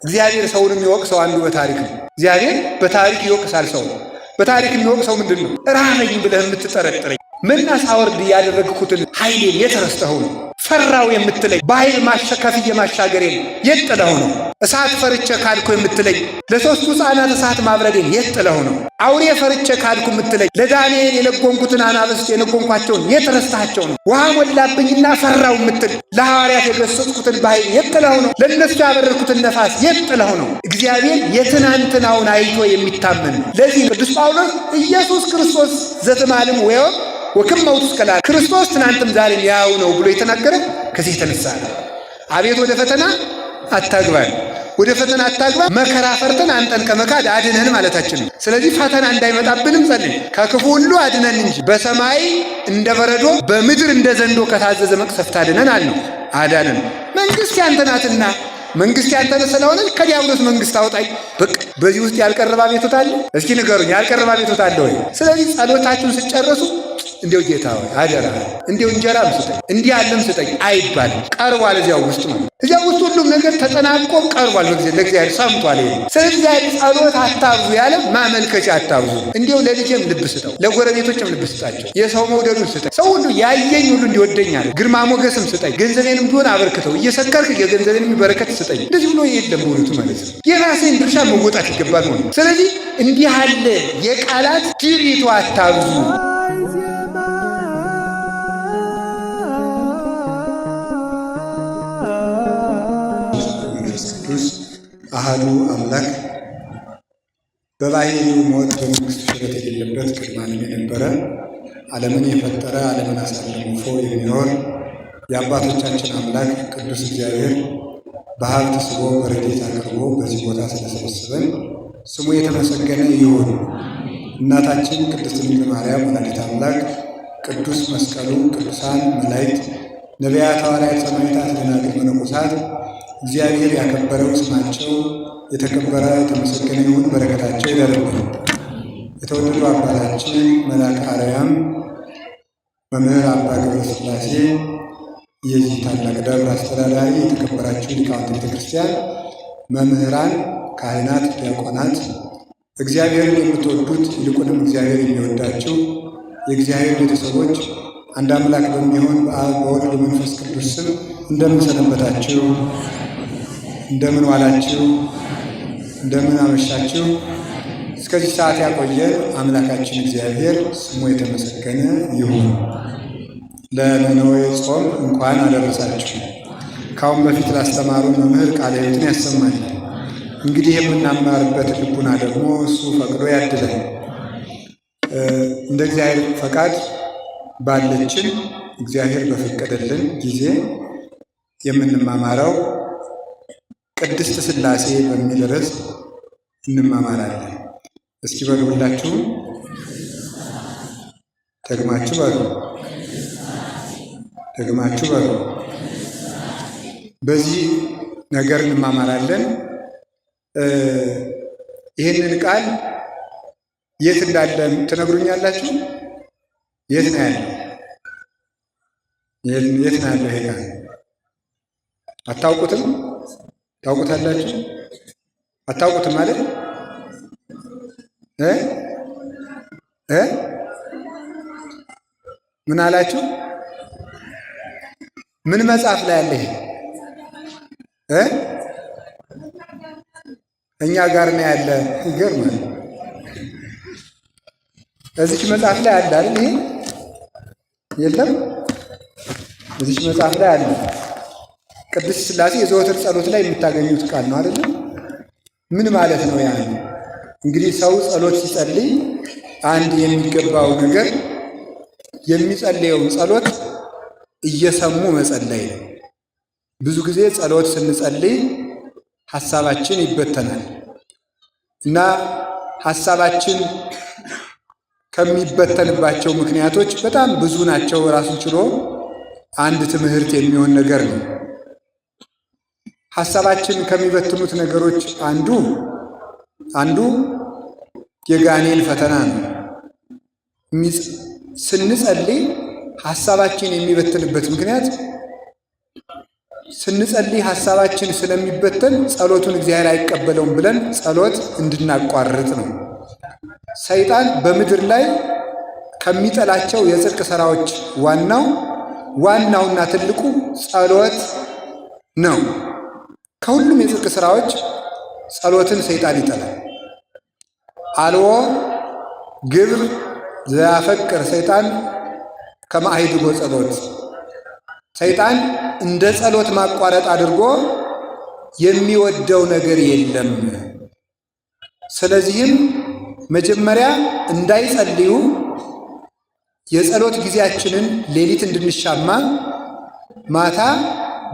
እግዚአብሔር ሰውንም የሚወቅሰው አንዱ በታሪክ ነው። እግዚአብሔር በታሪክ ይወቅሳል ሰው። በታሪክ የሚወቅሰው ምንድን ነው? ራበኝ ብለህ የምትጠረጥረኝ መና ሳወርድ ያደረግኩትን ኃይሌን የት ረስተኸው ነው? ፈራው የምትለኝ በኃይል ከፍዬ ማሻገሬን የት ጥለኸው ነው? እሳት ፈርቼ ካድኩ የምትለኝ ለሦስቱ ሕፃናት እሳት ማብረዴን የት ጥለኸው ነው? አውሬ ፈርቼ ካድኩ የምትለኝ ለዳንኤል የለጎንኩትን አናብስት የለጎንኳቸውን የት ረስተሃቸው ነው? ውሃ ሞላብኝና ፈራው የምትል ለሐዋርያት የገሰጽኩትን በኃይል የት ጥለኸው ነው? ለእነሱ ያበረርኩትን ነፋስ የት ጥለኸው ነው? እግዚአብሔር የትናንትናውን አይቶ የሚታመን ነው። ለዚህ ቅዱስ ጳውሎስ ኢየሱስ ክርስቶስ ዘትማልም ወይም ወክመውት እስከላ ክርስቶስ ትናንትም ዛሬም ያው ነው ብሎ የተናገረ ከዚህ የተነሳ ነው። አቤት ወደ ፈተና አታግባን፣ ወደ ፈተና አታግባን፣ መከራ ፈርተን አንተን ከመካድ አድነን ማለታችን ነው። ስለዚህ ፈተና እንዳይመጣብንም ጸልይ፣ ከክፉ ሁሉ አድነን እንጂ በሰማይ እንደ በረዶ በምድር እንደ ዘንዶ ከታዘዘ መቅሰፍት አድነን አልነው። አዳነን። መንግስት ያንተ ናትና መንግስት ያንተ ስለሆነ ከዲያብሎስ መንግስት አውጣኝ። በቃ በዚህ ውስጥ ያልቀረበ አቤቱታ አለ? እስኪ ንገሩኝ፣ ያልቀረበ አቤቱታ አለ ወይ? ስለዚህ ጸሎታችሁን ስትጨርሱ እንዲው ጌታ ሆይ አደራ እንዲው እንጀራም ስጠኝ እንዲህ ያለም ስጠኝ አይባልም። ቀርቧል፣ እዚያው ውስጥ ነው። እዚያው ውስጥ ሁሉም ነገር ተጠናቆ ቀርቧል። ለእግዚአብሔር ሰምቷል። ስለዚህ ጸሎት አታብዙ ያለ ማመልከቻ አታብዙ። እንዲው ለልጄም ልብ ስጠው፣ ለጎረቤቶችም ልብ ስጣቸው፣ የሰው መውደዱን ስጠኝ፣ ሰው ሁሉ ያየኝ ሁሉ እንዲወደኛል፣ ግርማ ሞገስም ስጠኝ፣ ገንዘቤንም ቢሆን አበርክተው፣ እየሰከርክ የገንዘቤንም በረከት ስጠኝ። እንደዚህ ብሎ የለም በእውነቱ ማለት ነው። የራሴን ድርሻ መወጣት ይገባል ማለት ነው። ስለዚህ እንዲህ ያለ የቃላት ድሪቶ አታብዙ። አሐዱ አምላክ በባሕርዩ ሞት በመንግሥቱ ሽረት የሌለበት ቅድመ ዓለም የነበረ ዓለምን የፈጠረ ዓለምን አሳልፎ የሚኖር የአባቶቻችን አምላክ ቅዱስ እግዚአብሔር በሀብት ስቦ በረድኤት አቅርቦ በዚህ ቦታ ስለሰበሰበን ስሙ የተመሰገነ ይሁን። እናታችን ቅድስት ድንግል ማርያም ወላዲተ አምላክ፣ ቅዱስ መስቀሉ፣ ቅዱሳን መላእክት፣ ነቢያት፣ ሐዋርያት፣ ሰማዕታት፣ ደናግል፣ መነኮሳት እግዚአብሔር ያከበረው ስማቸው የተከበረ የተመሰገነ ይሁን። በረከታቸው ይደርብን። የተወደዱ አባታችን መልአከ አርያም መምህር አባ ገብረ ሥላሴ የዚህ ታላቅ ደብር አስተዳዳሪ፣ የተከበራችሁ ሊቃውንተ ቤተ ክርስቲያን፣ መምህራን፣ ካህናት፣ ዲያቆናት፣ እግዚአብሔርን የምትወዱት ይልቁንም እግዚአብሔር የሚወዳችሁ የእግዚአብሔር ቤተሰቦች አንድ አምላክ በሚሆን በአብ በወልድ በመንፈስ ቅዱስ ስም እንደምን ሰነበታችሁ? እንደምን ዋላችሁ? እንደምን አመሻችሁ? እስከዚህ ሰዓት ያቆየን አምላካችን እግዚአብሔር ስሙ የተመሰገነ ይሁን። ለነነዌ ጾም እንኳን አደረሳችሁ። ካሁን በፊት ላስተማሩ መምህር ቃለ ሕይወትን ያሰማል። እንግዲህ የምናማርበት ልቡና ደግሞ እሱ ፈቅዶ ያድለን። እንደ እግዚአብሔር ፈቃድ ባለችን እግዚአብሔር በፈቀደልን ጊዜ የምንማማረው ቅድስት ሥላሴ በሚል ርዕስ እንማማራለን። እስኪ በሉ ሁላችሁም ደግማችሁ በሉ፣ ደግማችሁ በሉ። በዚህ ነገር እንማማራለን። ይህንን ቃል የት እንዳለ ትነግሩኛላችሁ? የት ነው ያለው? የት ነው ያለው? ይሄ ቃል አታውቁትም? ታውቁታላችሁ? አታውቁትም ማለት ምን አላችሁ? ምን መጽሐፍ ላይ አለ? ይሄ እኛ ጋር ነው ያለ። ይገርማል። እዚች መጽሐፍ ላይ አለ አይደል? ይሄ የለም? እዚች መጽሐፍ ላይ አለ። ቅድስት ሥላሴ የዘወትር ጸሎት ላይ የምታገኙት ቃል ነው አይደል? ምን ማለት ነው? ያ እንግዲህ ሰው ጸሎት ሲጸልይ አንድ የሚገባው ነገር የሚጸልየውን ጸሎት እየሰሙ መጸለይ ነው። ብዙ ጊዜ ጸሎት ስንጸልይ ሐሳባችን ይበተናል እና ሐሳባችን ከሚበተንባቸው ምክንያቶች በጣም ብዙ ናቸው። ራሱን ችሎ አንድ ትምህርት የሚሆን ነገር ነው። ሐሳባችን ከሚበትኑት ነገሮች አንዱ የጋኔን ፈተና ነው። ስንጸልይ ሐሳባችን የሚበትንበት ምክንያት ስንጸልይ ሐሳባችን ስለሚበተን ጸሎቱን እግዚአብሔር አይቀበለውም ብለን ጸሎት እንድናቋርጥ ነው። ሰይጣን በምድር ላይ ከሚጠላቸው የጽድቅ ሥራዎች ዋናውና ትልቁ ጸሎት ነው። ከሁሉም የጽድቅ ሥራዎች ጸሎትን ሰይጣን ይጠላል። አልቦ ግብር ዘያፈቅር ሰይጣን ከመ አሕድጎ ጸሎት። ሰይጣን እንደ ጸሎት ማቋረጥ አድርጎ የሚወደው ነገር የለም። ስለዚህም መጀመሪያ እንዳይጸልዩ የጸሎት ጊዜያችንን ሌሊት እንድንሻማ፣ ማታ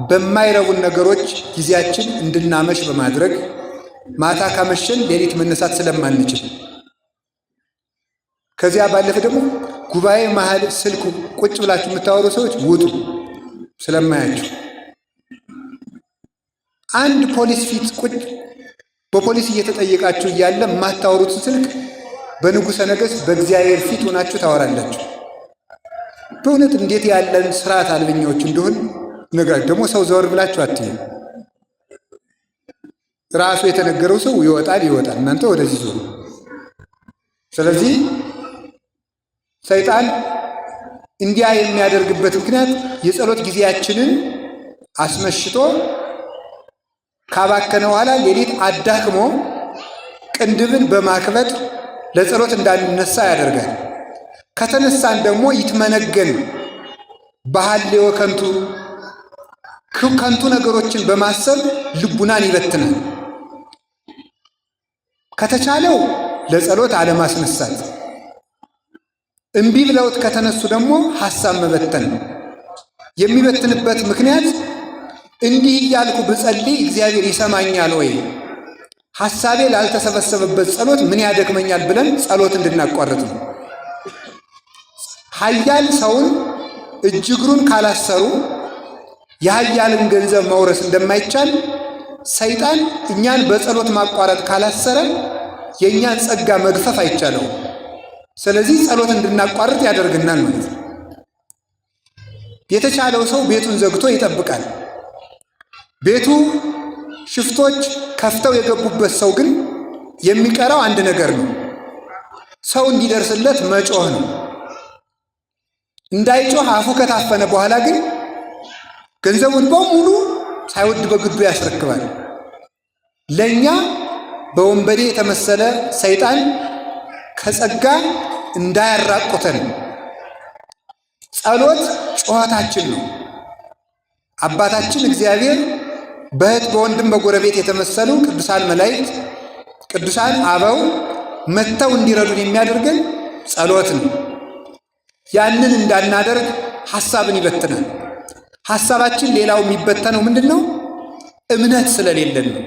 በማይረቡን ነገሮች ጊዜያችን እንድናመሽ በማድረግ ማታ ካመሸን ሌሊት መነሳት ስለማንችል፣ ከዚያ ባለፈ ደግሞ ጉባኤ መሃል ስልክ ቁጭ ብላችሁ የምታወሩ ሰዎች ውጡ ስለማያችሁ። አንድ ፖሊስ ፊት በፖሊስ እየተጠየቃችሁ እያለ የማታወሩት ስልክ በንጉሠ ነገሥት በእግዚአብሔር ፊት ሆናችሁ ታወራላችሁ። በእውነት እንዴት ያለን ስርዓት አልበኛዎች እንደሆን ነግራችሁ። ደግሞ ሰው ዘወር ብላችሁ አትይም። ራሱ የተነገረው ሰው ይወጣል፣ እናንተ ወደዚህ ዞሩ። ስለዚህ ሰይጣን እንዲያ የሚያደርግበት ምክንያት የጸሎት ጊዜያችንን አስመሽቶ ካባከነ በኋላ ሌሊት አዳክሞ ቅንድብን በማክበድ ለጸሎት እንዳንነሳ ያደርጋል። ከተነሳን ደግሞ ይትመነገን በሐሌወ ከንቱ ነገሮችን በማሰብ ልቡናን ይበትናል። ከተቻለው ለጸሎት አለማስነሳት፣ እምቢ ብለውት ከተነሱ ደግሞ ሐሳብ መበተን። የሚበትንበት ምክንያት እንዲህ እያልኩ ብጸልይ እግዚአብሔር ይሰማኛል ወይ፣ ሐሳቤ ላልተሰበሰበበት ጸሎት ምን ያደክመኛል ብለን ጸሎት እንድናቋርጥ ነው። ኃያል ሰውን እጅ እግሩን ካላሰሩ የኃያልን ገንዘብ መውረስ እንደማይቻል ሰይጣን እኛን በጸሎት ማቋረጥ ካላሰረ የእኛን ጸጋ መግፈፍ አይቻለው። ስለዚህ ጸሎት እንድናቋርጥ ያደርግናል ማለት ነው። የተቻለው ሰው ቤቱን ዘግቶ ይጠብቃል። ቤቱ ሽፍቶች ከፍተው የገቡበት ሰው ግን የሚቀረው አንድ ነገር ነው፣ ሰው እንዲደርስለት መጮህ ነው። እንዳይጮህ አፉ ከታፈነ በኋላ ግን ገንዘቡን በሙሉ ሳይወድ በግዱ ያስረክባል። ለእኛ በወንበዴ የተመሰለ ሰይጣን ከጸጋ እንዳያራቁተን ጸሎት ጩኸታችን ነው። አባታችን እግዚአብሔር በእህት በወንድም በጎረቤት የተመሰሉ ቅዱሳን መላእክት፣ ቅዱሳን አበው መጥተው እንዲረዱን የሚያደርገን ጸሎት ነው። ያንን እንዳናደርግ ሐሳብን ይበትናል። ሐሳባችን ሌላው የሚበተነው ምንድን ነው? እምነት ስለሌለን ነው።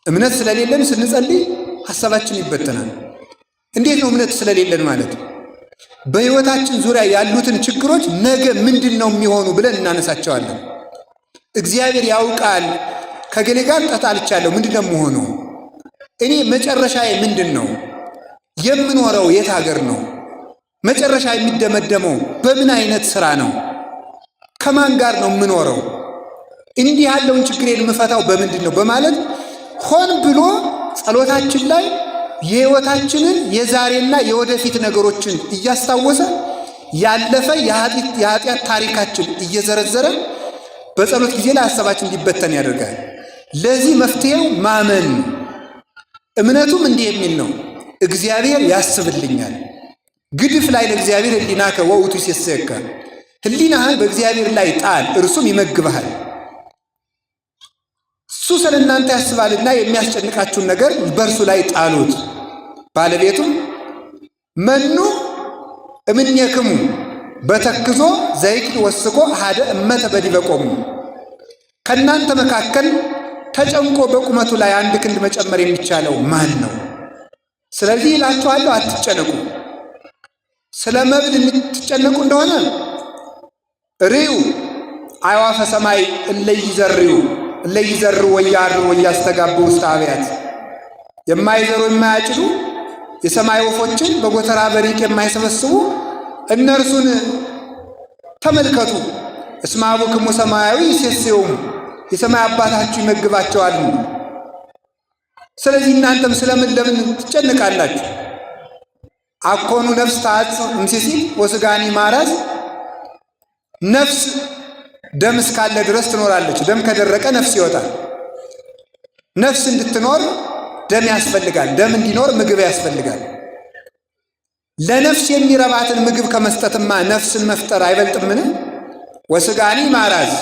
እምነት ስለሌለን ስንጸልይ ሐሳባችን ይበተናል። እንዴት ነው እምነት ስለሌለን ማለት? በሕይወታችን ዙሪያ ያሉትን ችግሮች ነገ ምንድን ነው የሚሆኑ ብለን እናነሳቸዋለን። እግዚአብሔር ያውቃል፣ ከገሌ ጋር ተጣልቻለሁ፣ ምንድን ነው የምሆነው? እኔ መጨረሻዬ ምንድን ነው? የምኖረው የት ሀገር ነው? መጨረሻ የሚደመደመው በምን አይነት ሥራ ነው? ከማን ጋር ነው የምኖረው? እንዲህ ያለውን ችግሬን የምፈታው በምንድን ነው በማለት ሆን ብሎ ጸሎታችን ላይ የሕይወታችንን የዛሬና የወደፊት ነገሮችን እያስታወሰ ያለፈ የኃጢአት ታሪካችን እየዘረዘረ በጸሎት ጊዜ ላይ ሐሳባችን እንዲበተን ያደርጋል። ለዚህ መፍትሄው ማመን። እምነቱም እንዲህ የሚል ነው፣ እግዚአብሔር ያስብልኛል። ግድፍ ላይ ለእግዚአብሔር ሕሊናከ ወውቱ ይሴሰየከ፣ ሕሊናህን በእግዚአብሔር ላይ ጣል እርሱም ይመግብሃል። እሱ ስለ እናንተ ያስባልና የሚያስጨንቃችሁን ነገር በእርሱ ላይ ጣሉት። ባለቤቱም መኑ እምኔክሙ በተክዞ ዘይክል ወስኮ አሐደ እመተ በዲበ ቆሙ፣ ከእናንተ መካከል ተጨንቆ በቁመቱ ላይ አንድ ክንድ መጨመር የሚቻለው ማን ነው? ስለዚህ እላችኋለሁ አትጨነቁ። ስለ መብል የምትጨነቁ እንደሆነ ርዩ አዕዋፈ ሰማይ እለይዘርኡ ወያርሩ ወያስተጋቡ ውስተ አብያት፣ የማይዘሩ የማያጭዱ የሰማይ ወፎችን በጎተራ በሪቅ የማይሰበስቡ እነርሱን ተመልከቱ። እስመ አቡክሙ ሰማያዊ ይሴስዮሙ የሰማይ አባታችሁ ይመግባቸዋል። ስለዚህ እናንተም ስለምን ለምን ትጨነቃላችሁ? አኮኑ ነፍስ ታጽእ እምሲሲት ወሥጋኒ ማራዝ ነፍስ ደም እስካለ ድረስ ትኖራለች። ደም ከደረቀ ነፍስ ይወጣል። ነፍስ እንድትኖር ደም ያስፈልጋል። ደም እንዲኖር ምግብ ያስፈልጋል። ለነፍስ የሚረባትን ምግብ ከመስጠትማ ነፍስን መፍጠር አይበልጥምን? ወሥጋኒ ማራዝ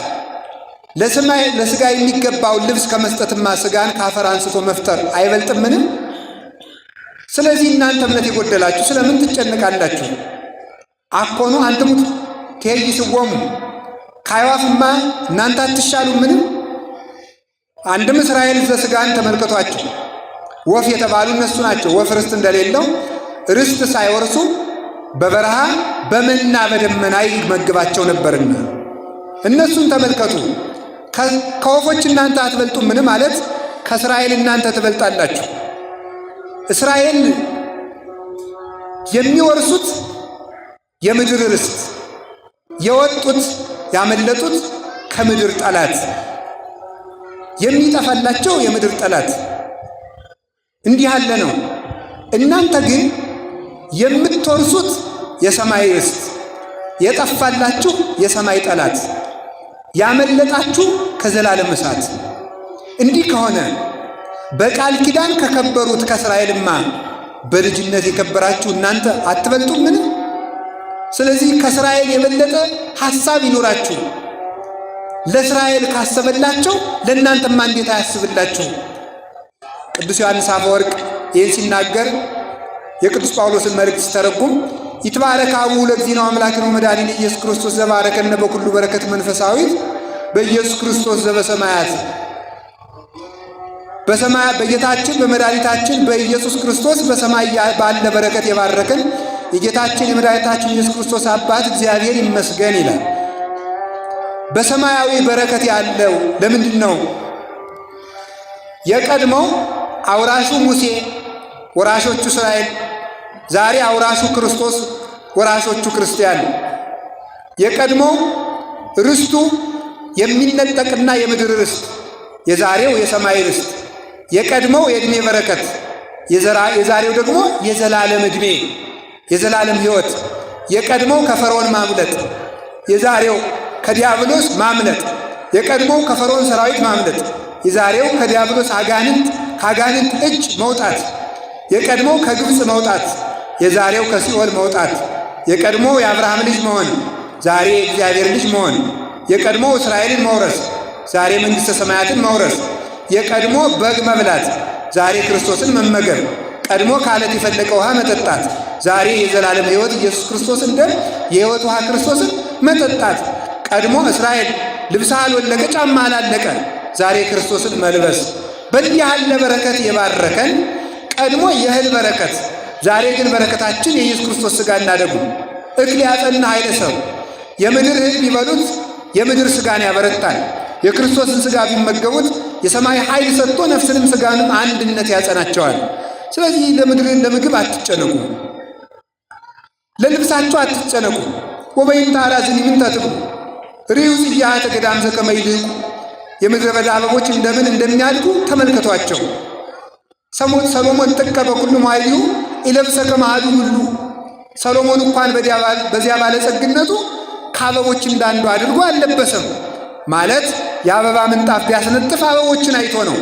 ለሥጋ የሚገባውን ልብስ ከመስጠትማ ሥጋን ከአፈር አንስቶ መፍጠር አይበልጥምን? ስለዚህ እናንተ እምነት የጎደላችሁ ስለምን ትጨነቃላችሁ? አኮኑ አንትሙ ትኄይስዎሙ ከአዕዋፍማ እናንተ አትሻሉምን? አንድም እስራኤል ዘሥጋን ተመልከቷቸው። ወፍ የተባሉ እነሱ ናቸው። ወፍ ርስት እንደሌለው ርስት ሳይወርሱ በበረሃ በመና በደመና ይመግባቸው ነበርና እነሱን ተመልከቱ። ከወፎች እናንተ አትበልጡምን? ማለት ከእስራኤል እናንተ ትበልጣላችሁ። እስራኤል የሚወርሱት የምድር ርስት፣ የወጡት ያመለጡት ከምድር ጠላት፣ የሚጠፋላቸው የምድር ጠላት እንዲህ ያለ ነው። እናንተ ግን የምትወርሱት የሰማይ ርስት፣ የጠፋላችሁ የሰማይ ጠላት፣ ያመለጣችሁ ከዘላለም እሳት። እንዲህ ከሆነ በቃል ኪዳን ከከበሩት ከእስራኤልማ በልጅነት የከበራችሁ እናንተ አትበልጡምን? ስለዚህ ከእስራኤል የበለጠ ሐሳብ ይኖራችሁ። ለእስራኤል ካሰበላቸው ለእናንተማ እንዴት አያስብላችሁ? ቅዱስ ዮሐንስ አፈወርቅ ይህን ሲናገር የቅዱስ ጳውሎስን መልእክት ሲተረጉም ይትባረክ አቡሁ ለእግዚእነ አምላክነ ወመድኃኒነ ኢየሱስ ክርስቶስ ዘባረከነ በኩሉ በረከት መንፈሳዊት በኢየሱስ ክርስቶስ ዘበሰማያት በሰማይ በጌታችን በመድኃኒታችን በኢየሱስ ክርስቶስ በሰማይ ባለ በረከት የባረከን የጌታችን የመድኃኒታችን ኢየሱስ ክርስቶስ አባት እግዚአብሔር ይመስገን ይላል። በሰማያዊ በረከት ያለው ለምንድን ነው? የቀድሞው አውራሹ ሙሴ ወራሾቹ እስራኤል፣ ዛሬ አውራሹ ክርስቶስ ወራሾቹ ክርስቲያን። የቀድሞው ርስቱ የሚነጠቅና የምድር ርስት፣ የዛሬው የሰማይ ርስት። የቀድሞው የዕድሜ በረከት፣ የዛሬው ደግሞ የዘላለም ዕድሜ የዘላለም ሕይወት። የቀድሞው ከፈርዖን ማምለጥ፣ የዛሬው ከዲያብሎስ ማምለጥ። የቀድሞው ከፈርዖን ሰራዊት ማምለጥ፣ የዛሬው ከዲያብሎስ ከአጋንንት እጅ መውጣት። የቀድሞው ከግብፅ መውጣት፣ የዛሬው ከሲኦል መውጣት። የቀድሞው የአብርሃም ልጅ መሆን፣ ዛሬ የእግዚአብሔር ልጅ መሆን። የቀድሞው እስራኤልን መውረስ፣ ዛሬ መንግሥተ ሰማያትን መውረስ። የቀድሞ በግ መብላት፣ ዛሬ ክርስቶስን መመገብ። ቀድሞ ከዓለት የፈለቀ ውሃ መጠጣት፣ ዛሬ የዘላለም ሕይወት ኢየሱስ ክርስቶስን ደም የሕይወት ውሃ ክርስቶስን መጠጣት። ቀድሞ እስራኤል ልብስ አልወለቀ ጫማ አላለቀ፣ ዛሬ ክርስቶስን መልበስ። በዚህ ያለ በረከት የባረከን ቀድሞ የእህል በረከት፣ ዛሬ ግን በረከታችን የኢየሱስ ክርስቶስ ሥጋና ደሙ። እክል ያጸና ኃይለ ሰብ የምድር እህል ቢበሉት የምድር ሥጋን ያበረታል። የክርስቶስን ሥጋ ቢመገቡት የሰማይ ኃይል ሰጥቶ ነፍስንም ሥጋንም አንድነት ያጸናቸዋል። ስለዚህ ለምግብ አትጨነቁ፣ ለልብሳችሁ አትጨነቁ። ወበይንተ አራዝኒ ምንተ ትብሉ ርዩ ጽያሐተ ገዳም ዘከመ ይልህቁ የምድረ በዳ አበቦች እንደምን እንደሚያድጉ ተመልከቷቸው። ሰሎሞን ጥቀ በኩሉ ኃይሉ ኢለብሰ ከማዱ ሁሉ ሰሎሞን እንኳን በዚያ ባለጸግነቱ ከአበቦች እንዳንዱ አድርጎ አልለበሰም። ማለት የአበባ ምንጣፍ ቢያስነጥፍ አበቦችን አይቶ ነው።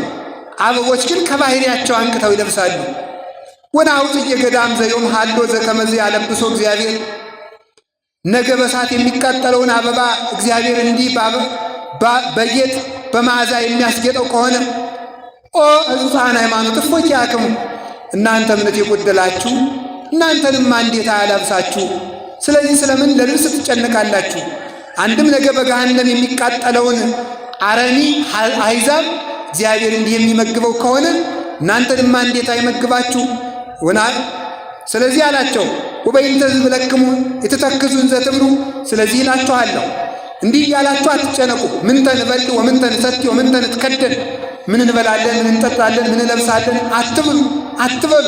አበቦች ግን ከባህሪያቸው አንቅተው ይለብሳሉ። ወናሁ ጽጌ ገዳም ዘዮም ሃሎ ዘከመ ያለብሶ እግዚአብሔር ነገ በሳት የሚቃጠለውን አበባ እግዚአብሔር እንዲህ በጌጥ በመዓዛ የሚያስጌጠው ከሆነ ኦ ሕጹሳን ሃይማኖት እፎኪያክሙ እናንተ እምነት የጎደላችሁ እናንተንማ እንዴት አያላብሳችሁ? ስለዚህ ስለምን ለልብስ ትጨነቃላችሁ? አንድም ነገ በገሃነም የሚቃጠለውን አረሚ አሕዛብ እግዚአብሔር እንዲህ የሚመግበው ከሆነ እናንተንማ እንዴት አይመግባችሁ? ስለዚህ አላቸው ወበይንተ ዝብለክሙ የተተክዙን ዘትብሉ ስለዚህ እላችኋለሁ እንዲህ እያላችሁ አትጨነቁ። ምንተ ንበልዕ ወምንተ ንሰቲ ወምንተ ንትከደን ምን እንበላለን፣ ምን እንጠጣለን፣ ምን እንለብሳለን አትበሉ።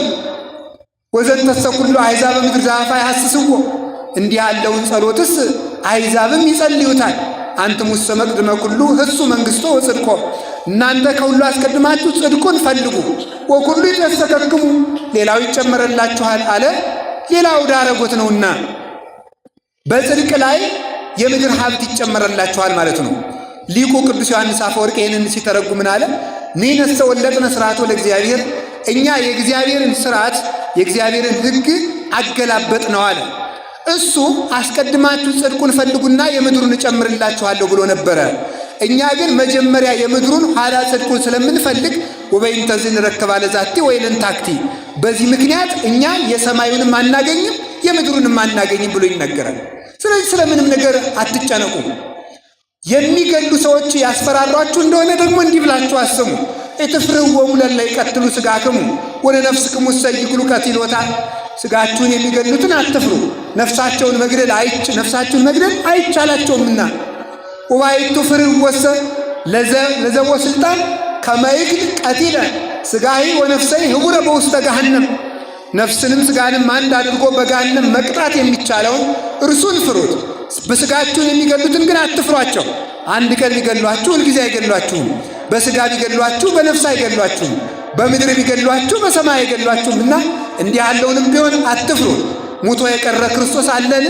ወዘንተሰ ኩሉ አሕዛብ ምድር ዘአፋ ያሐስስዎ እንዲህ ያለውን ጸሎትስ አሕዛብም ይጸልዩታል። አንትሙሰ መቅድመ ኩሉ ህሱ መንግሥቶ ወጽድቆ፣ እናንተ ከሁሉ አስቀድማችሁ ጽድቁን ፈልጉ፣ ወኩሉ ይትሰከክሙ፣ ሌላው ይጨመረላችኋል አለ። ሌላው ዳረጎት ነውና በጽድቅ ላይ የምድር ሀብት ይጨመረላችኋል ማለት ነው። ሊቁ ቅዱስ ዮሐንስ አፈወርቅ ይህንን ሲተረጉም ምን አለ? ንሕነሰ ወለጥነ ሥርዓቶ ለእግዚአብሔር፣ እኛ የእግዚአብሔርን ሥርዓት የእግዚአብሔርን ሕግ አገላበጥ ነው አለ። እሱ አስቀድማችሁ ጽድቁን ፈልጉና የምድሩን እጨምርላችኋለሁ ብሎ ነበረ። እኛ ግን መጀመሪያ የምድሩን ኋላ ጽድቁን ስለምንፈልግ ወበይንተዝ እንረክባ ለዛቲ ወይንንታክቲ፣ በዚህ ምክንያት እኛ የሰማዩንም አናገኝም የምድሩንም አናገኝም ብሎ ይነገራል። ስለዚህ ስለምንም ነገር አትጨነቁ። የሚገሉ ሰዎች ያስፈራሯችሁ እንደሆነ ደግሞ እንዲህ ብላችሁ አስሙ። እትፍርህዎሙ ለእለ ይቀትሉ ሥጋክሙ ወለነፍስክሙ እሰይክሉ ቀቲሎታ፣ ሥጋችሁን የሚገሉትን አትፍሩ፣ ነፍሳችሁን መግደል አይቻላቸውምና። ወባሕቱ ፍርህዎሰ ለዘቦ ሥልጣን ከመ ይግል ቀቲለ ሥጋሂ ወነፍሰሂ ህቡረ በውስተ ገሃነም፣ ነፍስንም ሥጋንም አንድ አድርጎ በገሃነም መቅጣት የሚቻለውን እርሱን ፍሩት። በሥጋችሁን የሚገሉትን ግን አትፍሯቸው። አንድ ቀን ቢገሏችሁ ሁልጊዜ አይገሏችሁም። በሥጋ ቢገሏችሁ በነፍስ አይገሏችሁም። በምድር ቢገሏችሁ በሰማይ አይገሏችሁምና እንዲህ ያለውንም ቢሆን አትፍሩ። ሙቶ የቀረ ክርስቶስ አለን?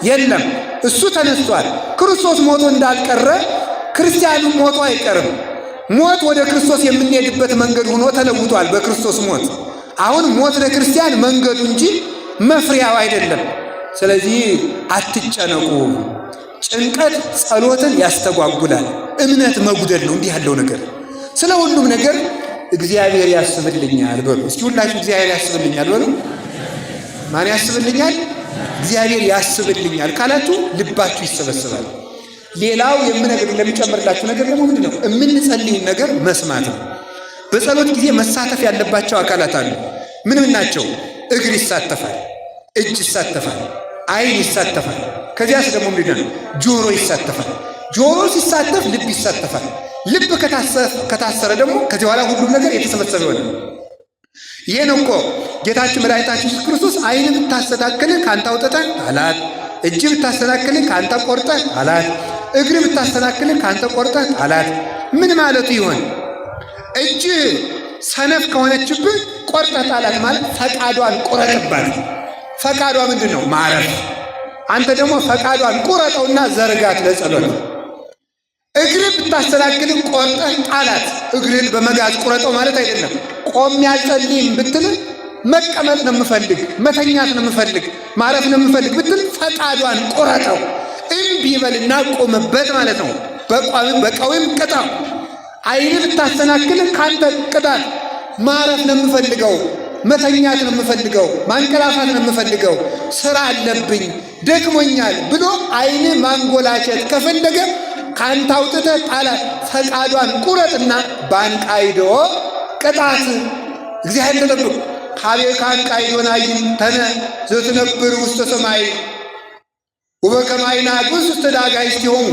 የለም፣ እሱ ተነስቷል። ክርስቶስ ሞቶ እንዳልቀረ ክርስቲያኑ ሞቶ አይቀርም። ሞት ወደ ክርስቶስ የምንሄድበት መንገድ ሆኖ ተለውጧል በክርስቶስ ሞት። አሁን ሞት ለክርስቲያን መንገዱ እንጂ መፍሪያው አይደለም። ስለዚህ አትጨነቁ። ጭንቀት ጸሎትን ያስተጓጉላል፣ እምነት መጉደል ነው እንዲህ ያለው ነገር። ስለ ሁሉም ነገር እግዚአብሔር ያስብልኛል በሉ እስኪ ሁላችሁ። እግዚአብሔር ያስብልኛል በሉ። ማን ያስብልኛል? እግዚአብሔር ያስብልኛል ካላችሁ ልባችሁ ይሰበሰባል። ሌላው ለሚጨምርላችሁ ነገር ደግሞ ምንድን ነው? የምንጸልዩ ነገር መስማት ነው። በጸሎት ጊዜ መሳተፍ ያለባቸው አካላት አሉ። ምን ናቸው? እግር ይሳተፋል፣ እጅ ይሳተፋል፣ ዓይን ይሳተፋል። ከዚያስ ደግሞ ምንድን ነው? ጆሮ ይሳተፋል። ጆሮ ሲሳተፍ ልብ ይሳተፋል። ልብ ከታሰረ ደግሞ ከዚህ በኋላ ሁሉም ነገር የተሰበሰበ ይሆናል። ይሄ ነው እኮ ጌታችን መድኃኒታችን ኢየሱስ ክርስቶስ ዓይን ብታስተካክልህ ከአንተ አውጥተህ ጣላት፣ እጅ ብታስተካክልህ ከአንተ ቆርጠህ ጣላት፣ እግር ብታስተካክልህ ከአንተ ቆርጠህ ጣላት። ምን ማለቱ ይሆን? እጅ ሰነፍ ከሆነችብህ ቆርጠህ ጣላት ማለት ፈቃዷን ቁረጥባት። ፈቃዷ ምንድን ነው? ማረፍ። አንተ ደግሞ ፈቃዷን ቁረጠውና ዘርጋት ለጸሎት። እግር ብታስተካክልህ ቆርጠህ ጣላት። እግርን በመጋዝ ቁረጠው ማለት አይደለም። ቆሜ አልጸልይም ብትል መቀመጥ ነው የምፈልግ፣ መተኛት ነው የምፈልግ፣ ማረፍ ነው የምፈልግ ብትል ፈቃዷን ቁረጠው። እምቢ በልና ቆምበት ማለት ነው። በቀዊም ቅጣው። ዓይን ብታስተካክልህ ካንተ ቅጣት። ማረፍ ነው የምፈልገው፣ መተኛት ነው የምፈልገው፣ ማንቀላፋት ነው የምፈልገው፣ ስራ አለብኝ፣ ደክሞኛል ብሎ ዓይን ማንጎላቸት ከፈለገ ካንተ አውጥተህ ጣላት። ፈቃዷን ቁረጥና ባንቃይዶ ቅጣት። እግዚአብሔር ተጠብቁ። ሀቤ ካንቃይዶን አይን ተነ ዘትነብር ውስተ ሰማይ ወበከመ አይነ አግብስ ውስተ ዳጋይስቲሆሙ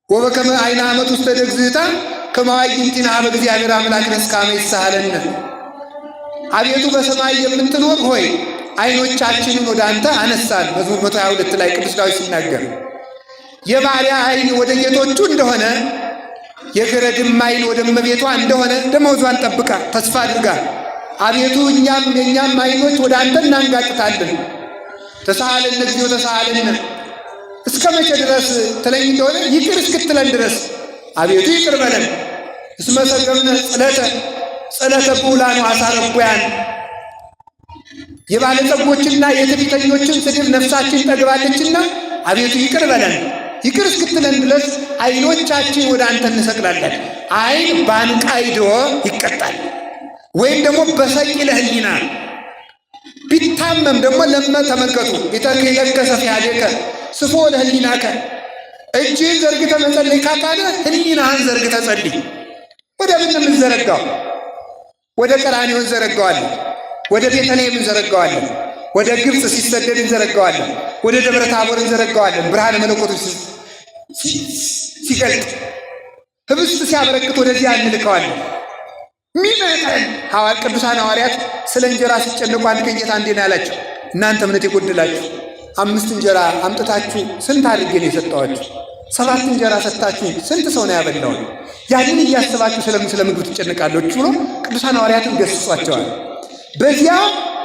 ወበከመ አይነ ዓመት ውስተ ደግዝታ ከማዋይንቲና በእግዚአብሔር አምላክ ነስካመ ይሳሃለነ። አቤቱ በሰማይ የምትኖር ሆይ ዓይኖቻችንን ወደ አንተ አነሳን። መዝሙር 122 ላይ ቅዱስ ዳዊት ሲናገር የባሪያ ዓይን ወደ ጌቶቹ እንደሆነ የገረድም ዓይን ወደ እመቤቷ እንደሆነ ደመወዟን ጠብቃ ተስፋ አድርጋ አቤቱ የእኛም ዓይኖች ወደ አንተ እናንጋጥታለን። ተሳሃለነ እግዚኦ ተሳሃለነ። እስከ መቼ ድረስ ትለኝ እንደሆነ ይቅር እስክትለን ድረስ አቤቱ ይቅር በለን። እስመ ሰገምነ ጸለተ ብዑላን ወአሳረኩያን። የባለጸጎችና የትዕቢተኞችን ስድብ ነፍሳችን ጠግባለችና አቤቱ ይቅር በለን። ይቅር እስክትለን ድረስ ዓይኖቻችን ወደ አንተ እንሰቅላለን። ዓይን ባንቃይዶ ይቀጣል፣ ወይም ደግሞ በሰቂለ ሕሊና ቢታመም ደግሞ ተመልከቱ። ቢተክለከ ሰፊሃዴከ ስፎ ለሕሊናከ። እጅህን ዘርግተህ መጸለይ ካቃለ ሕሊናህን ዘርግተህ ጸልይ። ወደ ምን የምንዘረጋው? ወደ ቀራንዮ እንዘረጋዋለን፣ ወደ ቤተልሔም እንዘረጋዋለን፣ ወደ ግብፅ ሲሰደድ እንዘረጋዋለን፣ ወደ ደብረ ታቦር እንዘረጋዋለን። ብርሃነ መለኮቱ ሲገልጥ ህብስት ሲያበረክት ወደዚያ እንልከዋለን። ሚመጠን ቅዱሳን ሐዋርያት ስለ እንጀራ ሲጨነቁ አንድ ቀን ጌታ እንዲህ ነው ያላቸው፣ እናንተ እምነት የጎደላችሁ 5 እንጀራ አምጥታችሁ ስንት አድርጌ ነው የሰጠኋችሁ? 7 እንጀራ ሰጥታችሁ ስንት ሰው ነው ያበላው? ያንን እያሰባችሁ ስለ ምግብ ትጨነቃላችሁ ብሎ ቅዱሳን ሐዋርያትን ገስጿቸዋል። በዚያ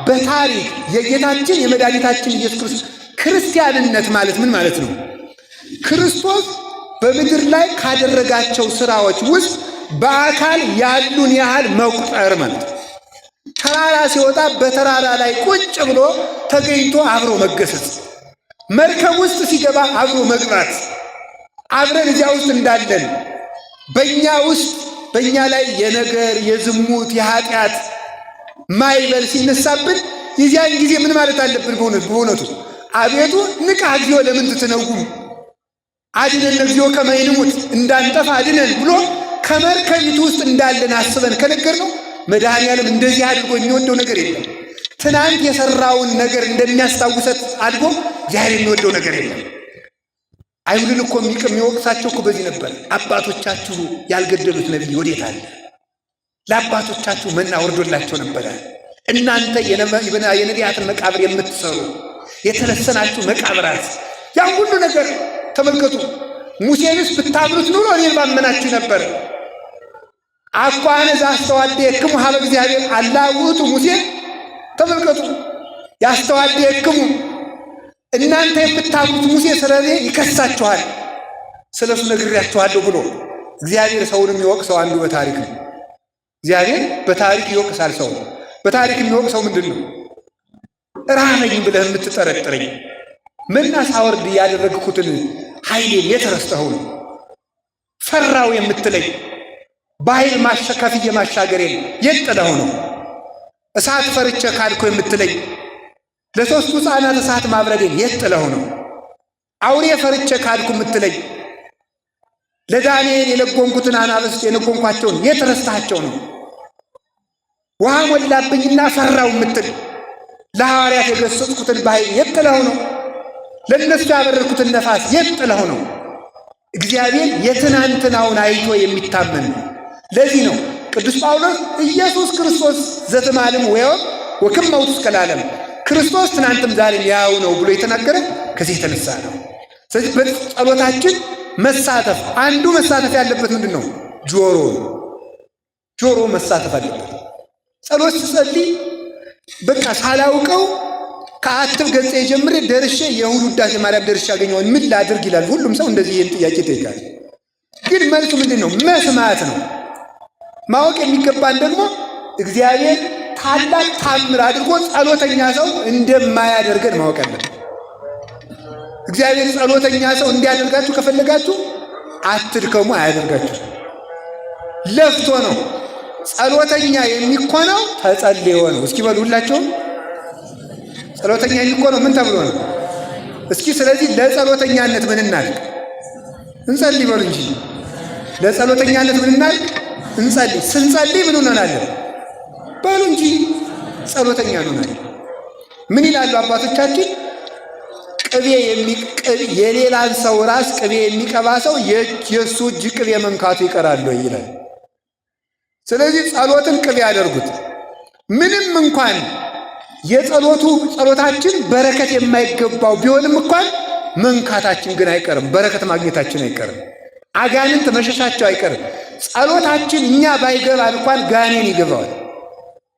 በታሪክ የጌታችን የመድኃኒታችን ኢየሱስ ክርስቶስ ክርስቲያንነት ማለት ምን ማለት ነው? ክርስቶስ በምድር ላይ ካደረጋቸው ስራዎች ውስጥ በአካል ያሉን ያህል መቁጠር ማለት ነው። ተራራ ሲወጣ በተራራ ላይ ቁጭ ብሎ ተገኝቶ አብሮ መገሰጽ፣ መርከብ ውስጥ ሲገባ አብሮ መግባት፣ አብረን እዚያ ውስጥ እንዳለን በእኛ ውስጥ በእኛ ላይ የነገር የዝሙት የኃጢአት ማይበል ሲነሳብን የዚያን ጊዜ ምን ማለት አለብን? በእውነቱ አቤቱ ንቃ እግዚኦ ለምን ትትነጉም አድነን እግዚኦ ከመ ንሙት እንዳንጠፋ አድነን ብሎ ከመርከቢቱ ውስጥ እንዳለን አስበን ከነገር ነው መድኃኔዓለም እንደዚህ አድርጎ የሚወደው ነገር የለም። ትናንት የሰራውን ነገር እንደሚያስታውሰት አድርጎ እግዚአብሔር የሚወደው ነገር የለም። አይሁድን እኮ የሚወቅሳቸው እኮ በዚህ ነበር። አባቶቻችሁ ያልገደሉት ነቢይ ወዴት አለ? ለአባቶቻችሁ መና ወርዶላቸው ነበረ። እናንተ የነቢያትን መቃብር የምትሰሩ የተለሰናችሁ መቃብራት፣ ያን ሁሉ ነገር ተመልከቱ። ሙሴንስ ብታምኑት ኑሮ እኔን ባመናችሁ ነበር። አኳነ ዘአስተዋድየክሙ ሀበ እግዚአብሔር አላ ውእቱ ሙሴ። ተመልከቱ፣ ያስተዋድየክሙ እናንተ የምታምኑት ሙሴ ስለኔ ይከሳችኋል፣ ስለሱ ነግሬያችኋለሁ ብሎ እግዚአብሔር ሰውን የሚወቅሰው አንዱ በታሪክ ነው። እግዚአብሔር በታሪክ ይወቅሳል ሰው። በታሪክ የሚወቅሰው ምንድን ነው? ራበኝ ብለህ የምትጠረጥረኝ መና ሳወርድ ያደረግኩትን ኃይሌን የት ረስተኸው ነው? ፈራው የምትለኝ በኃይል ከፍዬ ማሻገሬን የት ጥለኸው ነው? እሳት ፈርቼ ካድኮ የምትለኝ ለሦስቱ ሕፃናት እሳት ማብረዴን የት ጥለኸው ነው? አውሬ ፈርቼ ካድኩ የምትለኝ ለዳንኤል የለጎንኩትን አናብስት የለጎንኳቸውን የት ረስተሃቸው ነው? ውሃ ሞላብኝና ፈራው የምትል ለሐዋርያት የገሰጽኩትን በኃይል የት ጥለኸው ነው? ለእነሱ ያበረርኩትን ነፋስ የት ጥለኸው ነው? እግዚአብሔር የትናንትናውን አይቶ የሚታመን ነው። ለዚህ ነው ቅዱስ ጳውሎስ ኢየሱስ ክርስቶስ ዘትማልም ወክም መውት እስከ ለዓለም ክርስቶስ ትናንትም ዛሬም ያው ነው ብሎ የተናገረ ከዚህ የተነሳ ነው። ስለዚህ በጸሎታችን መሳተፍ አንዱ መሳተፍ ያለበት ምንድን ነው? ጆሮ መሳተፍ አለበት። ጸሎት ስጸልይ በቃ ሳላውቀው ከአትብ ገጽ ጀምሬ ደርሼ የእሑድ ውዳሴ ማርያም ደርሼ ያገኘውን ምን ላድርግ ይላል። ሁሉም ሰው እንደዚህ ይህን ጥያቄ ይጠይቃል። ግን መልሱ ምንድን ነው? መስማት ነው። ማወቅ የሚገባን ደግሞ እግዚአብሔር ታላቅ ታምር አድርጎ ጸሎተኛ ሰው እንደማያደርገን ማወቅ አለብን። እግዚአብሔር ጸሎተኛ ሰው እንዲያደርጋችሁ ከፈለጋችሁ አትድከሙ፣ አያደርጋችሁ። ለፍቶ ነው። ጸሎተኛ የሚኮነው ተጸልዮ ነው። እስኪ በሉ ሁላችሁም ጸሎተኛ የሚኮነው ምን ተብሎ ነው? እስኪ ስለዚህ ለጸሎተኛነት ምን እናድርግ? እንጸልይ በሉ እንጂ ለጸሎተኛነት ምን እናድርግ? እንጸልይ። ስንጸልይ ምን እንሆናለን? በሉ እንጂ ጸሎተኛ እንሆናለን። ምን ይላሉ አባቶቻችን? የሌላን ሰው ራስ ቅቤ የሚቀባ ሰው የእሱ እጅ ቅቤ መንካቱ ይቀራል ይላል። ስለዚህ ጸሎትን ቅቤ ያደርጉት። ምንም እንኳን ጸሎታችን በረከት የማይገባው ቢሆንም እንኳን መንካታችን ግን አይቀርም። በረከት ማግኘታችን አይቀርም። አጋንንት መሸሻቸው አይቀርም። ጸሎታችን እኛ ባይገባል እንኳን ጋኔን ይገባዋል፣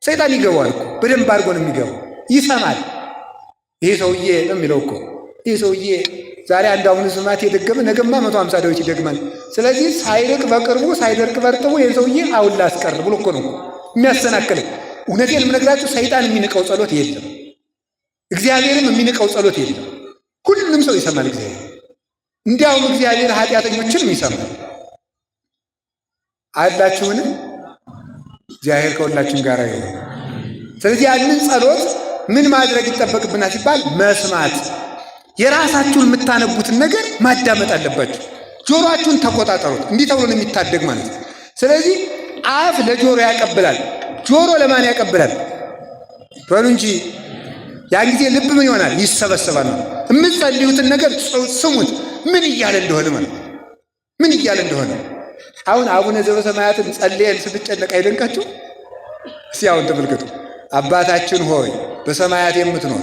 ሰይጣን ይገባዋል እኮ በደንብ አድርጎ ነው የሚገባው። ይሰማል። ይሄ ሰውዬ ነው የሚለው እኮ ይሄ ሰውዬ ዛሬ አንድ አሁን ስማት የደገመ ነገማ 150 ዳዊት ይደግማል። ስለዚህ ሳይርቅ በቅርቡ ሳይደርቅ በርጥቡ ይሄ ሰውዬ አሁን ላስቀር ብሎ እኮ ነው የሚያሰናክለው። እውነቴን የምነግራችሁ ሰይጣን የሚንቀው ጸሎት የለም፣ እግዚአብሔርም የሚንቀው ጸሎት የለም። ሁሉንም ሰው ይሰማል እግዚአብሔር። እንዲያውም እግዚአብሔር ኃጢአተኞችንም ይሰማል። አላችሁን? እግዚአብሔር ከሁላችን ጋር ይሁን። ስለዚህ ያንን ጸሎት ምን ማድረግ ይጠበቅብናል ሲባል መስማት። የራሳችሁን የምታነቡትን ነገር ማዳመጥ አለባችሁ። ጆሮአችሁን ተቆጣጠሩት። እንዲህ ተብሎ ነው የሚታደግ ማለት ነው። ስለዚህ አፍ ለጆሮ ያቀብላል፣ ጆሮ ለማን ያቀብላል? በሉ እንጂ። ያን ጊዜ ልብ ምን ይሆናል? ይሰበሰባል። የምትጸልዩትን ነገር ስሙት፣ ምን እያለ እንደሆነ ማለት ነው። ምን እያለ እንደሆነ አሁን አቡነ ዘበሰማያትን ጸልየን ስንጨነቅ አይደንቃችሁ? እስቲ አሁን ተመልከቱ። አባታችን ሆይ በሰማያት የምትኖር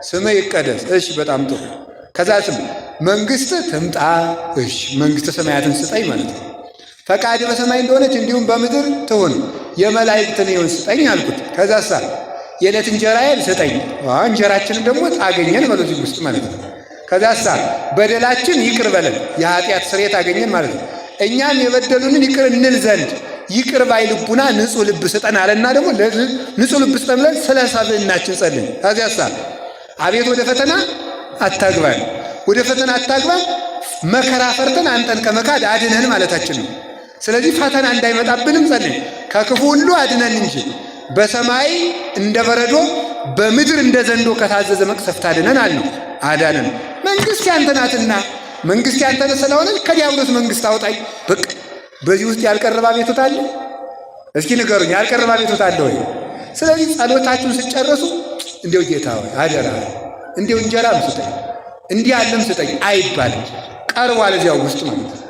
ስምህ ይቀደስ። እሺ፣ በጣም ጥሩ። ከዛ ስም መንግስት ትምጣ። እሺ መንግስተ ሰማያትን ስጠኝ ማለት ነው። ፈቃድ በሰማይ እንደሆነች እንዲሁም በምድር ትሁን፣ የመላእክትን ሕይወት ስጠኝ አልኩት። ከዛሳ የዕለት እንጀራዬን ስጠኝ። እንጀራችንን ደግሞ አገኘን በዚህ ውስጥ ማለት ነው። ከዛሳ በደላችን ይቅር በለን፣ የኃጢአት ስርየት አገኘን ማለት ነው። እኛም የበደሉንን ይቅር እንል ዘንድ ይቅር ባይ ልቡና ንጹሕ ልብ ስጠን አለና ደግሞ ንጹሕ ልብ ስጠን ብለን ስለ ሰብዕናችን ጸልይ። ከዚያሳ አቤት ወደ ፈተና አታግባን፣ ወደ ፈተና አታግባን፣ መከራ ፈርተን አንተን ከመካድ አድነን ማለታችን ነው። ስለዚህ ፈተና እንዳይመጣብንም ጸልይ፣ ከክፉ ሁሉ አድነን እንጂ በሰማይ እንደ በረዶ በምድር እንደ ዘንዶ ከታዘዘ መቅሰፍት አድነን አልነው። አዳነን። መንግስት ያንተ ናትና መንግስት ያንተ ስለሆነ ከዲያብሎስ መንግስት አውጣኝ። በቃ በዚህ ውስጥ ያልቀረበ አቤቱታ አለ? እስኪ ንገሩኝ፣ ያልቀረበ አቤቱታ አለ ወይ? ስለዚህ ጸሎታችሁን ስጨርሱ እንዲው ጌታ ሆይ አደራ እንዲው እንጀራም ስጠኝ እንዲህ ያለም ስጠኝ አይባልም። ቀርቧል እዚያው ውስጥ ማለት ነው።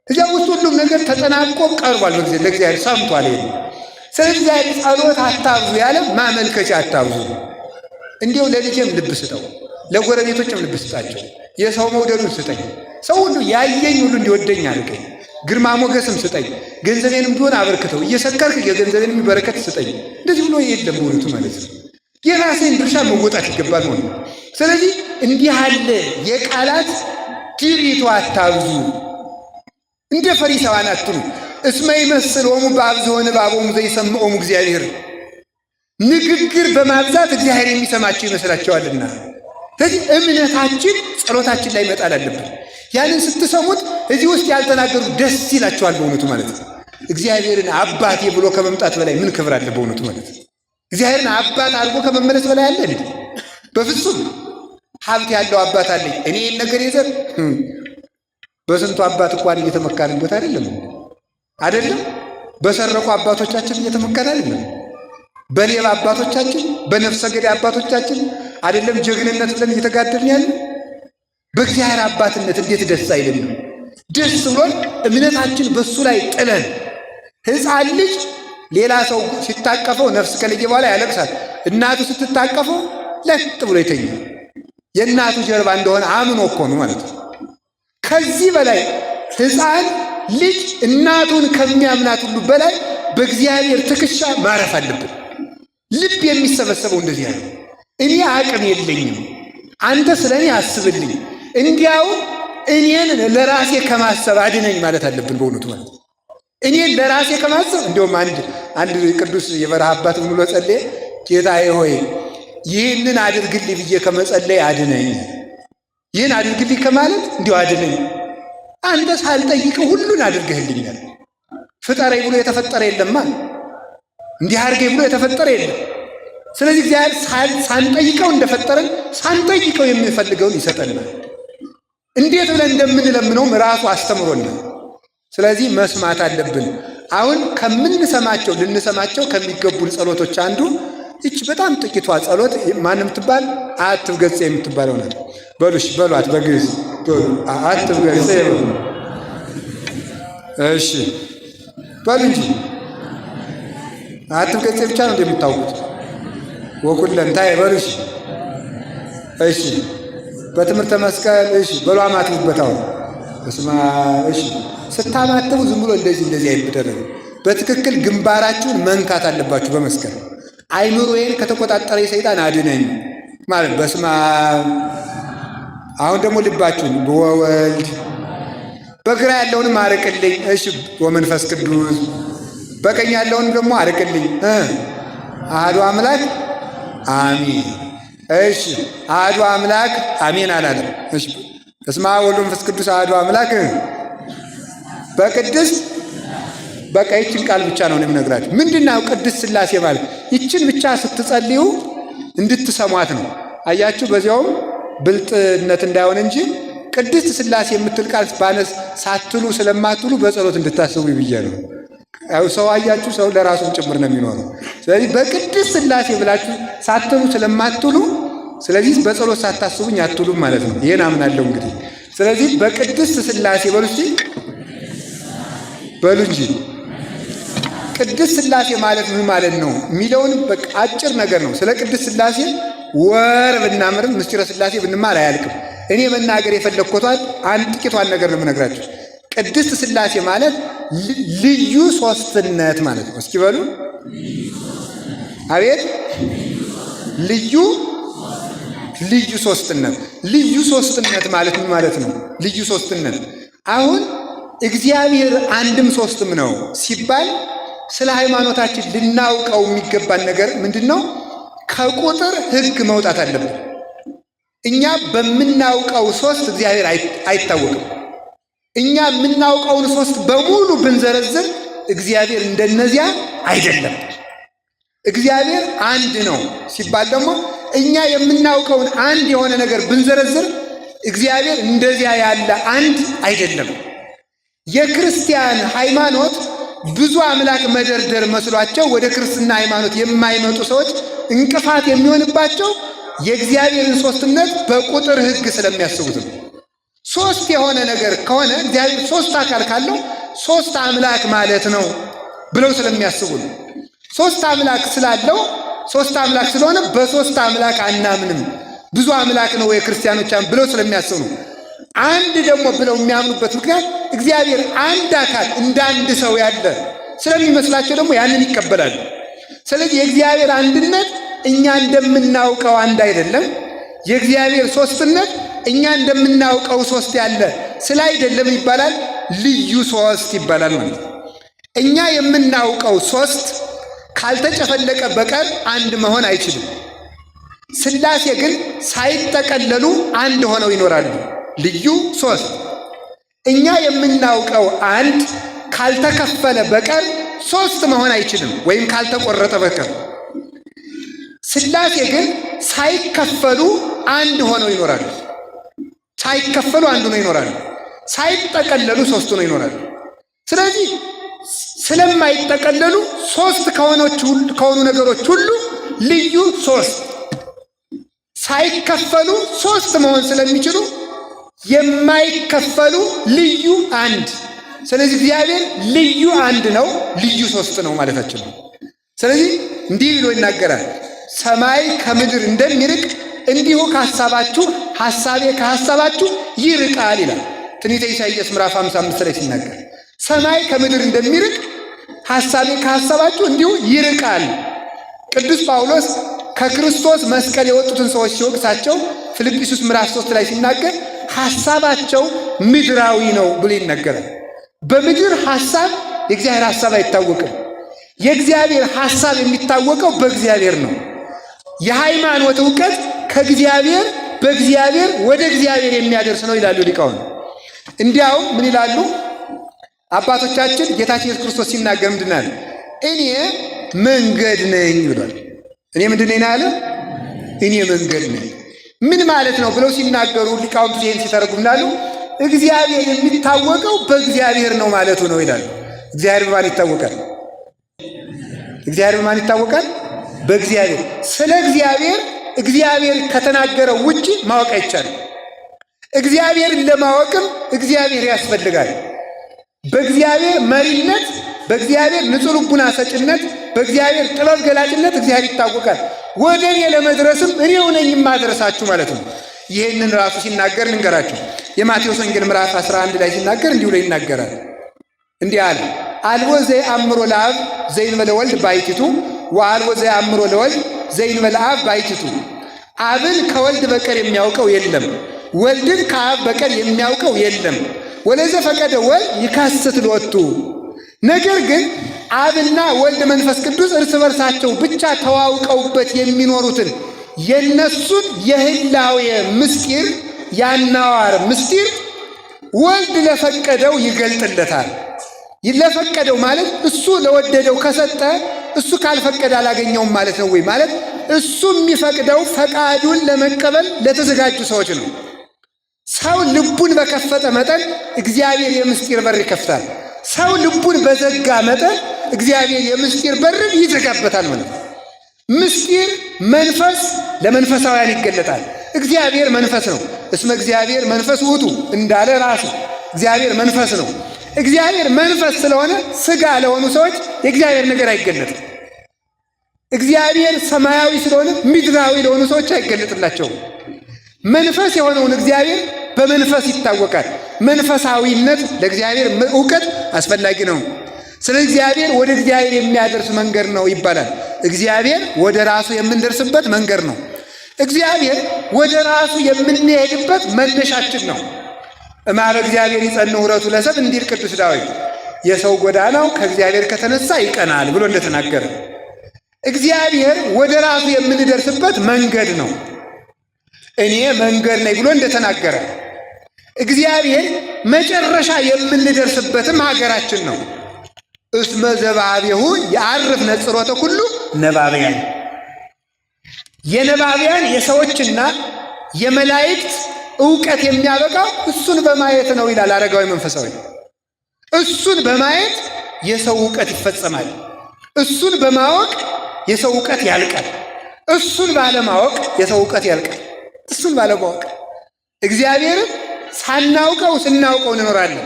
እዚያው ውስጥ ሁሉም ነገር ተጠናቆ ቀርቧል። ለእግዚአብሔር ሰምቷል። ይሄ ስለዚህ ጸሎት አታብዙ ያለ ማመልከቻ አታብዙ። እንዲው ለልጄም ልብ ስጠው፣ ለጎረቤቶችም ልብ ስጣቸው፣ የሰው መውደዱን ስጠኝ፣ ሰው ሁሉ ያየኝ ሁሉ እንዲወደኝ አድርገኝ፣ ግርማ ሞገስም ስጠኝ፣ ገንዘቤንም ቢሆን አበርክተው፣ እየሰከርክ የገንዘቤንም በረከት ስጠኝ። እንደዚህ ብሎ የለም በእውነቱ ማለት ነው። የራሴን ድርሻ መወጣት ይገባል ማለት ነው። ስለዚህ እንዲህ ያለ የቃላት ትዕቢት አታብዙ። እንደ ፈሪሳውያን አትኑ። እስመ ይመስሎሙ በአብዝሖ ንባቦሙ ዘይሰምዖሙ እግዚአብሔር። ንግግር በማብዛት እግዚአብሔር የሚሰማቸው ይመስላቸዋልና። ስለዚህ እምነታችን ጸሎታችን ላይ መጣል አለብን። ያንን ስትሰሙት እዚህ ውስጥ ያልተናገሩ ደስ ይላቸዋል በእውነቱ ማለት ነው። እግዚአብሔርን አባቴ ብሎ ከመምጣት በላይ ምን ክብር አለ በእውነቱ ማለት ነው። እግዚአብሔርን አባት አድርጎ ከመመለስ በላይ አለ እንዴ? በፍጹም። ሀብት ያለው አባት አለኝ እኔ ይህን ነገር ይዘር በስንቱ አባት እንኳን እየተመካንበት አይደለም። በሰረቁ አባቶቻችን እየተመካን አይደለም። በሌባ አባቶቻችን፣ በነፍሰ ገዳይ አባቶቻችን አይደለም ጀግንነት ብለን እየተጋደልን ያለ። በእግዚአብሔር አባትነት እንዴት ደስ አይልም? ደስ ብሎን እምነታችን በሱ ላይ ጥለን። ሕፃን ልጅ ሌላ ሰው ሲታቀፈው ነፍስ ከለየ በኋላ ያለቅሳል። እናቱ ስትታቀፈው ለጥ ብሎ ይተኛል። የእናቱ ጀርባ እንደሆነ አምኖ እኮ ነው ማለት ነው። ከዚህ በላይ ሕፃን ልጅ እናቱን ከሚያምናት ሁሉ በላይ በእግዚአብሔር ትከሻ ማረፍ አለብን። ልብ የሚሰበሰበው እንደዚህ ያለ እኔ አቅም የለኝም፣ አንተ ስለ እኔ አስብልኝ፣ እንዲያው እኔን ለራሴ ከማሰብ አድነኝ ማለት አለብን በእውነቱ ማለት ነው። እኔን ለራሴ ከማሰብ እንዲሁም አንድ ቅዱስ የበረሃ አባት ብሎ ጸለየ፣ ጌታዬ ሆይ ይህንን አድርግልኝ ብዬ ከመጸለይ አድነኝ፣ ይህን አድርግልኝ ከማለት እንዲሁ አድነኝ። አንተ ሳልጠይቅ ሁሉን አድርገህልኛል። ፍጠረኝ ብሎ የተፈጠረ የለማ፣ እንዲህ አድርገኝ ብሎ የተፈጠረ የለም። ስለዚህ እግዚአብሔር ሳንጠይቀው እንደፈጠረን ሳንጠይቀው የሚፈልገውን ይሰጠናል። እንዴት ብለን እንደምንለምነውም ራሱ አስተምሮናል። ስለዚህ መስማት አለብን። አሁን ከምንሰማቸው ልንሰማቸው ከሚገቡን ጸሎቶች አንዱ ይች በጣም ጥቂቷ ጸሎት ማንም ትባል አትብገጽ የምትባለው ናት። በሉሽ በሏት በግዕዝ አትብገጽ። እሺ በሉ እንጂ አትብገጽ ብቻ ነው እንደምታውቁት። ወኩለንታይ በሉሽ። እሺ በትምህርተ መስቀል እሺ በሉ አማትቡበታው እስማ እሺ ስታማትቡ ዝም ብሎ እንደዚህ አይደረግ። በትክክል ግንባራችሁን መንካት አለባችሁ በመስቀል። አይምሮዬን ከተቆጣጠረ ሰይጣን አድነኝ ማለት በስማ። አሁን ደግሞ ልባችሁን በወልድ በግራ ያለውን አርቅልኝ። እሺ ወመንፈስ ቅዱስ በቀኝ ያለውን ደግሞ አርቅልኝ። አሐዱ አምላክ አሜን። እሺ አሐዱ አምላክ አሜን አላለም። እሺ እስማ ወልድ መንፈስ ቅዱስ አሐዱ አምላክ በቅድስት በቃ ይችን ቃል ብቻ ነው የምነግራችሁ። ምንድነው ቅድስት ሥላሴ ማለት? ይችን ብቻ ስትጸልዩ እንድትሰሟት ነው። አያችሁ፣ በዚያውም ብልጥነት እንዳይሆን እንጂ ቅድስት ሥላሴ የምትል ቃል ባነስ ሳትሉ ስለማትሉ በጸሎት እንድታስቡ ብዬ ነው። ያው ሰው አያችሁ፣ ሰው ለራሱን ጭምር ነው የሚኖረው። ስለዚህ በቅድስት ሥላሴ ብላችሁ ሳትሉ ስለማትሉ፣ ስለዚህ በጸሎት ሳታስቡኝ አትሉም ማለት ነው። ይሄን አምናለሁ እንግዲህ። ስለዚህ በቅድስት ሥላሴ በሉ እስቲ በሉ እንጂ። ቅድስት ሥላሴ ማለት ምን ማለት ነው የሚለውን በቃ አጭር ነገር ነው። ስለ ቅድስት ሥላሴ ወር ብናምርም ምስጢረ ሥላሴ ብንማር አያልቅም። እኔ መናገር የፈለግኩት አንድ ጥቂቷን ነገር ነው የምነግራችሁ። ቅድስት ሥላሴ ማለት ልዩ ሦስትነት ማለት ነው። እስኪ በሉ አቤት! ልዩ ሦስትነት። ልዩ ሦስትነት ማለት ምን ማለት ነው? ልዩ ሦስትነት አሁን እግዚአብሔር አንድም ሦስትም ነው ሲባል ስለ ሃይማኖታችን ልናውቀው የሚገባን ነገር ምንድን ነው? ከቁጥር ሕግ መውጣት አለብን። እኛ በምናውቀው ሦስት እግዚአብሔር አይታወቅም። እኛ የምናውቀውን ሦስት በሙሉ ብንዘረዝር እግዚአብሔር እንደነዚያ አይደለም። እግዚአብሔር አንድ ነው ሲባል ደግሞ እኛ የምናውቀውን አንድ የሆነ ነገር ብንዘረዝር እግዚአብሔር እንደዚያ ያለ አንድ አይደለም። የክርስቲያን ሃይማኖት ብዙ አምላክ መደርደር መስሏቸው ወደ ክርስትና ሃይማኖት የማይመጡ ሰዎች እንቅፋት የሚሆንባቸው የእግዚአብሔርን ሦስትነት በቁጥር ሕግ ስለሚያስቡት ነው። ሦስት የሆነ ነገር ከሆነ እግዚአብሔር ሦስት አካል ካለው ሦስት አምላክ ማለት ነው ብለው ስለሚያስቡ ነው። ሦስት አምላክ ስላለው ሦስት አምላክ ስለሆነ በሦስት አምላክ አናምንም፣ ብዙ አምላክ ነው የክርስቲያኖች ብለው ስለሚያስቡ ነው። አንድ ደግሞ ብለው የሚያምኑበት ምክንያት እግዚአብሔር አንድ አካል እንደ አንድ ሰው ያለ ስለሚመስላቸው ደግሞ ያንን ይቀበላሉ። ስለዚህ የእግዚአብሔር አንድነት እኛ እንደምናውቀው አንድ አይደለም። የእግዚአብሔር ሦስትነት እኛ እንደምናውቀው ሦስት ያለ ስለ አይደለም ይባላል፣ ልዩ ሦስት ይባላል ማለት ነው። እኛ የምናውቀው ሦስት ካልተጨፈለቀ በቀር አንድ መሆን አይችልም። ሥላሴ ግን ሳይጠቀለሉ አንድ ሆነው ይኖራሉ፣ ልዩ ሦስት። እኛ የምናውቀው አንድ ካልተከፈለ በቀር ሦስት መሆን አይችልም፣ ወይም ካልተቆረጠ በቀር። ሥላሴ ግን ሳይከፈሉ አንድ ሆነው ይኖራሉ። ሳይከፈሉ አንድ ሆነው ይኖራሉ፣ ሳይጠቀለሉ ሦስት ሆነው ይኖራሉ። ስለዚህ ስለማይጠቀለሉ ሦስት ከሆኑ ነገሮች ሁሉ ልዩ ሦስት፣ ሳይከፈሉ ሦስት መሆን ስለሚችሉ የማይከፈሉ ልዩ አንድ። ስለዚህ እግዚአብሔር ልዩ አንድ ነው፣ ልዩ ሦስት ነው ማለታችን ነው። ስለዚህ እንዲህ ብሎ ይናገራል፣ ሰማይ ከምድር እንደሚርቅ እንዲሁ ከሐሳባችሁ ሐሳቤ ከሐሳባችሁ ይርቃል ይላል ትንቢተ ኢሳይያስ ምዕራፍ 55 ላይ ሲናገር፣ ሰማይ ከምድር እንደሚርቅ ሐሳቤ ከሐሳባችሁ እንዲሁ ይርቃል። ቅዱስ ጳውሎስ ከክርስቶስ መስቀል የወጡትን ሰዎች ሲወቅሳቸው ፊልጵስዩስ ምዕራፍ 3 ላይ ሲናገር ሐሳባቸው ምድራዊ ነው ብሎ ይናገራል። በምድር ሐሳብ የእግዚአብሔር ሐሳብ አይታወቅም። የእግዚአብሔር ሐሳብ የሚታወቀው በእግዚአብሔር ነው። የሃይማኖት ዕውቀት ከእግዚአብሔር በእግዚአብሔር ወደ እግዚአብሔር የሚያደርስ ነው ይላሉ ሊቃውንት። እንዲያውም ምን ይላሉ አባቶቻችን? ጌታችን ኢየሱስ ክርስቶስ ሲናገር ምንድን አለ? እኔ መንገድ ነኝ ብሏል። እኔ ምንድን ነኝ አለ? እኔ መንገድ ነኝ። ምን ማለት ነው ብለው ሲናገሩ ሊቃውንቱ ይህን ሲተረጉም ይላሉ እግዚአብሔር የሚታወቀው በእግዚአብሔር ነው ማለቱ ነው ይላሉ። እግዚአብሔር በማን ይታወቃል? እግዚአብሔር በማን ይታወቃል? በእግዚአብሔር። ስለ እግዚአብሔር ከተናገረው ውጪ ማወቅ አይቻልም። እግዚአብሔርን ለማወቅም እግዚአብሔር ያስፈልጋል። በእግዚአብሔር መሪነት፣ በእግዚአብሔር ንጹሕ ልቡና ሰጭነት፣ በእግዚአብሔር ጥበብ ገላጭነት እግዚአብሔር ይታወቃል። ወደ እኔ ለመድረስም እኔው ነኝ የማደርሳችሁ ማለት ነው። ይህንን ራሱ ሲናገር ልንገራችሁ። የማቴዎስ ወንጌል ምዕራፍ 11 ላይ ሲናገር እንዲሁ ላይ ይናገራል። እንዲህ አለ፣ አልቦ ዘየአምሮ ለአብ ዘእንበለ ወልድ ባሕቲቱ ወአልቦ ዘየአምሮ ለወልድ ዘእንበለ አብ ባሕቲቱ። አብን ከወልድ በቀር የሚያውቀው የለም፣ ወልድን ከአብ በቀር የሚያውቀው የለም። ወለዘፈቀደ ወልድ ይካስት ሎቱ። ነገር ግን አብና ወልድ መንፈስ ቅዱስ እርስ በርሳቸው ብቻ ተዋውቀውበት የሚኖሩትን የነሱን የህላዌ ምስጢር ያናዋር ምስጢር ወልድ ለፈቀደው ይገልጥለታል። ለፈቀደው ማለት እሱ ለወደደው ከሰጠ እሱ ካልፈቀደ አላገኘውም ማለት ነው ወይ? ማለት እሱ የሚፈቅደው ፈቃዱን ለመቀበል ለተዘጋጁ ሰዎች ነው። ሰው ልቡን በከፈተ መጠን እግዚአብሔር የምስጢር በር ይከፍታል። ሰው ልቡን በዘጋ መጠን እግዚአብሔር የምስጢር በርን ይዘጋበታል ማለት ነው። ምስጢር መንፈስ ለመንፈሳውያን ይገለጣል። እግዚአብሔር መንፈስ ነው። እስመ እግዚአብሔር መንፈስ ውእቱ እንዳለ ራሱ እግዚአብሔር መንፈስ ነው። እግዚአብሔር መንፈስ ስለሆነ ሥጋ ለሆኑ ሰዎች የእግዚአብሔር ነገር አይገለጥም። እግዚአብሔር ሰማያዊ ስለሆነ ምድራዊ ለሆኑ ሰዎች አይገለጥላቸውም። መንፈስ የሆነውን እግዚአብሔር በመንፈስ ይታወቃል። መንፈሳዊነት ለእግዚአብሔር እውቀት አስፈላጊ ነው። ስለ እግዚአብሔር ወደ እግዚአብሔር የሚያደርስ መንገድ ነው ይባላል። እግዚአብሔር ወደ ራሱ የምንደርስበት መንገድ ነው። እግዚአብሔር ወደ ራሱ የምንሄድበት መነሻችን ነው። እምኀበ እግዚአብሔር ይጸንዕ ኅብረቱ ለሰብእ እንዲል ቅዱስ ዳዊት የሰው ጎዳናው ከእግዚአብሔር ከተነሳ ይቀናል ብሎ እንደተናገረ እግዚአብሔር ወደ ራሱ የምንደርስበት መንገድ ነው። እኔ መንገድ ነኝ ብሎ እንደተናገረ እግዚአብሔር መጨረሻ የምንደርስበትም ሀገራችን ነው። እስመ ዘበኀቤሁ የዐርፍ ነጽሮተ ኩሉ ነባብያን የነባብያን የሰዎችና የመላእክት ዕውቀት የሚያበቃው እሱን በማየት ነው ይላል አረጋዊ መንፈሳዊ። እሱን በማየት የሰው ዕውቀት ይፈጸማል። እሱን በማወቅ የሰው ዕውቀት ያልቃል። እሱን ባለማወቅ የሰው ዕውቀት ያልቃል። እሱን ባለማወቅ እግዚአብሔርን ሳናውቀው ስናውቀው እንኖራለን።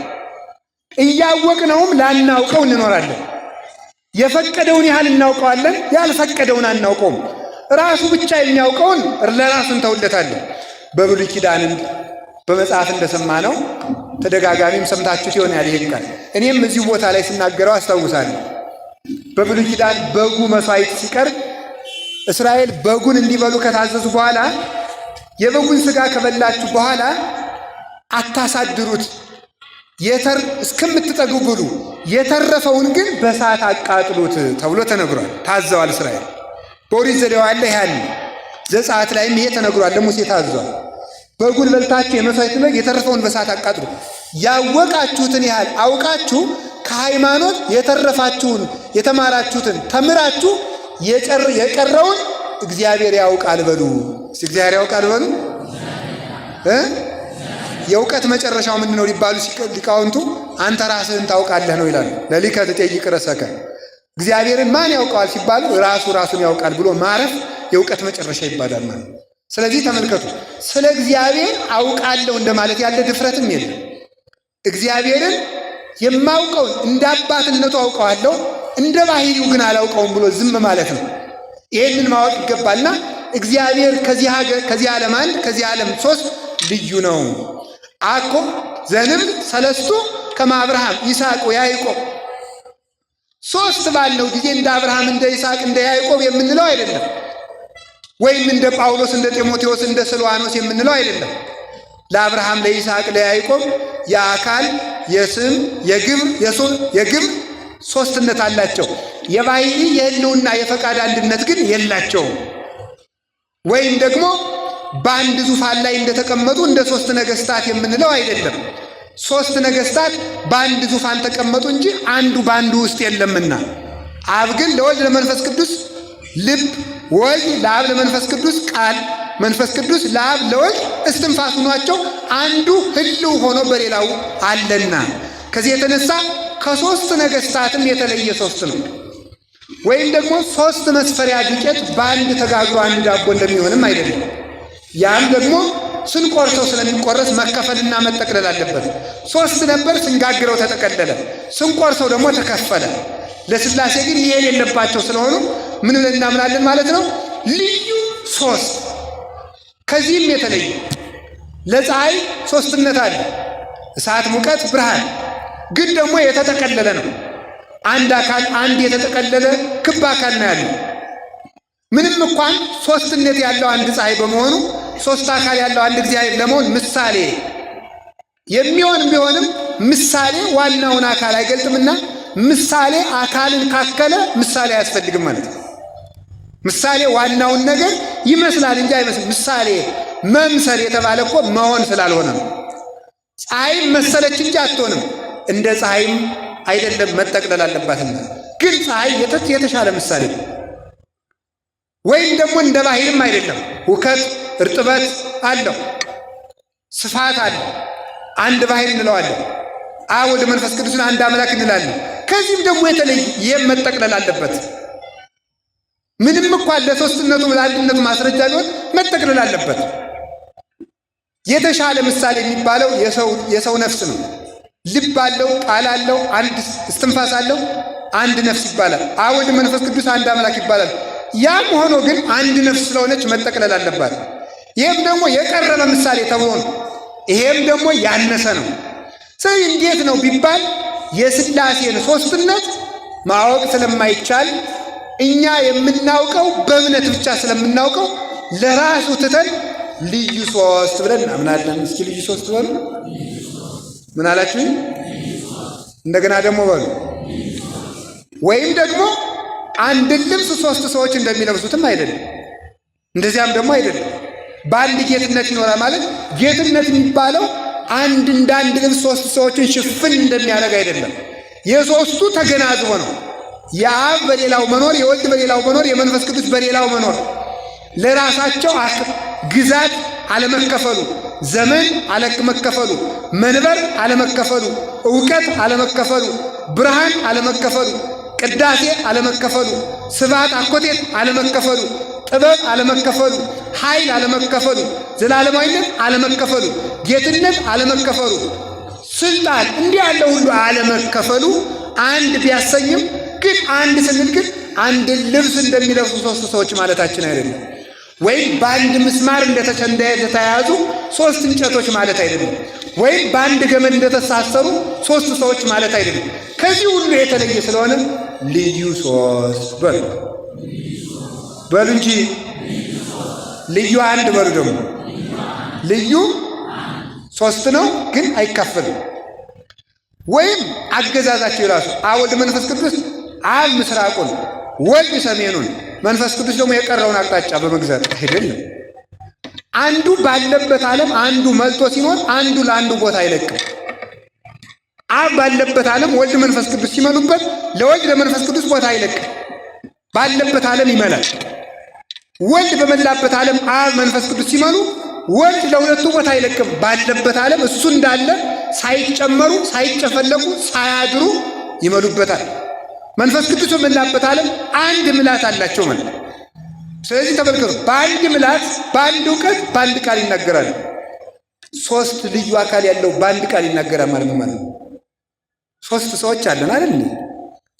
እያወቅነውም ላናውቀው እንኖራለን። የፈቀደውን ያህል እናውቀዋለን፣ ያልፈቀደውን አናውቀውም። ራሱ ብቻ የሚያውቀውን ለራሱ እንተውለታለን። በብሉይ ኪዳን በመጽሐፍ እንደሰማነው ተደጋጋሚም ሰምታችሁት ይሆናል ይሄን ቃል። እኔም እዚህ ቦታ ላይ ስናገረው አስታውሳለሁ። በብሉይ ኪዳን በጉ መሥዋዕት ሲቀርብ እስራኤል በጉን እንዲበሉ ከታዘዙ በኋላ የበጉን ሥጋ ከበላችሁ በኋላ አታሳድሩት፣ እስከምትጠግቡ ብሉ፣ የተረፈውን ግን በእሳት አቃጥሉት ተብሎ ተነግሯል። ታዘዋል እስራኤል። በኦሪት ዘሌዋውያን ያህል ዘጸአት ላይም ይሄ ተነግሯል። ለሙሴ ታዟል። በጉን በልታችሁ የመሥዋዕት በግ የተረፈውን በእሳት አቃጥሉ። ያወቃችሁትን ያህል አውቃችሁ ከሃይማኖት የተረፋችሁን የተማራችሁትን ተምራችሁ የቀረውን እግዚአብሔር ያውቃል በሉ። እግዚአብሔር ያውቃል በሉ። የእውቀት መጨረሻው ምንድን ነው ሊባሉ ሊቃውንቱ አንተ ራስህን ታውቃለህ ነው ይላሉ። ለሊከ ትጠይቅ ርዕሰከ እግዚአብሔርን ማን ያውቀዋል ሲባሉ ራሱ ራሱን ያውቃል ብሎ ማረፍ የእውቀት መጨረሻ ይባላል ማለት። ስለዚህ ተመልከቱ፣ ስለ እግዚአብሔር አውቃለሁ እንደማለት ያለ ድፍረትም የለም። እግዚአብሔርን የማውቀውን እንደ አባትነቱ አውቀዋለሁ፣ እንደ ባህሪው ግን አላውቀውም ብሎ ዝም ማለት ነው። ይህንን ማወቅ ይገባልና እግዚአብሔር ከዚህ ዓለም አንድ ከዚህ ዓለም ሶስት ልዩ ነው። አኮ ዘንብል ሰለስቱ ከመ አብርሃም ይስሐቅ ወያዕቆብ ሶስት ባለው ጊዜ እንደ አብርሃም እንደ ይስሐቅ እንደ ያዕቆብ የምንለው አይደለም። ወይም እንደ ጳውሎስ እንደ ጢሞቴዎስ እንደ ስልዋኖስ የምንለው አይደለም። ለአብርሃም ለይስሐቅ ለያዕቆብ የአካል የስም የግብር ሶስትነት አላቸው። የባህሪ የህልውና የፈቃድ አንድነት ግን የላቸውም። ወይም ደግሞ በአንድ ዙፋን ላይ እንደተቀመጡ እንደ ሶስት ነገስታት የምንለው አይደለም። ሶስት ነገስታት በአንድ ዙፋን ተቀመጡ እንጂ አንዱ በአንዱ ውስጥ የለምና አብ ግን ለወልድ ለመንፈስ ቅዱስ ልብ፣ ወልድ ለአብ ለመንፈስ ቅዱስ ቃል፣ መንፈስ ቅዱስ ለአብ ለወልድ እስትንፋስ ሆኗቸው አንዱ ህልው ሆኖ በሌላው አለና ከዚህ የተነሳ ከሶስት ነገስታትም የተለየ ሶስት ነው። ወይም ደግሞ ሶስት መስፈሪያ ዱቄት በአንድ ተጋግሮ አንድ ዳቦ እንደሚሆንም አይደለም። ያም ደግሞ ስንቆርሰው ስለሚቆረስ መከፈልና መጠቅለል አለበት። ሶስት ነበር፣ ስንጋግረው ተጠቀለለ፣ ስንቆርሰው ደግሞ ተከፈለ። ለሥላሴ ግን ይሄን የለባቸው ስለሆኑ ምን እናምናለን ማለት ነው? ልዩ ሶስት። ከዚህም የተለየ ለፀሐይ ሶስትነት አለ፣ እሳት፣ ሙቀት፣ ብርሃን። ግን ደግሞ የተጠቀለለ ነው። አንድ አካል አንድ የተጠቀለለ ክብ አካል ነው ያለው። ምንም እንኳን ሶስትነት ያለው አንድ ፀሐይ በመሆኑ ሶስት አካል ያለው አንድ እግዚአብሔር ለመሆን ምሳሌ የሚሆን ቢሆንም ምሳሌ ዋናውን አካል አይገልጥምና ምሳሌ አካልን ካከለ ምሳሌ አያስፈልግም ማለት ነው። ምሳሌ ዋናውን ነገር ይመስላል እንጂ አይመስልም። ምሳሌ መምሰል የተባለ እኮ መሆን ስላልሆነ ነው። ፀሐይም መሰለች እንጂ አትሆንም። እንደ ፀሐይም አይደለም መጠቅለል አለባትና፣ ግን ፀሐይ የተሻለ ምሳሌ ነው። ወይም ደግሞ እንደ ባህርም አይደለም። ውከት እርጥበት አለው፣ ስፋት አለው። አንድ ባህር እንለዋለን። አብ ወልድ መንፈስ ቅዱስን አንድ አምላክ እንላለን። ከዚህም ደግሞ የተለየ ይህም መጠቅለል አለበት። ምንም እንኳን ለሶስትነቱ ለአንድነቱ ማስረጃ ቢሆን መጠቅለል አለበት። የተሻለ ምሳሌ የሚባለው የሰው ነፍስ ነው። ልብ አለው፣ ቃል አለው፣ አንድ እስትንፋስ አለው፣ አንድ ነፍስ ይባላል። አብ ወልድ መንፈስ ቅዱስ አንድ አምላክ ይባላል። ያም ሆኖ ግን አንድ ነፍስ ስለሆነች መጠቅለል አለባት። ይህም ደግሞ የቀረበ ምሳሌ ተብሎ ነው። ይሄም ደግሞ ያነሰ ነው። ስለዚህ እንዴት ነው ቢባል የሥላሴን ሦስትነት ማወቅ ስለማይቻል እኛ የምናውቀው በእምነት ብቻ ስለምናውቀው ለራሱ ትተን ልዩ ሦስት ብለን እናምናለን። እስኪ ልዩ ሦስት በሉ። ምን አላችሁኝ? እንደገና ደግሞ በሉ። ወይም ደግሞ አንድን ልብስ ሦስት ሰዎች እንደሚለብሱትም አይደለም፣ እንደዚያም ደግሞ አይደለም። በአንድ ጌትነት ይኖራል ማለት ጌትነት የሚባለው አንድ እንደ አንድ ልብስ ሦስት ሰዎችን ሽፍን እንደሚያደርግ አይደለም። የሦስቱ ተገናዝቦ ነው። የአብ በሌላው መኖር፣ የወልድ በሌላው መኖር፣ የመንፈስ ቅዱስ በሌላው መኖር፣ ለራሳቸው ግዛት አለመከፈሉ፣ ዘመን አለመከፈሉ፣ መንበር አለመከፈሉ፣ ዕውቀት አለመከፈሉ፣ ብርሃን አለመከፈሉ፣ ቅዳሴ አለመከፈሉ፣ ስብሐት አኮቴት አለመከፈሉ፣ ጥበብ አለመከፈሉ፣ ኃይል አለመከፈሉ፣ ዘላለማዊነት አለመከፈሉ፣ ጌትነት አለመከፈሉ፣ ስልጣን እንዲህ ያለው ሁሉ አለመከፈሉ አንድ ቢያሰኝም ግን አንድ ስንል ግን አንድ ልብስ እንደሚለብሱ ሦስት ሰዎች ማለታችን አይደለም። ወይም በአንድ ምስማር እንደተያያዙ ሦስት እንጨቶች ማለት አይደለም። ወይም በአንድ ገመድ እንደተሳሰሩ ሦስት ሰዎች ማለት አይደለም። ከዚህ ሁሉ የተለየ ስለሆነ ልዩ ሦስት በሉ በሉ እንጂ ልዩ አንድ በሉ። ደግሞ ልዩ ሦስት ነው ግን አይካፈልም። ወይም አገዛዛቸው የራሱ አብ ወልድ መንፈስ ቅዱስ አብ ምስራቁን ወልድ ሰሜኑን መንፈስ ቅዱስ ደግሞ የቀረውን አቅጣጫ በመግዛት አይደለም። አንዱ ባለበት ዓለም አንዱ መልቶ ሲኖር አንዱ ለአንዱ ቦታ አይለቅም። አብ ባለበት ዓለም ወልድ መንፈስ ቅዱስ ሲመሉበት ለወልድ ለመንፈስ ቅዱስ ቦታ አይለቅም። ባለበት ዓለም ይመላል። ወልድ በመላበት ዓለም አብ መንፈስ ቅዱስ ሲመሉ ወልድ ለሁለቱ ቦታ አይለቅም። ባለበት ዓለም እሱ እንዳለ ሳይጨመሩ ሳይጨፈለቁ ሳያድሩ ይመሉበታል። መንፈስ ቅዱስ በመላበት ዓለም አንድ ምላት አላቸው ማለት። ስለዚህ ተመልከቱ፣ በአንድ ምላት፣ በአንድ እውቀት፣ በአንድ ቃል ይናገራሉ። ሦስት ልዩ አካል ያለው በአንድ ቃል ይናገራል ማለት ነው። ሦስት ሰዎች አለን አይደል?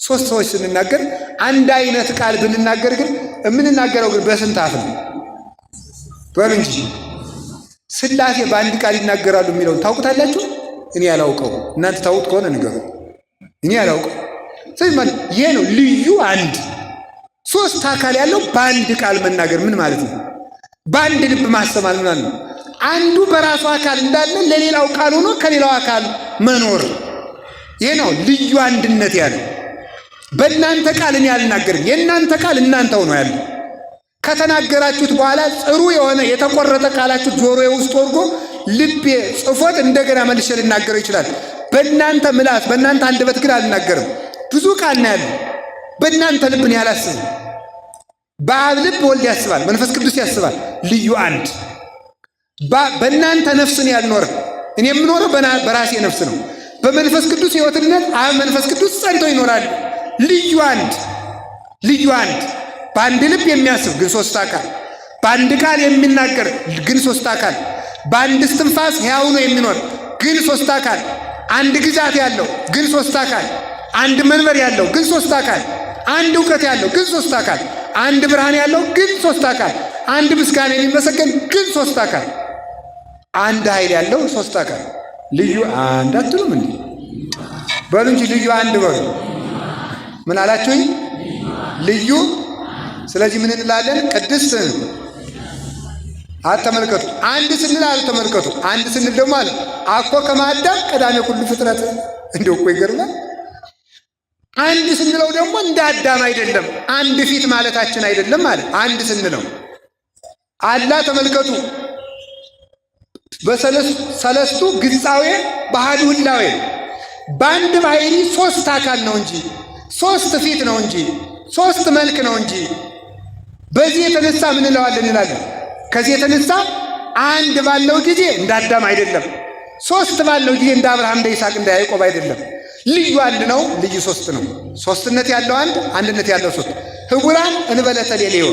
ሦስት ሰዎች ስንናገር አንድ አይነት ቃል ብንናገር ግን የምንናገረው ግን በስንት አፍ ነው? በሉ እንጂ ሥላሴ በአንድ ቃል ይናገራሉ የሚለውን ታውቁታላችሁ? እኔ ያላውቀው፣ እናንተ ታውቁት ከሆነ ንገሩ። እኔ ያላውቀው። ስለዚህ ማለት ይሄ ነው ልዩ አንድ። ሦስት አካል ያለው በአንድ ቃል መናገር ምን ማለት ነው? በአንድ ልብ ማሰማል ምን ማለት ነው? አንዱ በራሱ አካል እንዳለ ለሌላው ቃል ሆኖ ከሌላው አካል መኖር። ይሄ ነው ልዩ አንድነት ያለው። በእናንተ ቃል እኔ አልናገርም፣ የእናንተ ቃል እናንተው ነው ያለው። ከተናገራችሁት በኋላ ጽሩ የሆነ የተቆረጠ ቃላችሁ ጆሮዬ ውስጥ ወርጎ ልቤ ጽፎት እንደገና መልሼ ልናገረው ይችላል። በእናንተ ምላስ በእናንተ አንደበት ግን አልናገርም። ብዙ ቃል ነው ያለው። በእናንተ ልብ እኔ አላስብም። በአብ ልብ ወልድ ያስባል፣ መንፈስ ቅዱስ ያስባል። ልዩ አንድ። በእናንተ ነፍስ እኔ አልኖርም። እኔ የምኖረው በራሴ ነፍስ ነው። በመንፈስ ቅዱስ ሕይወትነት አብ መንፈስ ቅዱስ ጸንተው ይኖራሉ። ልዩ አንድ። ልዩ አንድ። በአንድ ልብ የሚያስብ ግን ሦስት አካል፣ በአንድ ቃል የሚናገር ግን ሦስት አካል፣ በአንድ እስትንፋስ ሕያው ነው የሚኖር ግን ሦስት አካል፣ አንድ ግዛት ያለው ግን ሦስት አካል፣ አንድ መንበር ያለው ግን ሦስት አካል፣ አንድ እውቀት ያለው ግን ሦስት አካል፣ አንድ ብርሃን ያለው ግን ሦስት አካል፣ አንድ ምስጋና የሚመሰገን ግን ሦስት አካል፣ አንድ ኃይል ያለው ሦስት አካል። ልዩ አንድ አትሉም እንዴ? በሉ እንጂ ልዩ አንድ በሉ። ምን አላችሁኝ? ልዩ። ስለዚህ ምን እንላለን? ቅድስት። አትተመልከቱ። አንድ ስንል አልተመልከቱ። አንድ ስንል ደግሞ አለ አኮ ከማዳም ቀዳሜ ኩሉ ፍጥረት። እንደው እኮ ይገርማል። አንድ ስንለው ደግሞ እንደ አዳም አይደለም፣ አንድ ፊት ማለታችን አይደለም ማለት አንድ ስንለው አላ ተመልከቱ። በሰለስቱ ግጻዌ ባህዱ ህላዌ በአንድ ባህሪ ሦስት አካል ነው እንጂ ሦስት ፊት ነው እንጂ ሦስት መልክ ነው እንጂ። በዚህ የተነሳ ምን እንለዋለን እንላለን። ከዚህ የተነሳ አንድ ባለው ጊዜ እንደ አዳም አይደለም፣ ሦስት ባለው ጊዜ እንደ አብርሃም፣ እንደ ይስሐቅ፣ እንደ ያዕቆብ አይደለም። ልዩ አንድ ነው፣ ልዩ ሦስት ነው። ሦስትነት ያለው አንድ፣ አንድነት ያለው ሦስት። ህቡራን እንበለተ ሌሌዮ፣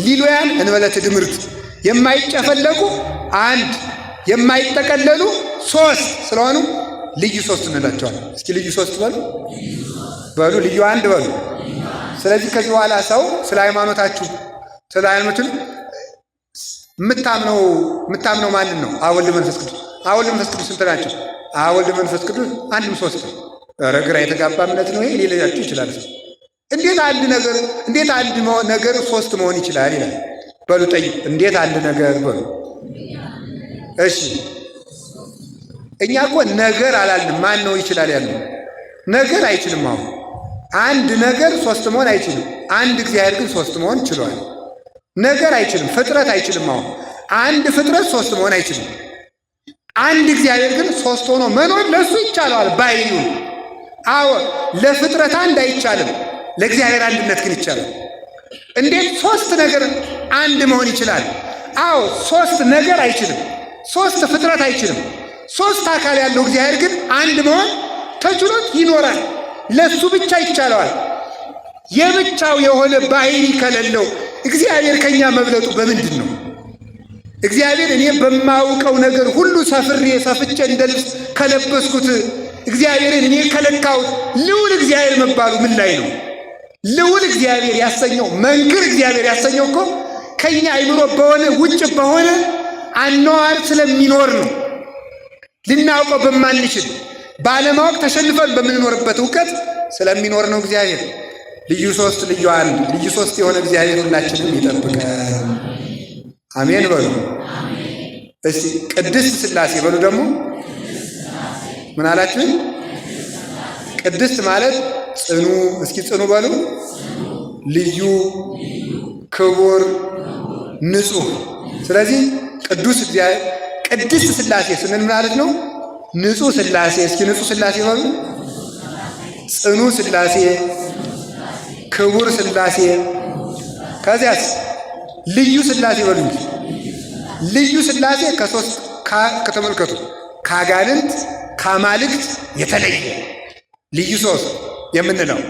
ሊሎያን እንበለተ ድምርት፣ የማይጨፈለቁ አንድ፣ የማይጠቀለሉ ሦስት ስለሆኑ ልዩ ሦስት እንላቸዋለን። እስኪ ልዩ ሦስት በሉ በሉ፣ ልዩ አንድ በሉ። ስለዚህ ከዚህ በኋላ ሰው ስለ ሃይማኖታችሁ ስለ ሃይማኖትን የምታምነው ማንን ነው? አብ ወልድ መንፈስ ቅዱስ። አብ ወልድ መንፈስ ቅዱስ ስንት ናቸው? አብ ወልድ መንፈስ ቅዱስ አንድም ሶስት ነው። ኧረ ግራ የተጋባ እምነት ነው ይሄ ሊላችሁ ይችላል። እንዴት አንድ ነገር ሶስት መሆን ይችላል ይላል። በሉ ጠይቁ። እንዴት አንድ ነገር በሉ። እሺ እኛ እኮ ነገር አላልንም። ማን ነው ይችላል ያለው? ነገር አይችልም። አሁን አንድ ነገር ሶስት መሆን አይችልም። አንድ እግዚአብሔር ግን ሶስት መሆን ችሏል። ነገር አይችልም። ፍጥረት አይችልም። አሁን አንድ ፍጥረት ሶስት መሆን አይችልም። አንድ እግዚአብሔር ግን ሶስት ሆኖ መኖር ለሱ ይቻለዋል ባይሉ። አዎ ለፍጥረት አንድ አይቻልም፣ ለእግዚአብሔር አንድነት ግን ይቻላል። እንዴት ሶስት ነገር አንድ መሆን ይችላል? አዎ ሶስት ነገር አይችልም፣ ሶስት ፍጥረት አይችልም። ሶስት አካል ያለው እግዚአብሔር ግን አንድ መሆን ተችሎት ይኖራል። ለሱ ብቻ ይቻለዋል። የብቻው የሆነ ባህሪ ከሌለው እግዚአብሔር ከኛ መብለጡ በምንድን ነው? እግዚአብሔር እኔ በማውቀው ነገር ሁሉ ሰፍቼ እንደ ልብስ ከለበስኩት እግዚአብሔርን እኔ ከለካሁት ልዑል እግዚአብሔር መባሉ ምን ላይ ነው? ልዑል እግዚአብሔር ያሰኘው መንክር እግዚአብሔር ያሰኘው እኮ ከኛ አይምሮ በሆነ ውጭ በሆነ አኗዋር ስለሚኖር ነው። ልናውቀው በማንችል ባለማወቅ ተሸንፈን በምንኖርበት እውቀት ስለሚኖር ነው። እግዚአብሔር ልዩ ሶስት ልዩ አንድ ልዩ ሶስት የሆነ እግዚአብሔር ሁላችንም ይጠብቀን። አሜን በሉ። እስቲ ቅድስት ሥላሴ በሉ። ደግሞ ምን አላችሁ? ቅድስት ማለት ጽኑ። እስኪ ጽኑ በሉ። ልዩ፣ ክቡር፣ ንጹሕ። ስለዚህ ቅዱስ እግዚአብሔር ቅድስት ሥላሴ ስንል ማለት ነው ንጹሕ ሥላሴ። እስኪ ንጹሕ ሥላሴ በሉ። ጽኑ ሥላሴ፣ ክቡር ሥላሴ፣ ከዚያስ ልዩ ሥላሴ በሉ እንጂ። ልዩ ሥላሴ ከሶስት ከተመልከቱ ከአጋንንት ከአማልክት የተለየ ልዩ ሶስት የምንለው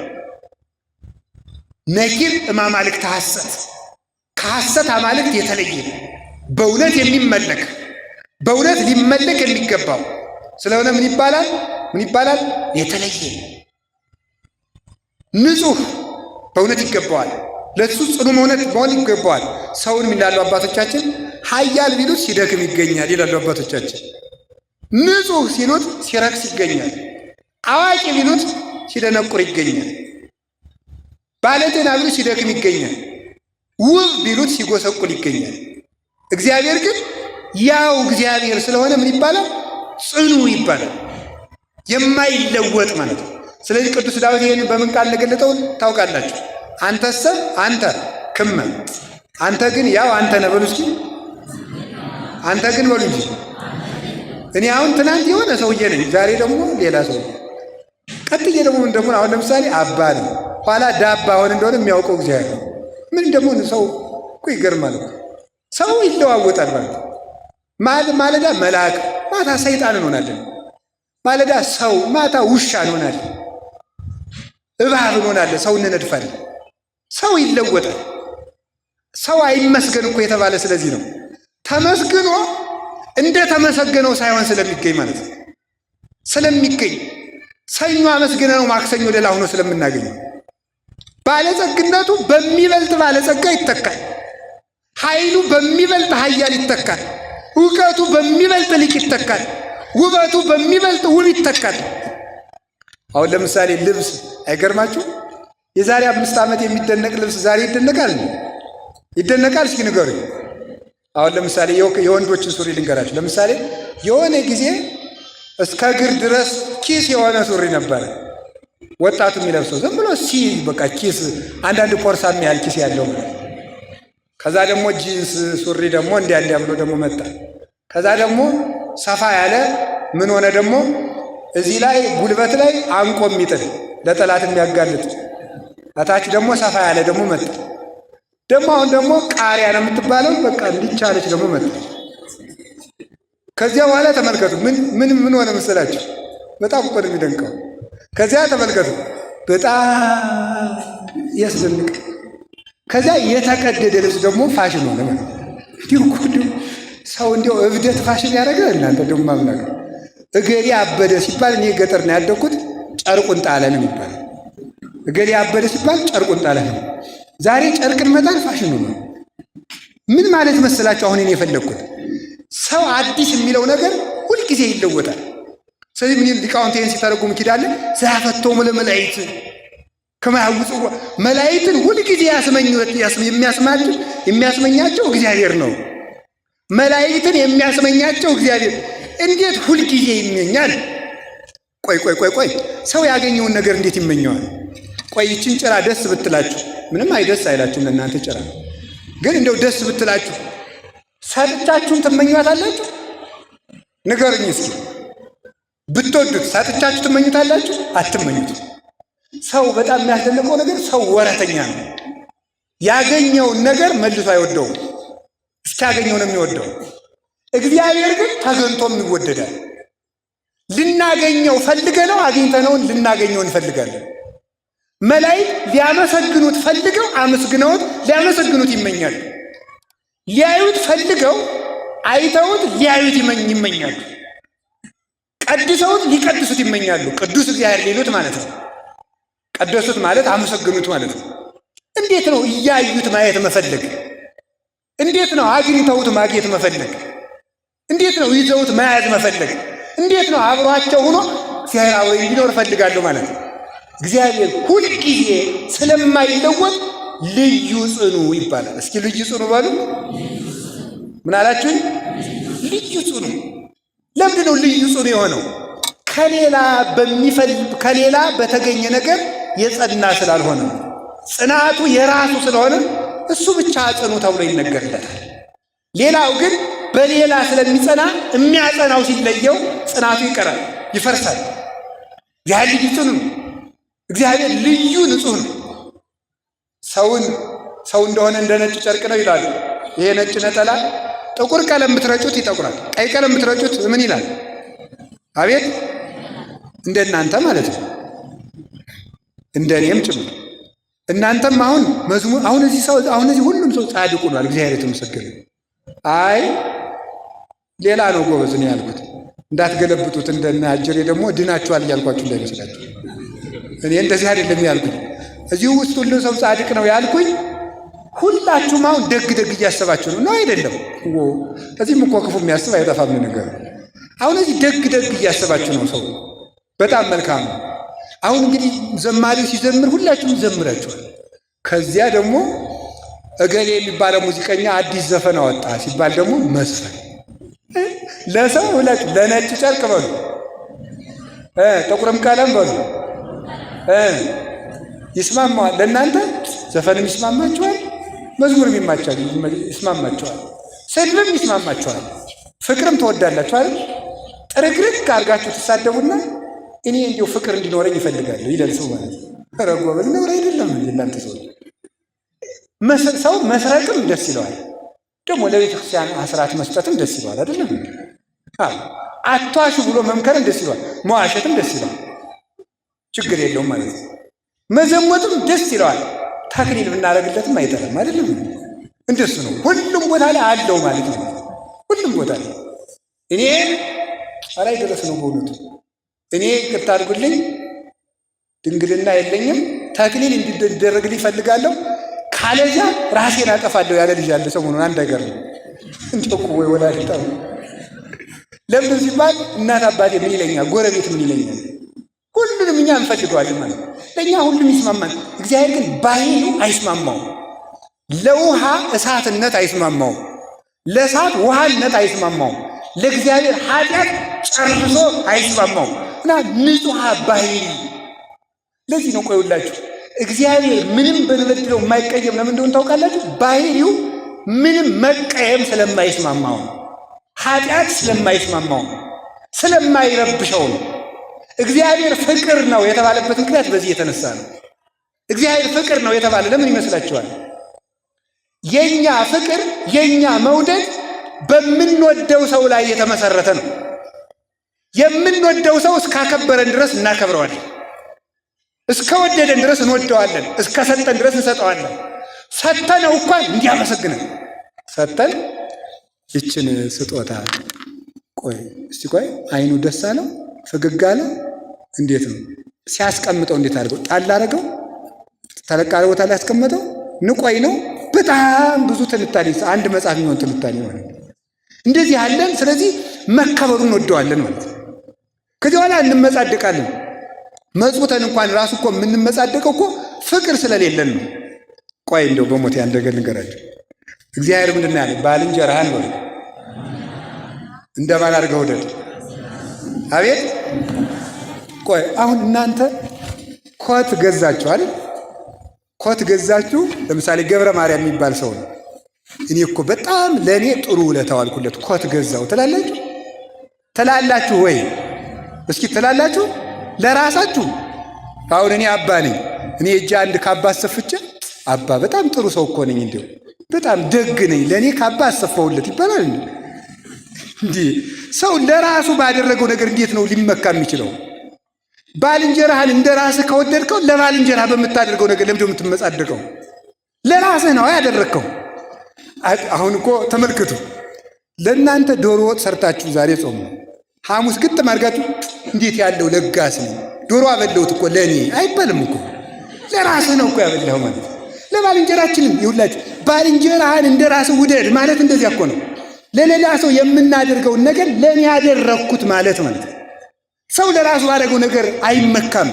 ነኪር እማማልክት ሐሰት ከሐሰት አማልክት የተለየ በእውነት የሚመለክ በእውነት ሊመለክ የሚገባው ስለሆነ ምን ይባላል? የተለየ ንጹሕ በእውነት ይገባዋል። ለሱ ጽኑ መሆን ይገባዋል። ሰውን ይላሉ አባቶቻችን፣ ኃያል ቢሉት ሲደክም ይገኛል ይላሉ አባቶቻችን። ንጹሕ ሲሉት ሲረክስ ይገኛል። አዋቂ ቢሉት ሲደነቁር ይገኛል። ባለጤና ቢሉት ሲደክም ይገኛል። ውብ ቢሉት ሲጎሰቁል ይገኛል። እግዚአብሔር ግን ያው እግዚአብሔር ስለሆነ ምን ይባላል? ጽኑ ይባላል። የማይለወጥ ማለት ነው። ስለዚህ ቅዱስ ዳዊት ይህን በምን ቃል እንደገለጠውን ታውቃላችሁ? አንተሰ አንተ ክመ፣ አንተ ግን ያው አንተ ነህ በሉ እስኪ። አንተ ግን በሉ እንጂ። እኔ አሁን ትናንት የሆነ ሰውዬ ነኝ፣ ዛሬ ደግሞ ሌላ ሰው፣ ቀጥዬ ደግሞ ምን ደግሞ አሁን ለምሳሌ አባ ነኝ፣ ኋላ ዳባ ሆን እንደሆነ የሚያውቀው እግዚአብሔር ነው። ምን ደግሞ ሰው እኮ ይገርማል። ሰው ይለዋወጣል ማለት ማለዳ መልአክ ማታ ሰይጣን እንሆናለን። ማለዳ ሰው ማታ ውሻ እንሆናለን። እባብ እንሆናለን። ሰው እንነድፋለን። ሰው ይለወጣል። ሰው አይመስገን እኮ የተባለ ስለዚህ ነው። ተመስግኖ እንደ ተመሰገነው ሳይሆን ስለሚገኝ ማለት ነው። ስለሚገኝ ሰኞ አመስግነ ነው ማክሰኞ ሌላ ሆኖ ስለምናገኘው ባለጸግነቱ በሚበልጥ ባለጸጋ ይተካል። ኃይሉ በሚበልጥ ኃያል ይተካል። እውቀቱ በሚበልጥ ሊቅ ይተካል። ውበቱ በሚበልጥ ውብ ይተካል። አሁን ለምሳሌ ልብስ አይገርማችሁ? የዛሬ 5 ዓመት የሚደነቅ ልብስ ዛሬ ይደነቃል? ይደነቃል? እስኪ ንገሩኝ። አሁን ለምሳሌ የወንዶችን ሱሪ ልንገራችሁ። ለምሳሌ የሆነ ጊዜ እስከ እግር ድረስ ኪስ የሆነ ሱሪ ነበረ ወጣቱ የሚለብሰው። ዝም ብሎ በቃ ኪስ፣ አንዳንድ ፖርሳ የሚያህል ኪስ ያለው። ከዛ ደግሞ ጂንስ ሱሪ ደግሞ እንዲያ ብሎ ደግሞ መጣ። ከዛ ደግሞ ሰፋ ያለ ምን ሆነ ደግሞ እዚህ ላይ ጉልበት ላይ አንቆ የሚጥል ለጠላት የሚያጋልጥ፣ እታች ደግሞ ሰፋ ያለ ደግሞ መጣ። ደግሞ አሁን ደግሞ ቃሪያ ነው የምትባለው በቃ እንዲቻለች ደግሞ መጣ። ከዚያ በኋላ ተመልከቱ ምን ሆነ መሰላችሁ? በጣም እኮ ነው የሚደንቀው። ከዚያ ተመልከቱ በጣም ያስደንቅ። ከዚያ የተቀደደ ልብስ ደግሞ ፋሽን ሆነ ማለት ነው። ሰው እንዲያው እብደት ፋሽን ያደረገ እናንተ ደግሞ ማምናቅ። እገሌ አበደ ሲባል እኔ ገጠር ነው ያደግኩት፣ ጨርቁን ጣለ ነው የሚባል። እገሌ አበደ ሲባል ጨርቁን ጣለ ነው። ዛሬ ጨርቅን መጣል ፋሽን ነው። ምን ማለት መሰላችሁ? አሁን እኔ የፈለግኩት ሰው አዲስ የሚለው ነገር ሁልጊዜ ይለወጣል። ስለዚህ ምን ሊቃውንት ይህን ሲተረጉም ኪዳለ ዘያፈቶሙ ለመላእክት ከማያውጹ መላእክትን ሁልጊዜ የሚያስመኛቸው እግዚአብሔር ነው። መላእክትን የሚያስመኛቸው እግዚአብሔር እንዴት ሁልጊዜ ይመኛል? ቆይ ሰው ያገኘውን ነገር እንዴት ይመኘዋል? ቆይ ይችን ጭራ ደስ ብትላችሁ ምንም አይደስ አይላችሁም ለእናንተ ጭራ ግን እንደው ደስ ብትላችሁ ሰጥቻችሁን ትመኙታላችሁ? ንገሩኝ እስኪ። ብትወዱት ሰጥቻችሁ ትመኙታላችሁ? አትመኙት። ሰው በጣም የሚያስደንቀው ነገር ሰው ወረተኛ ነው። ያገኘውን ነገር መልሶ አይወደውም። እስኪያገኘው ነው የሚወደው። እግዚአብሔር ግን ተገንቶም ይወደዳል። ልናገኘው ፈልገነው አግኝተነውን ልናገኘው እንፈልጋለን። መላእክት ሊያመሰግኑት ፈልገው አመስግነውት ሊያመሰግኑት ይመኛሉ። ሊያዩት ፈልገው አይተውት ሊያዩት ይመኛሉ። ቀድሰውት ሊቀድሱት ይመኛሉ። ቅዱስ እግዚአብሔር ሊሉት ማለት ነው። ቀደሱት ማለት አመሰግኑት ማለት ነው። እንዴት ነው እያዩት ማየት መፈለግ? እንዴት ነው አግኝተውት ማግኘት መፈለግ? እንዴት ነው ይዘውት መያዝ መፈለግ? እንዴት ነው አብሯቸው ሆኖ እግዚአብሔር አብሮ እንዲኖር እፈልጋለሁ ማለት ነው። እግዚአብሔር ሁልጊዜ ስለማይለወጥ ልዩ ጽኑ ይባላል። እስኪ ልዩ ጽኑ ባሉ ምን አላችሁኝ? ልዩ ጽኑ። ለምንድን ነው ልዩ ጽኑ የሆነው? ከሌላ በተገኘ ነገር የጸና ስላልሆነ ጽናቱ የራሱ ስለሆነ እሱ ብቻ ጽኑ ተብሎ ይነገርለታል። ሌላው ግን በሌላ ስለሚጸና የሚያጸናው ሲለየው ጽናቱ ይቀራል፣ ይፈርሳል። እግዚአብሔር ልዩ ጽኑ ነው። እግዚአብሔር ልዩ ንጹሕ ነው። ሰው እንደሆነ እንደ ነጭ ጨርቅ ነው ይላሉ። ይሄ ነጭ ነጠላ ጥቁር ቀለም ብትረጩት ይጠቁራል፣ ቀይ ቀለም ብትረጩት ምን ይላል? አቤት እንደናንተ ማለት ነው። እንደኔም ጭምር እናንተም አሁን እዚህ ሁሉም ሰው ጻድቅ ሆኗል። እግዚአብሔር የተመሰገነ። አይ ሌላ ነው ጎበዝ ነው ያልኩት። እንዳትገለብጡት እንደና አጀሬ ደግሞ ድናችኋል እያልኳችሁ እንዳይመስላችሁ። እኔ እንደዚህ አይደለም ያልኩኝ። እዚሁ ውስጥ ሁሉም ሰው ጻድቅ ነው ያልኩኝ። ሁላችሁም አሁን ደግ እያሰባችሁ ነው አይደለም? እዚህም እኮ ክፉ የሚያስብ አይጠፋም ነገር። አሁን እዚህ ደግ እያሰባችሁ ነው ሰው። በጣም መልካም ነው። አሁን እንግዲህ ዘማሪው ሲዘምር ሁላችሁም ዘምራችኋል። ከዚያ ደግሞ እገሌ የሚባለው ሙዚቀኛ አዲስ ዘፈን አወጣ ሲባል ደግሞ መስፈን ለሰው ሁላችሁ ለነጭ ጨርቅ በሉ፣ ጥቁርም ቀለም በሉ ይስማማዋል። ለእናንተ ዘፈንም ይስማማችኋል፣ መዝሙርም ይስማማችኋል፣ ስድብም ይስማማችኋል፣ ፍቅርም ትወዳላችሁ አይደል? ጥርግርግ አድርጋችሁ ትሳደቡና እኔ እንዲሁ ፍቅር እንዲኖረኝ ይፈልጋለሁ ይላል ሰው ማለት ነው። ኧረ ጎበዝ ነውር አይደለም እናንተ ሰው። ሰው መስረቅም ደስ ይለዋል፣ ደግሞ ለቤተ ክርስቲያን አስራት መስጠትም ደስ ይለዋል አይደለም? አቷሹ ብሎ መምከርም ደስ ይለዋል፣ መዋሸትም ደስ ይለዋል። ችግር የለውም ማለት ነው። መዘሞትም ደስ ይለዋል፣ ተክሊል ብናደርግለትም አይጠላም አይደለም? እንደሱ ነው። ሁሉም ቦታ ላይ አለው ማለት ነው። ሁሉም ቦታ ላይ እኔ አላይ ድረስ ነው በእውነቱ። እኔ ይቅርታ አድርጉልኝ፣ ድንግልና የለኝም፣ ተክሊል እንዲደረግልኝ ይፈልጋለሁ። ካለዚያ ራሴን አጠፋለሁ ያለ ልጅ ያለ ሰሞኑን አንድ ነገር ነው። እንደው ወይ ወላዲታ ለምን ሲባል እናት አባቴ ምን ይለኛል፣ ጎረቤት ምን ይለኛል፣ ሁሉንም እኛ እንፈልገዋለን ማለት ነው። ለእኛ ሁሉም ይስማማል። እግዚአብሔር ግን ባህሉ አይስማማውም። ለውሃ እሳትነት አይስማማውም፣ ለእሳት ውሃነት አይስማማውም፣ ለእግዚአብሔር ኃጢአት ጨርሶ አይስማማውም እና ንጹሕ ባህሪ። ለዚህ ነው ቆይውላችሁ እግዚአብሔር ምንም በንበድለው የማይቀየም ለምን እንደሆነ ታውቃላችሁ? ባህሪው ምንም መቀየም ስለማይስማማው ነው። ኃጢአት ስለማይስማማው ነው፣ ስለማይረብሸው ነው። እግዚአብሔር ፍቅር ነው የተባለበት ምክንያት በዚህ የተነሳ ነው። እግዚአብሔር ፍቅር ነው የተባለ ለምን ይመስላችኋል? የኛ ፍቅር የኛ መውደድ በምንወደው ሰው ላይ የተመሰረተ ነው። የምንወደው ሰው እስካከበረን ድረስ እናከብረዋለን፣ እስከ ወደደን ድረስ እንወደዋለን፣ እስከ ሰጠን ድረስ እንሰጠዋለን። ሰጠነው እንኳን እንዲያመሰግነን ሰጠን ይችን ስጦታ። ቆይ አይኑ ደስ አለው፣ ፈገግ አለ። እንዴት ነው ሲያስቀምጠው? እንዴት አድርገው ጣል አደረገው? ተለቅ አድርጎታል ያስቀመጠው። ንቆይ ነው በጣም ብዙ ትንታኔ፣ አንድ መጽሐፍ የሚሆን ትንታኔ ማለት ነው። እንደዚህ ያለን። ስለዚህ መከበሩን እንወደዋለን ማለት ነው። ከዚህ በኋላ እንመጻደቃለን። መጽውተን እንኳን ራሱ እኮ የምንመጻደቀው እኮ ፍቅር ስለሌለን ነው። ቆይ እንደው በሞት ያን ነገር ልንገራችሁ። እግዚአብሔር ምንድን ነው ያለ? ባልንጀራህን በሉ እንደማን አድርገህ ውደድ። አቤት! ቆይ አሁን እናንተ ኮት ገዛችሁ አይደል? ኮት ገዛችሁ። ለምሳሌ ገብረ ማርያም የሚባል ሰው ነው። እኔ እኮ በጣም ለእኔ ጥሩ ውለታ ዋልኩለት ኮት ገዛው ትላላችሁ ወይ? እስኪ ትላላችሁ ለራሳችሁ? አሁን እኔ አባ ነኝ። እኔ እጅ አንድ ካባ አሰፍቼ አባ በጣም ጥሩ ሰው እኮ ነኝ፣ እንዲሁ በጣም ደግ ነኝ፣ ለእኔ ካባ አሰፋውለት ይባላል እንዴ? ሰው ለራሱ ባደረገው ነገር እንዴት ነው ሊመካ የሚችለው? ባልንጀራህን እንደ ራስህ ከወደድከው ለባልንጀራህ በምታደርገው ነገር ለምንድን ነው የምትመጻደቀው? ለራስህ ነው ያደረግከው። አሁን እኮ ተመልክቱ። ለእናንተ ዶሮ ወጥ ሰርታችሁ ዛሬ ጾም ነው፣ ሐሙስ ግጥም አድርጋችሁ እንዴት ያለው ለጋስ ነው ዶሮ አበላሁት እኮ ለእኔ አይባልም እኮ። ለራስህ ነው እኮ ያበላኸው ማለት። ለባልንጀራችንም ይሁላችሁ ባልንጀራህን እንደ ራስህ ውደድ ማለት እንደዚያ እኮ ነው። ለሌላ ሰው የምናደርገውን ነገር ለእኔ ያደረግኩት ማለት ማለት ነው። ሰው ለራሱ ባደረገው ነገር አይመካም፣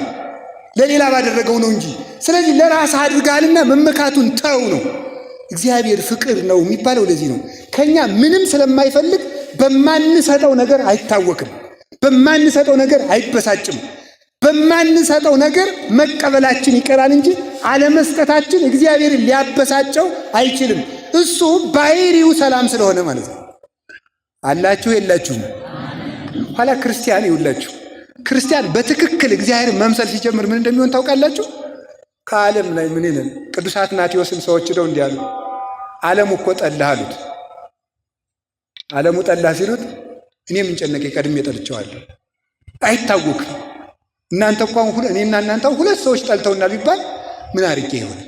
ለሌላ ባደረገው ነው እንጂ። ስለዚህ ለራስህ አድርጋልና መመካቱን ተው ነው። እግዚአብሔር ፍቅር ነው የሚባለው ለዚህ ነው። ከኛ ምንም ስለማይፈልግ በማንሰጠው ነገር አይታወክም፣ በማንሰጠው ነገር አይበሳጭም። በማንሰጠው ነገር መቀበላችን ይቀራል እንጂ አለመስጠታችን እግዚአብሔርን ሊያበሳጨው አይችልም። እሱ ባህሪው ሰላም ስለሆነ ማለት ነው። አላችሁ የላችሁም? ኋላ ክርስቲያን ይውላችሁ፣ ክርስቲያን በትክክል እግዚአብሔር መምሰል ሲጀምር ምን እንደሚሆን ታውቃላችሁ? ከዓለም ላይ ምን ይላል? ቅዱስ አትናቴዎስን ሰዎች ሄደው እንዲህ አሉ፣ ዓለሙ እኮ ጠላህ አሉት። ዓለሙ ጠላህ ሲሉት እኔ ምን ጨነቀኝ ቀድሜ ጠልቼዋለሁ። አይታወክም። እናንተ እንኳን እኔና እናንተ ሁለት ሰዎች ጠልተውናል ቢባል ምን አድርጌ ይሆን?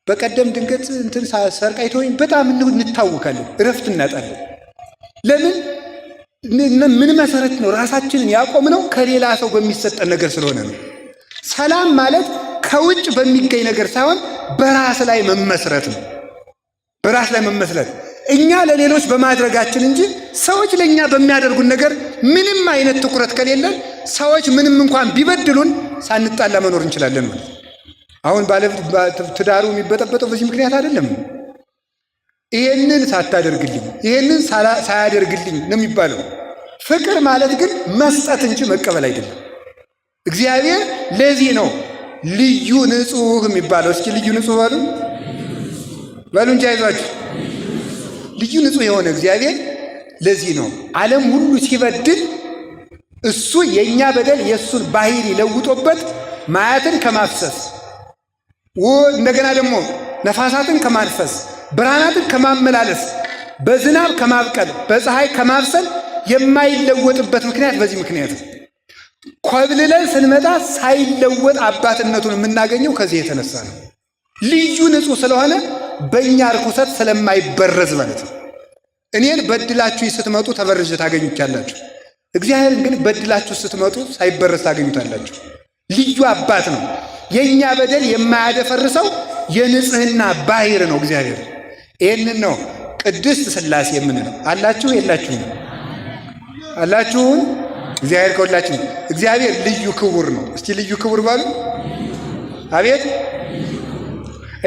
በቀደም ድንገት እንትን ሰርቅ አይተውኝ በጣም እንታወካለን፣ እረፍት እናጣለን። ለምን? ምን መሰረት ነው ራሳችንን ያቆምነው? ከሌላ ሰው በሚሰጠን ነገር ስለሆነ ነው። ሰላም ማለት ከውጭ በሚገኝ ነገር ሳይሆን በራስ ላይ መመስረት ነው። በራስ ላይ መመስረት እኛ ለሌሎች በማድረጋችን እንጂ ሰዎች ለእኛ በሚያደርጉን ነገር ምንም አይነት ትኩረት ከሌለን ሰዎች ምንም እንኳን ቢበድሉን ሳንጣላ መኖር እንችላለን ማለት። አሁን ትዳሩ የሚበጠበጠው በዚህ ምክንያት አይደለም። ይሄንን ሳታደርግልኝ ይሄንን ሳያደርግልኝ ነው የሚባለው። ፍቅር ማለት ግን መስጠት እንጂ መቀበል አይደለም። እግዚአብሔር ለዚህ ነው ልዩ ንጹሕ የሚባለው። እስኪ ልዩ ንጹሕ በሉ እንጂ አይዟችሁ። ልዩ ንጹሕ የሆነ እግዚአብሔር ለዚህ ነው ዓለም ሁሉ ሲበድል እሱ የኛ በደል የሱን ባህሪ ለውጦበት ማያትን ከማፍሰስ እንደገና ደግሞ ነፋሳትን ከማንፈስ ብርሃናትን ከማመላለስ በዝናብ ከማብቀል በፀሐይ ከማብሰል የማይለወጥበት ምክንያት በዚህ ምክንያት ነው። ኮብልለን ስንመጣ ሳይለወጥ አባትነቱን የምናገኘው ከዚህ የተነሳ ነው። ልዩ ንጹሕ ስለሆነ በእኛ ርኩሰት ስለማይበረዝ ማለት ነው። እኔን በድላችሁ ስትመጡ ተበርዤ ታገኙታላችሁ። እግዚአብሔርን ግን በድላችሁ ስትመጡ ሳይበረዝ ታገኙታላችሁ። ልዩ አባት ነው። የእኛ በደል የማያደፈርሰው የንጽህና ባህር ነው እግዚአብሔር። ይህንን ነው ቅድስት ሥላሴ የምንለው። አላችሁ የላችሁም? አላችሁን? እግዚአብሔር ከሁላችን እግዚአብሔር ልዩ ክቡር ነው። እስቲ ልዩ ክቡር ባሉ። አቤት!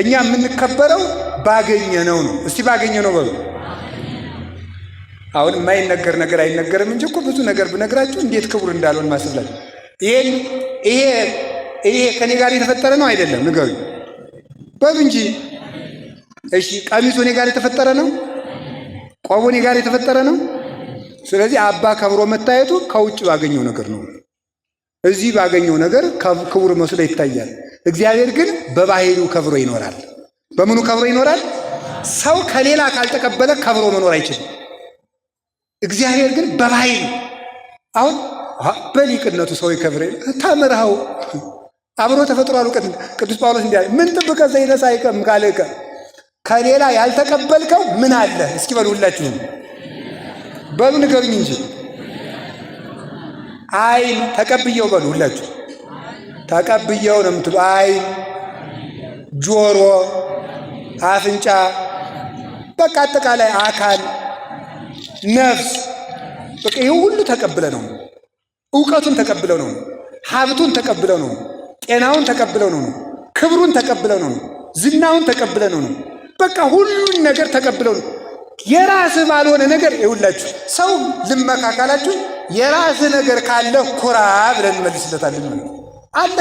እኛ የምንከበረው ባገኘነው ነው። እስቲ ባገኘነው በሉ። አሁን የማይነገር ነገር አይነገርም እንጂ እኮ ብዙ ነገር ብነግራችሁ እንዴት ክቡር እንዳልሆን ማስብላችሁ። ይሄ ከኔ ጋር የተፈጠረ ነው አይደለም? ንገሩኝ በሉ እንጂ። እሺ ቀሚሱ እኔ ጋር የተፈጠረ ነው? ቆቡ እኔ ጋር የተፈጠረ ነው? ስለዚህ አባ ከብሮ መታየቱ ከውጭ ባገኘው ነገር ነው። እዚህ ባገኘው ነገር ክቡር መስሎ ይታያል። እግዚአብሔር ግን በባህሪው ከብሮ ይኖራል። በምኑ ከብሮ ይኖራል? ሰው ከሌላ ካልተቀበለ ከብሮ መኖር አይችልም። እግዚአብሔር ግን በባህሪው አሁን በሊቅነቱ ሰው ይከብረ ተምርሃው አብሮ ተፈጥሯል። ቅዱስ ጳውሎስ እንዲያ ምን ጥብቀ ዘይነሳ አይቀም ካልከ ከሌላ ያልተቀበልከው ምን አለ? እስኪ በሉ ሁላችሁም በሉ ንገሩኝ እንጂ አይን ተቀብየው በሉ ሁላችሁ ተቀብየው ነው የምትሉ። አይን፣ ጆሮ፣ አፍንጫ፣ በቃ አጠቃላይ አካል፣ ነፍስ በቃ ይሄ ሁሉ ተቀብለው ነው። ዕውቀቱን ተቀብለው ነው። ሀብቱን ተቀብለው ነው። ጤናውን ተቀብለው ነው። ክብሩን ተቀብለው ነው። ዝናውን ተቀብለው ነው። በቃ ሁሉን ነገር ተቀብለው ነው። የራስህ ባልሆነ ነገር ይውላችሁ ሰው ልመካካላችሁ የራስህ ነገር ካለ ኩራ ብለን እንመልስለታለን ማለት አለ።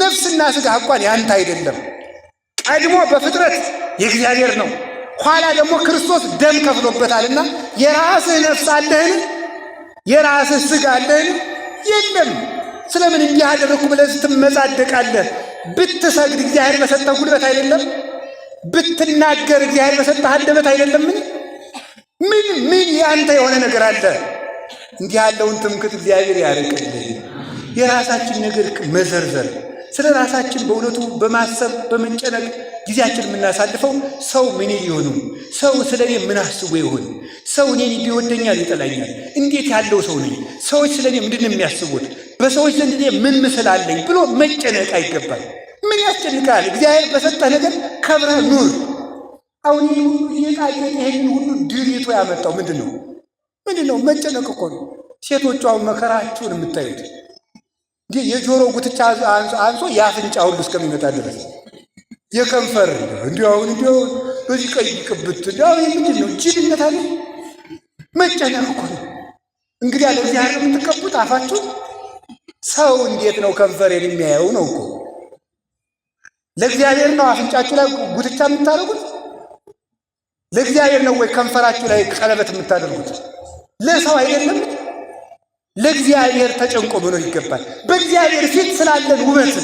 ነፍስና ስጋ እንኳን ያንተ አይደለም። ቀድሞ በፍጥረት የእግዚአብሔር ነው። ኋላ ደግሞ ክርስቶስ ደም ከፍሎበታልና የራስህ ነፍስ አለህን? የራስህ ስጋ አለህን? የለም። ስለምን እንዲህ አደረኩ ብለህ ትመጻደቃለህ? ብትሰግድ እግዚአብሔር በሰጠህ ጉልበት አይደለም? ብትናገር እግዚአብሔር በሰጠህ አንደበት አይደለምን? ምን ያንተ የሆነ ነገር አለ? እንዲህ ያለውን ትምክህት እግዚአብሔር ያርቅልን። የራሳችን ነገር መዘርዘር፣ ስለ ራሳችን በእውነቱ በማሰብ በመጨነቅ ጊዜያችን የምናሳልፈው ሰው ምን ሊሆኑ፣ ሰው ስለ እኔ ምን አስቦ ይሆን፣ ሰው እኔን ቢወደኛል ይጠላኛል፣ እንዴት ያለው ሰው ነኝ፣ ሰዎች ስለ እኔ ምንድን ነው የሚያስቡት፣ በሰዎች ዘንድ እኔ ምን ምስል አለኝ ብሎ መጨነቅ አይገባል። ምን ያስጨንቃል? እግዚአብሔር በሰጠህ ነገር ከብረህ ኑር። አሁን ይህ ሁሉ እየጣየት ይሄንን ሁሉ ድሪቶ ያመጣው ምንድን ነው? መጨነቅ እኮ ነው። ሴቶቹ አሁን መከራችሁን የምታዩት እንዲህ የጆሮ ጉትቻ አንሶ የአፍንጫ ሁሉ እስከሚመጣ ድረስ የከንፈር እንዲያውን በዚህ ቀይ ቅብት ምንድን ነው? ጅልነት አለ። መጨነቅ እኮ ነው። እንግዲህ ያለ እግዚአብሔር የምትቀቡት አፋችሁን። ሰው እንዴት ነው ከንፈሬን የሚያየው ነው እኮ። ለእግዚአብሔር ነው አፍንጫችሁ ላይ ጉትቻ የምታደርጉት? ለእግዚአብሔር ነው ወይ ከንፈራችሁ ላይ ቀለበት የምታደርጉት? ለሰው አይደለም። ለእግዚአብሔር ተጨንቆ መኖር ይገባል። በእግዚአብሔር ፊት ስላለን ውበት፣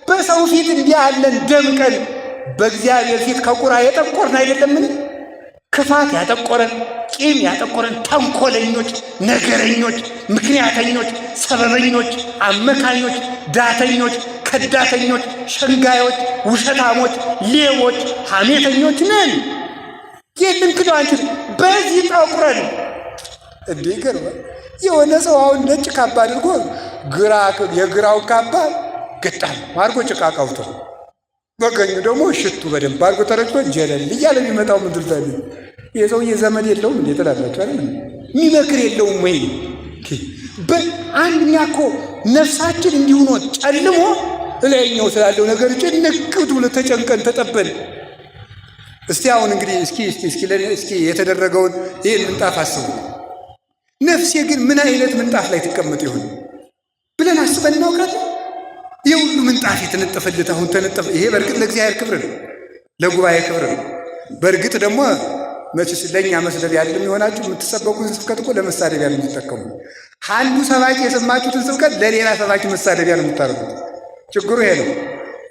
በሰው ፊት እንዲህ ያለን ደምቀን በእግዚአብሔር ፊት ከቁራ የጠቆርን አይደለምን? ክፋት ያጠቆረን፣ ቂም ያጠቆረን፣ ተንኮለኞች፣ ነገረኞች፣ ምክንያተኞች፣ ሰበበኞች፣ አመካኞች፣ ዳተኞች፣ ከዳተኞች፣ ሸንጋዮች፣ ውሸታሞች፣ ሌቦች፣ ሐሜተኞች ነን። ይህንን ክዶ አንችል በዚህ ጠቁረን እንዲህ ይገርማል። የሆነ ሰው አሁን ነጭ ካባ አድርጎ የግራውን ካባ ገጣም አድርጎ ጭቃ ቀብቶ በቀኙ ደግሞ ሽቱ በደንብ አድርጎ ተረጭቶ ጀለል እያለ የሚመጣው ምድር ላይ ይህ ሰውዬ ዘመድ የለውም እንዴ ትላላችሁ አይደል? የሚመክር የለውም ወይ? በአንድኛ እኮ ነፍሳችን እንዲሁ ነው ጨልሞ እላይኛው ስላለው ነገር ጭንቅ ብሎ ተጨንቀን ተጠበን። እስቲ አሁን እንግዲህ እስኪ የተደረገውን ይህን ምንጣፍ አስቡ። ነፍሴ ግን ምን አይነት ምንጣፍ ላይ ትቀመጥ ይሆን ብለን አስበን እናውቃለን? ይህ ሁሉ ምንጣፍ የተነጠፈለት አሁን ተነጠፈ። ይሄ በእርግጥ ለእግዚአብሔር ክብር ነው፣ ለጉባኤ ክብር ነው። በእርግጥ ደግሞ መቼስ ለእኛ መስደቢያ አይደለም የሆናችሁ። የምትሰበኩትን ስብከት እኮ ለመሳደቢያ ነው የምትጠቀሙ። አንዱ ሰባኪ የሰማችሁትን ስብከት ለሌላ ሰባኪ መሳደቢያ ነው የምታደርጉት። ችግሩ ይሄ ነው።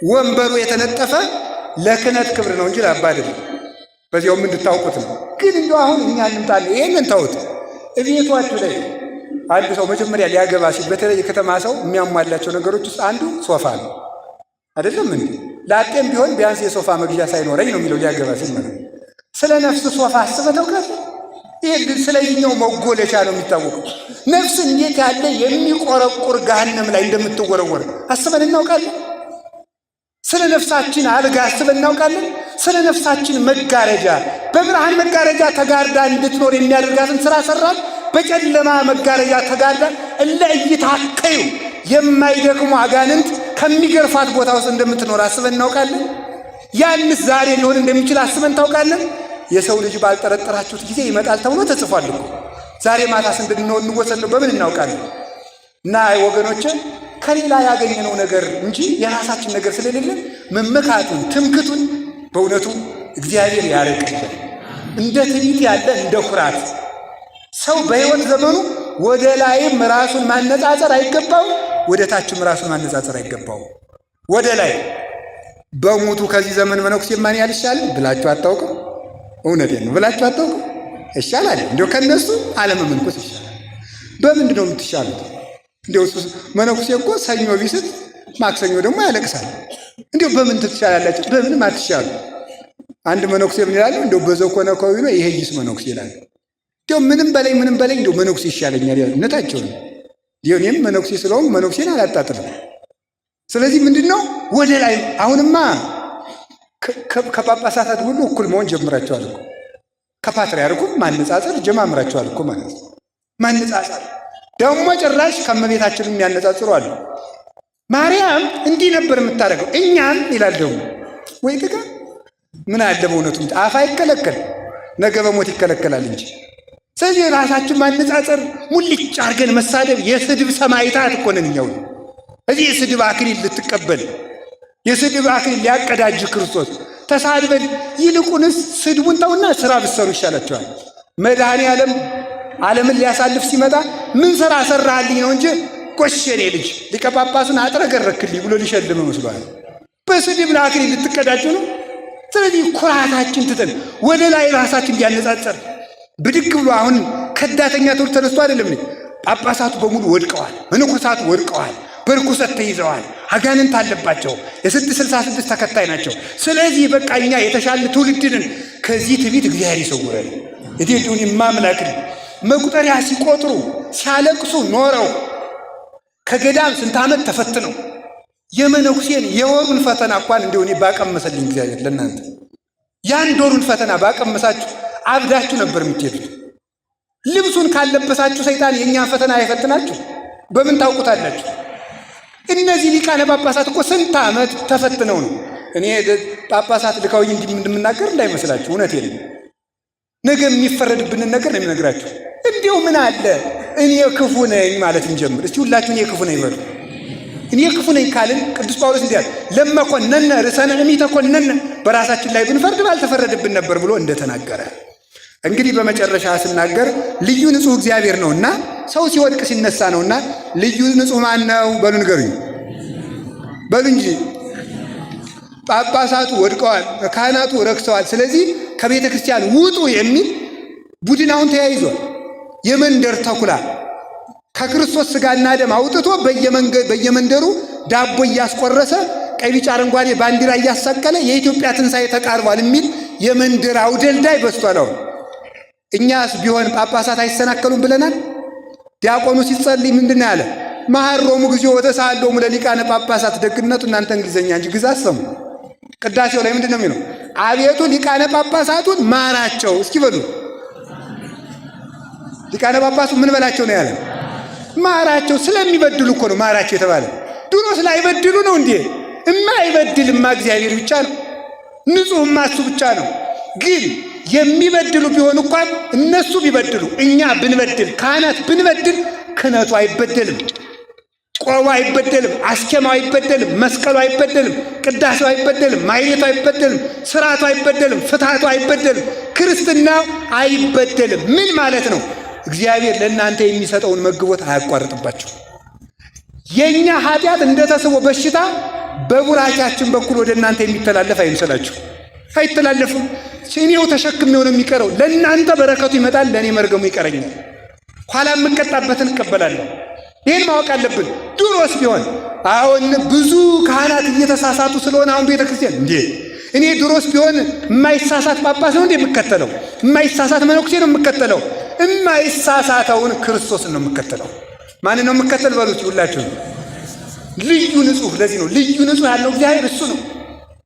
ወንበሩ የተነጠፈ ለክህነት ክብር ነው እንጂ ለአባ አይደለም። በዚያውም እንድታውቁት ነው። ግን እንደው አሁን እኛ እንምጣለ ይሄንን ተውት። እቤቷችሁ ላይ አንድ ሰው መጀመሪያ ሊያገባ ሲል በተለይ የከተማ ሰው የሚያሟላቸው ነገሮች ውስጥ አንዱ ሶፋ ነው። አይደለም እንዴ? ላጤም ቢሆን ቢያንስ የሶፋ መግዣ ሳይኖረኝ ነው የሚለው ሊያገባ ሲል ማለት። ስለ ነፍስ ሶፋ አስበህ ታውቃለህ? ይሄ ስለዚህኛው መጎለቻ ነው የሚታወቀው። ነፍስ እንዴት ያለ የሚቆረቁር ገሃነም ላይ እንደምትወረወር አስበን እናውቃለን? ስለ ነፍሳችን አልጋ አስበን እናውቃለን? ስለ ነፍሳችን መጋረጃ በብርሃን መጋረጃ ተጋርዳ እንድትኖር የሚያደርጋትን ስራ ሰራን። በጨለማ መጋረጃ ተጋርዳ እለይታከዩ የማይደክሙ አጋንንት ከሚገርፋት ቦታ ውስጥ እንደምትኖር አስበን እናውቃለን? ያንስ ዛሬ ሊሆን እንደሚችል አስበን ታውቃለን? የሰው ልጅ ባልጠረጠራችሁት ጊዜ ይመጣል ተብሎ ተጽፏል እኮ። ዛሬ ማታስ እንድንሆን እንወሰን ነው በምን እናውቃለን? እና ወገኖቼ ከሌላ ያገኘነው ነገር እንጂ የራሳችን ነገር ስለሌለ መመካቱን ትምክቱን በእውነቱ እግዚአብሔር ያርቅልን። እንደ ትዕቢት ያለ እንደ ኩራት ሰው በሕይወት ዘመኑ ወደ ላይም ራሱን ማነጻጸር አይገባው፣ ወደ ታችም ራሱን ማነጻጸር አይገባው። ወደ ላይ በሞቱ ከዚህ ዘመን መነኩሴ ማን ያልሻል ብላችሁ አታውቁም? እውነቴን ነው ብላችሁ አታውቁም? ይሻላል እንዴ? ከነሱ አለመመንኮስ ይሻላል። በምንድን ነው የምትሻሉት? እንዴው መነኩሴ እኮ ሰኞ ቢስት ማክሰኞ ደግሞ ያለቅሳል። እንዴው በምን ትሻላላችሁ? በምንም አትሻሉ። አንድ መነኩሴ ምን ይላል? እንዴው በዘኮነ ኮይ ነው ይሄ ይስ መነኩሴ ይላል። እንዴው ምንም በላይ እንዴው መነኩሴ ይሻለኛል ያለው እነታቸው ነው። እኔም መነኩሴ ስለሆንኩ መነኩሴን አላጣጥልም። ስለዚህ ምንድነው ወደ ላይ አሁንማ ከጳጳሳት ሁሉ እኩል መሆን ጀምራቸዋል እኮ። ከፓትርያርኩም ማነጻጸር ጀማምራቸዋል እኮ ማለት ነው። ማነጻጸር ደግሞ ጭራሽ ከእመቤታችንም የሚያነጻጽሩ አሉ። ማርያም እንዲህ ነበር የምታደርገው እኛም ይላል ደግሞ ወይ ጥጋ ምን አለ በእውነቱ አፍ አይከለከል ነገ በሞት ይከለከላል እንጂ። ስለዚህ ራሳችን ማነጻጸር ሙልጭ አድርገን መሳደብ የስድብ ሰማዕታት እኮ ነን እኛው። እዚህ የስድብ አክሊል ልትቀበል የስድብ አክሊል ሊያቀዳጅ ክርስቶስ ተሳድበን ይልቁንስ ስድቡን ተውና ስራ ብትሰሩ ይሻላቸዋል። መድኃኔ ዓለምን ሊያሳልፍ ሲመጣ ምን ስራ ሰራህልኝ ነው እንጂ ጎሸኔ ልጅ ሊቀ ጳጳሱን አጥረገረክልኝ ብሎ ሊሸልም መስሏል። በስድብ አክሊል ልትቀዳጁ ነው። ስለዚህ ኩራታችን ትተን ወደ ላይ ራሳችን እንዲያነጻጸር ብድግ ብሎ አሁን ከዳተኛ ትውልድ ተነስቶ አይደለም። ጳጳሳቱ በሙሉ ወድቀዋል፣ መነኮሳቱ ወድቀዋል፣ በርኩሰት ተይዘዋል፣ አጋንንት አለባቸው፣ የ666 ተከታይ ናቸው። ስለዚህ በቃ እኛ የተሻለ ትውልድንን ከዚህ ትዕቢት እግዚአብሔር ይሰውረን። እቴቱን ማምላክን መቁጠሪያ ሲቆጥሩ ሲያለቅሱ ኖረው ከገዳም ስንት ዓመት ተፈትነው የመነኩሴን የወሩን ፈተና እንኳን እንደሆነ ባቀመሰልኝ እግዚአብሔር ለእናንተ የአንድ ወሩን ፈተና ባቀመሳችሁ አብዳችሁ ነበር የምትሄዱት። ልብሱን ካለበሳችሁ ሰይጣን የእኛን ፈተና አይፈትናችሁ በምን ታውቁታላችሁ? እነዚህ ሊቃነ ጳጳሳት እኮ ስንት ዓመት ተፈትነው ነው። እኔ ጳጳሳት ልካውኝ እንደምናገር እንዳይመስላችሁ፣ እውነቴን ነው። ነገ የሚፈረድብንን ነገር ነው የሚነግራችሁ። እንዲሁ ምን አለ እኔ ክፉ ነኝ ማለት እንጀምር እስቲ። ሁላችሁ እኔ ክፉ ነኝ በሉ። እኔ ክፉ ነኝ ካልን ቅዱስ ጳውሎስ እንዲህ አለ፣ ለመኮነነ ርዕሰነ እሚተኮነነ በራሳችን ላይ ብንፈርድ ባልተፈረድብን ነበር ብሎ እንደተናገረ። እንግዲህ በመጨረሻ ስናገር ልዩ ንጹሕ እግዚአብሔር ነውና ሰው ሲወድቅ ሲነሳ ነውና ልዩ ንጹሕ ማን ነው በሉ ንገሩኝ በሉ እንጂ። ጳጳሳቱ ወድቀዋል፣ ካህናቱ ረክሰዋል። ስለዚህ ከቤተ ክርስቲያን ውጡ የሚል ቡድን አሁን ተያይዟል። የመንደር ተኩላ ከክርስቶስ ሥጋና ደም አውጥቶ በየመንደሩ ዳቦ እያስቆረሰ ቀይ ቢጫ አረንጓዴ ባንዲራ እያሰቀለ የኢትዮጵያ ትንሣኤ ተቃርቧል የሚል የመንደር አውደልዳይ በስቷል። አሁን እኛስ ቢሆን ጳጳሳት አይሰናከሉም ብለናል። ዲያቆኑ ሲጸልይ ምንድን ያለ መሐሮሙ ጊዜው ወተሳሃሎሙ ለሊቃነ ጳጳሳት። ደግነቱ እናንተ እንግሊዘኛ እንጂ ግዛ አሰሙ። ቅዳሴው ላይ ምንድን ነው የሚለው? አቤቱ ሊቃነ ጳጳሳቱን ማራቸው። እስኪ በሉ ሊቃነ ጳጳሱ ምን በላቸው ነው ያለ? ማራቸው። ስለሚበድሉ እኮ ነው ማራቸው የተባለ። ድሮ ስላይበድሉ ነው እንዴ? የማይበድልማ እግዚአብሔር ብቻ ነው። ንጹሕማ እሱ ብቻ ነው። ግን የሚበድሉ ቢሆን እንኳን እነሱ ቢበድሉ እኛ ብንበድል ካህናት ብንበድል ክህነቱ አይበደልም፣ ቆቡ አይበደልም፣ አስኬማው አይበደልም፣ መስቀሉ አይበደልም፣ ቅዳሴው አይበደልም፣ ማኅሌቱ አይበደልም፣ ስርዓቱ አይበደልም፣ ፍትሐቱ አይበደልም፣ ክርስትናው አይበደልም። ምን ማለት ነው? እግዚአብሔር ለእናንተ የሚሰጠውን መግቦት አያቋርጥባቸው። የእኛ ኃጢአት እንደተስቦ በሽታ በቡራኪያችን በኩል ወደ እናንተ የሚተላለፍ አይምሰላችሁ። አይተላለፍም። እኔው ተሸክሜው ነው የሚቀረው። ለእናንተ በረከቱ ይመጣል፣ ለእኔ መርገሙ ይቀረኛል። ኋላ የምቀጣበትን እቀበላለሁ። ይህን ማወቅ አለብን። ድሮስ ቢሆን አሁን ብዙ ካህናት እየተሳሳቱ ስለሆነ አሁን ቤተ ክርስቲያን እንዴ እኔ ድሮስ ቢሆን የማይሳሳት ጳጳስ ነው እንዴ የምከተለው? የማይሳሳት መነኩሴ ነው የምከተለው? የማይሳሳተውን ክርስቶስን ነው የምከተለው። ማንን ነው የምከተል በሉት ሁላችሁ። ልዩ ንጹሕ። ለዚህ ነው ልዩ ንጹሕ ያለው እግዚአብሔር እሱ ነው።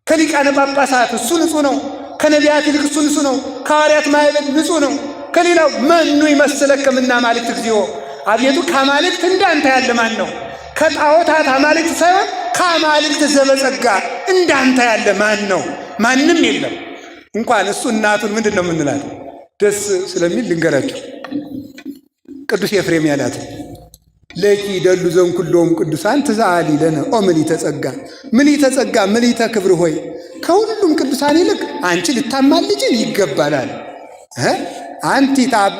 ከሊቃነ ጳጳሳት እሱ ንጹሕ ነው። ከነቢያት ይልቅ እሱ ንጹሕ ነው። ከሐዋርያት ማኅበር ንጹሕ ነው። ከሌላው መኑ ይመስለከ እምነ አማልክት እግዚኦ። አቤቱ ከአማልክት እንዳንተ ያለ ማን ነው? ከጣዖታት አማልክት ሳይሆን ከአማልክት ዘበጸጋ እንዳንተ ያለ ማን ነው? ማንም የለም። እንኳን እሱ እናቱን ምንድን ነው የምንላት? ደስ ስለሚል ልንገራችሁ። ቅዱስ ኤፍሬም ያላት ለኪ ደሉ ዘንኩሎም ቅዱሳን ትዛሊ ለነ ኦ ምልዕተ ጸጋ ምልዕተ ጸጋ ምልዕተ ክብር ሆይ ከሁሉም ቅዱሳን ይልቅ አንቺ ልታማልጅን ይገባላል። አንቲ ታብ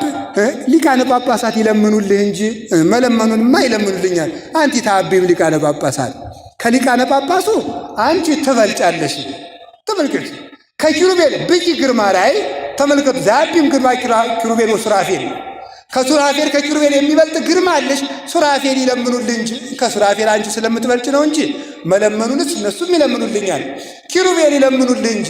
ሊቃነ ጳጳሳት ይለምኑልህ እንጂ መለመኑንማ ይለምኑልኛል። አንቲ ታብም ሊቃነ ጳጳሳት ከሊቃነ ጳጳሱ አንቺ ትበልጫለሽ። ተመልከቱ። ከኪሩቤል ብይ ግርማ ላይ ተመልከቱ። ዛቢም ግርማ ኪሩቤል ወሱራፌል ከሱራፌል ከኪሩቤል የሚበልጥ ግርማ አለሽ። ሱራፌል ይለምኑልህ እንጂ ከሱራፌል አንቺ ስለምትበልጭ ነው እንጂ መለመኑንስ እነሱም ይለምኑልኛል። ኪሩቤል ይለምኑልህ እንጂ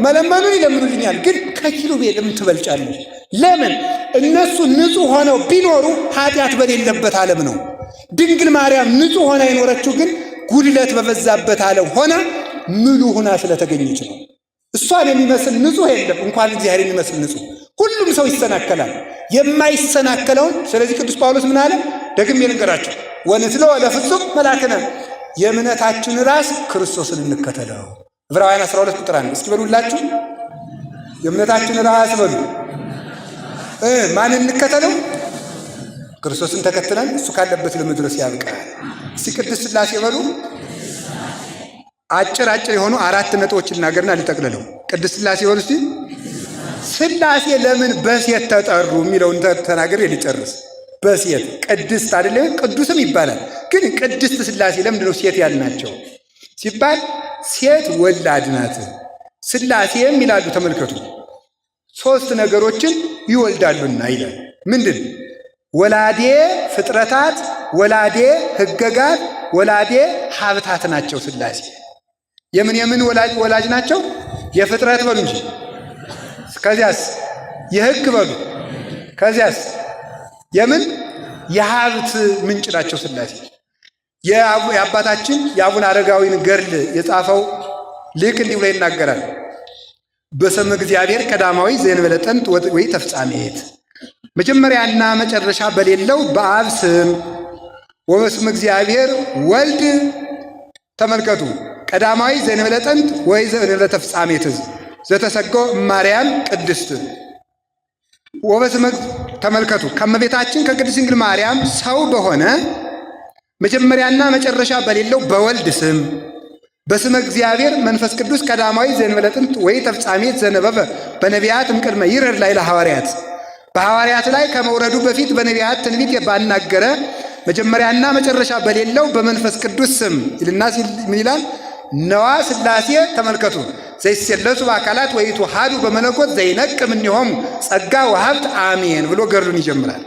መለመኑን ይለምኑልኛል። ግን ከኪሩቤልም ትበልጫለሽ። ለምን? እነሱ ንጹሕ ሆነው ቢኖሩ ኃጢአት በሌለበት ዓለም ነው። ድንግል ማርያም ንጹሕ ሆና የኖረችው ግን ጉድለት በበዛበት ዓለም ሆና ምሉ ሆና ስለተገኘች ነው። እሷን የሚመስል ንጹሕ የለም፣ እንኳን እግዚአብሔር የሚመስል ንጹሕ። ሁሉም ሰው ይሰናከላል፣ የማይሰናከለውን። ስለዚህ ቅዱስ ጳውሎስ ምን አለ? ደግሜ ልንገራቸው፣ ወንትለው ለፍጹም መልአክነ፣ የእምነታችን ራስ ክርስቶስን እንከተለው። ዕብራውያን 12 ቁጥር 1 እስኪ በሉላችሁ፣ የእምነታችን ራስ በሉ። ማንን እንከተለው? ክርስቶስን ተከትለን እሱ ካለበት ለመድረስ ያብቃል። እስቲ ቅድስት ሥላሴ በሉ። አጭር የሆኑ 4 ነጥቦች ልናገርና ልጠቅልለው። ቅድስት ሥላሴ በሉ እስቲ። ሥላሴ ለምን በሴት ተጠሩ የሚለውን ተናግሬ ልጨርስ። በሴት ቅድስት አይደለ? ቅዱስም ይባላል። ግን ቅድስት ሥላሴ ለምንድን ነው ሴት ያልናቸው ሲባል ሴት ወላድ ናት። ሥላሴም ይላሉ ተመልከቱ፣ 3 ነገሮችን ይወልዳሉና ይላል። ምንድን? ወላዴ ፍጥረታት፣ ወላዴ ሕገጋት፣ ወላዴ ሀብታት ናቸው ሥላሴ። የምን ወላጅ ናቸው? የፍጥረት በሉ እንጂ። ከዚያስ የሕግ በሉ። ከዚያስ የምን የሀብት ምንጭ ናቸው ሥላሴ። የአባታችን የአቡነ አረጋዊን ገድል የጻፈው ሊቅ እንዲህ ብሎ ይናገራል። በስመ እግዚአብሔር ቀዳማዊ ዘእንበለ ጥንት ወይ ተፍጻሜት፣ መጀመሪያና መጨረሻ በሌለው በአብ ስም ወበስመ እግዚአብሔር ወልድ። ተመልከቱ፣ ቀዳማዊ ዘእንበለ ጥንት ወይ ዘእንበለ ተፍጻሜት ዘተሰገው ማርያም ቅድስት ወበስመ። ተመልከቱ፣ ከእመቤታችን ከቅድስት ድንግል ማርያም ሰው በሆነ መጀመሪያና መጨረሻ በሌለው በወልድ ስም በስመ እግዚአብሔር መንፈስ ቅዱስ ቀዳማዊ ዘእንበለ ጥንት ወይ ተፍጻሜት ዘነበበ በነቢያት እምቅድመ ይረድ ላይ ለሐዋርያት፣ በሐዋርያት ላይ ከመውረዱ በፊት በነቢያት ትንቢት ባናገረ መጀመሪያና መጨረሻ በሌለው በመንፈስ ቅዱስ ስም ይልና ምን ይላል? ነዋ ሥላሴ። ተመልከቱ፣ ዘይሴለሱ በአካላት ወይትወሃዱ በመለኮት ዘይነቅም እምኔሆሙ ጸጋ ወሀብት አሜን ብሎ ገድሉን ይጀምራል።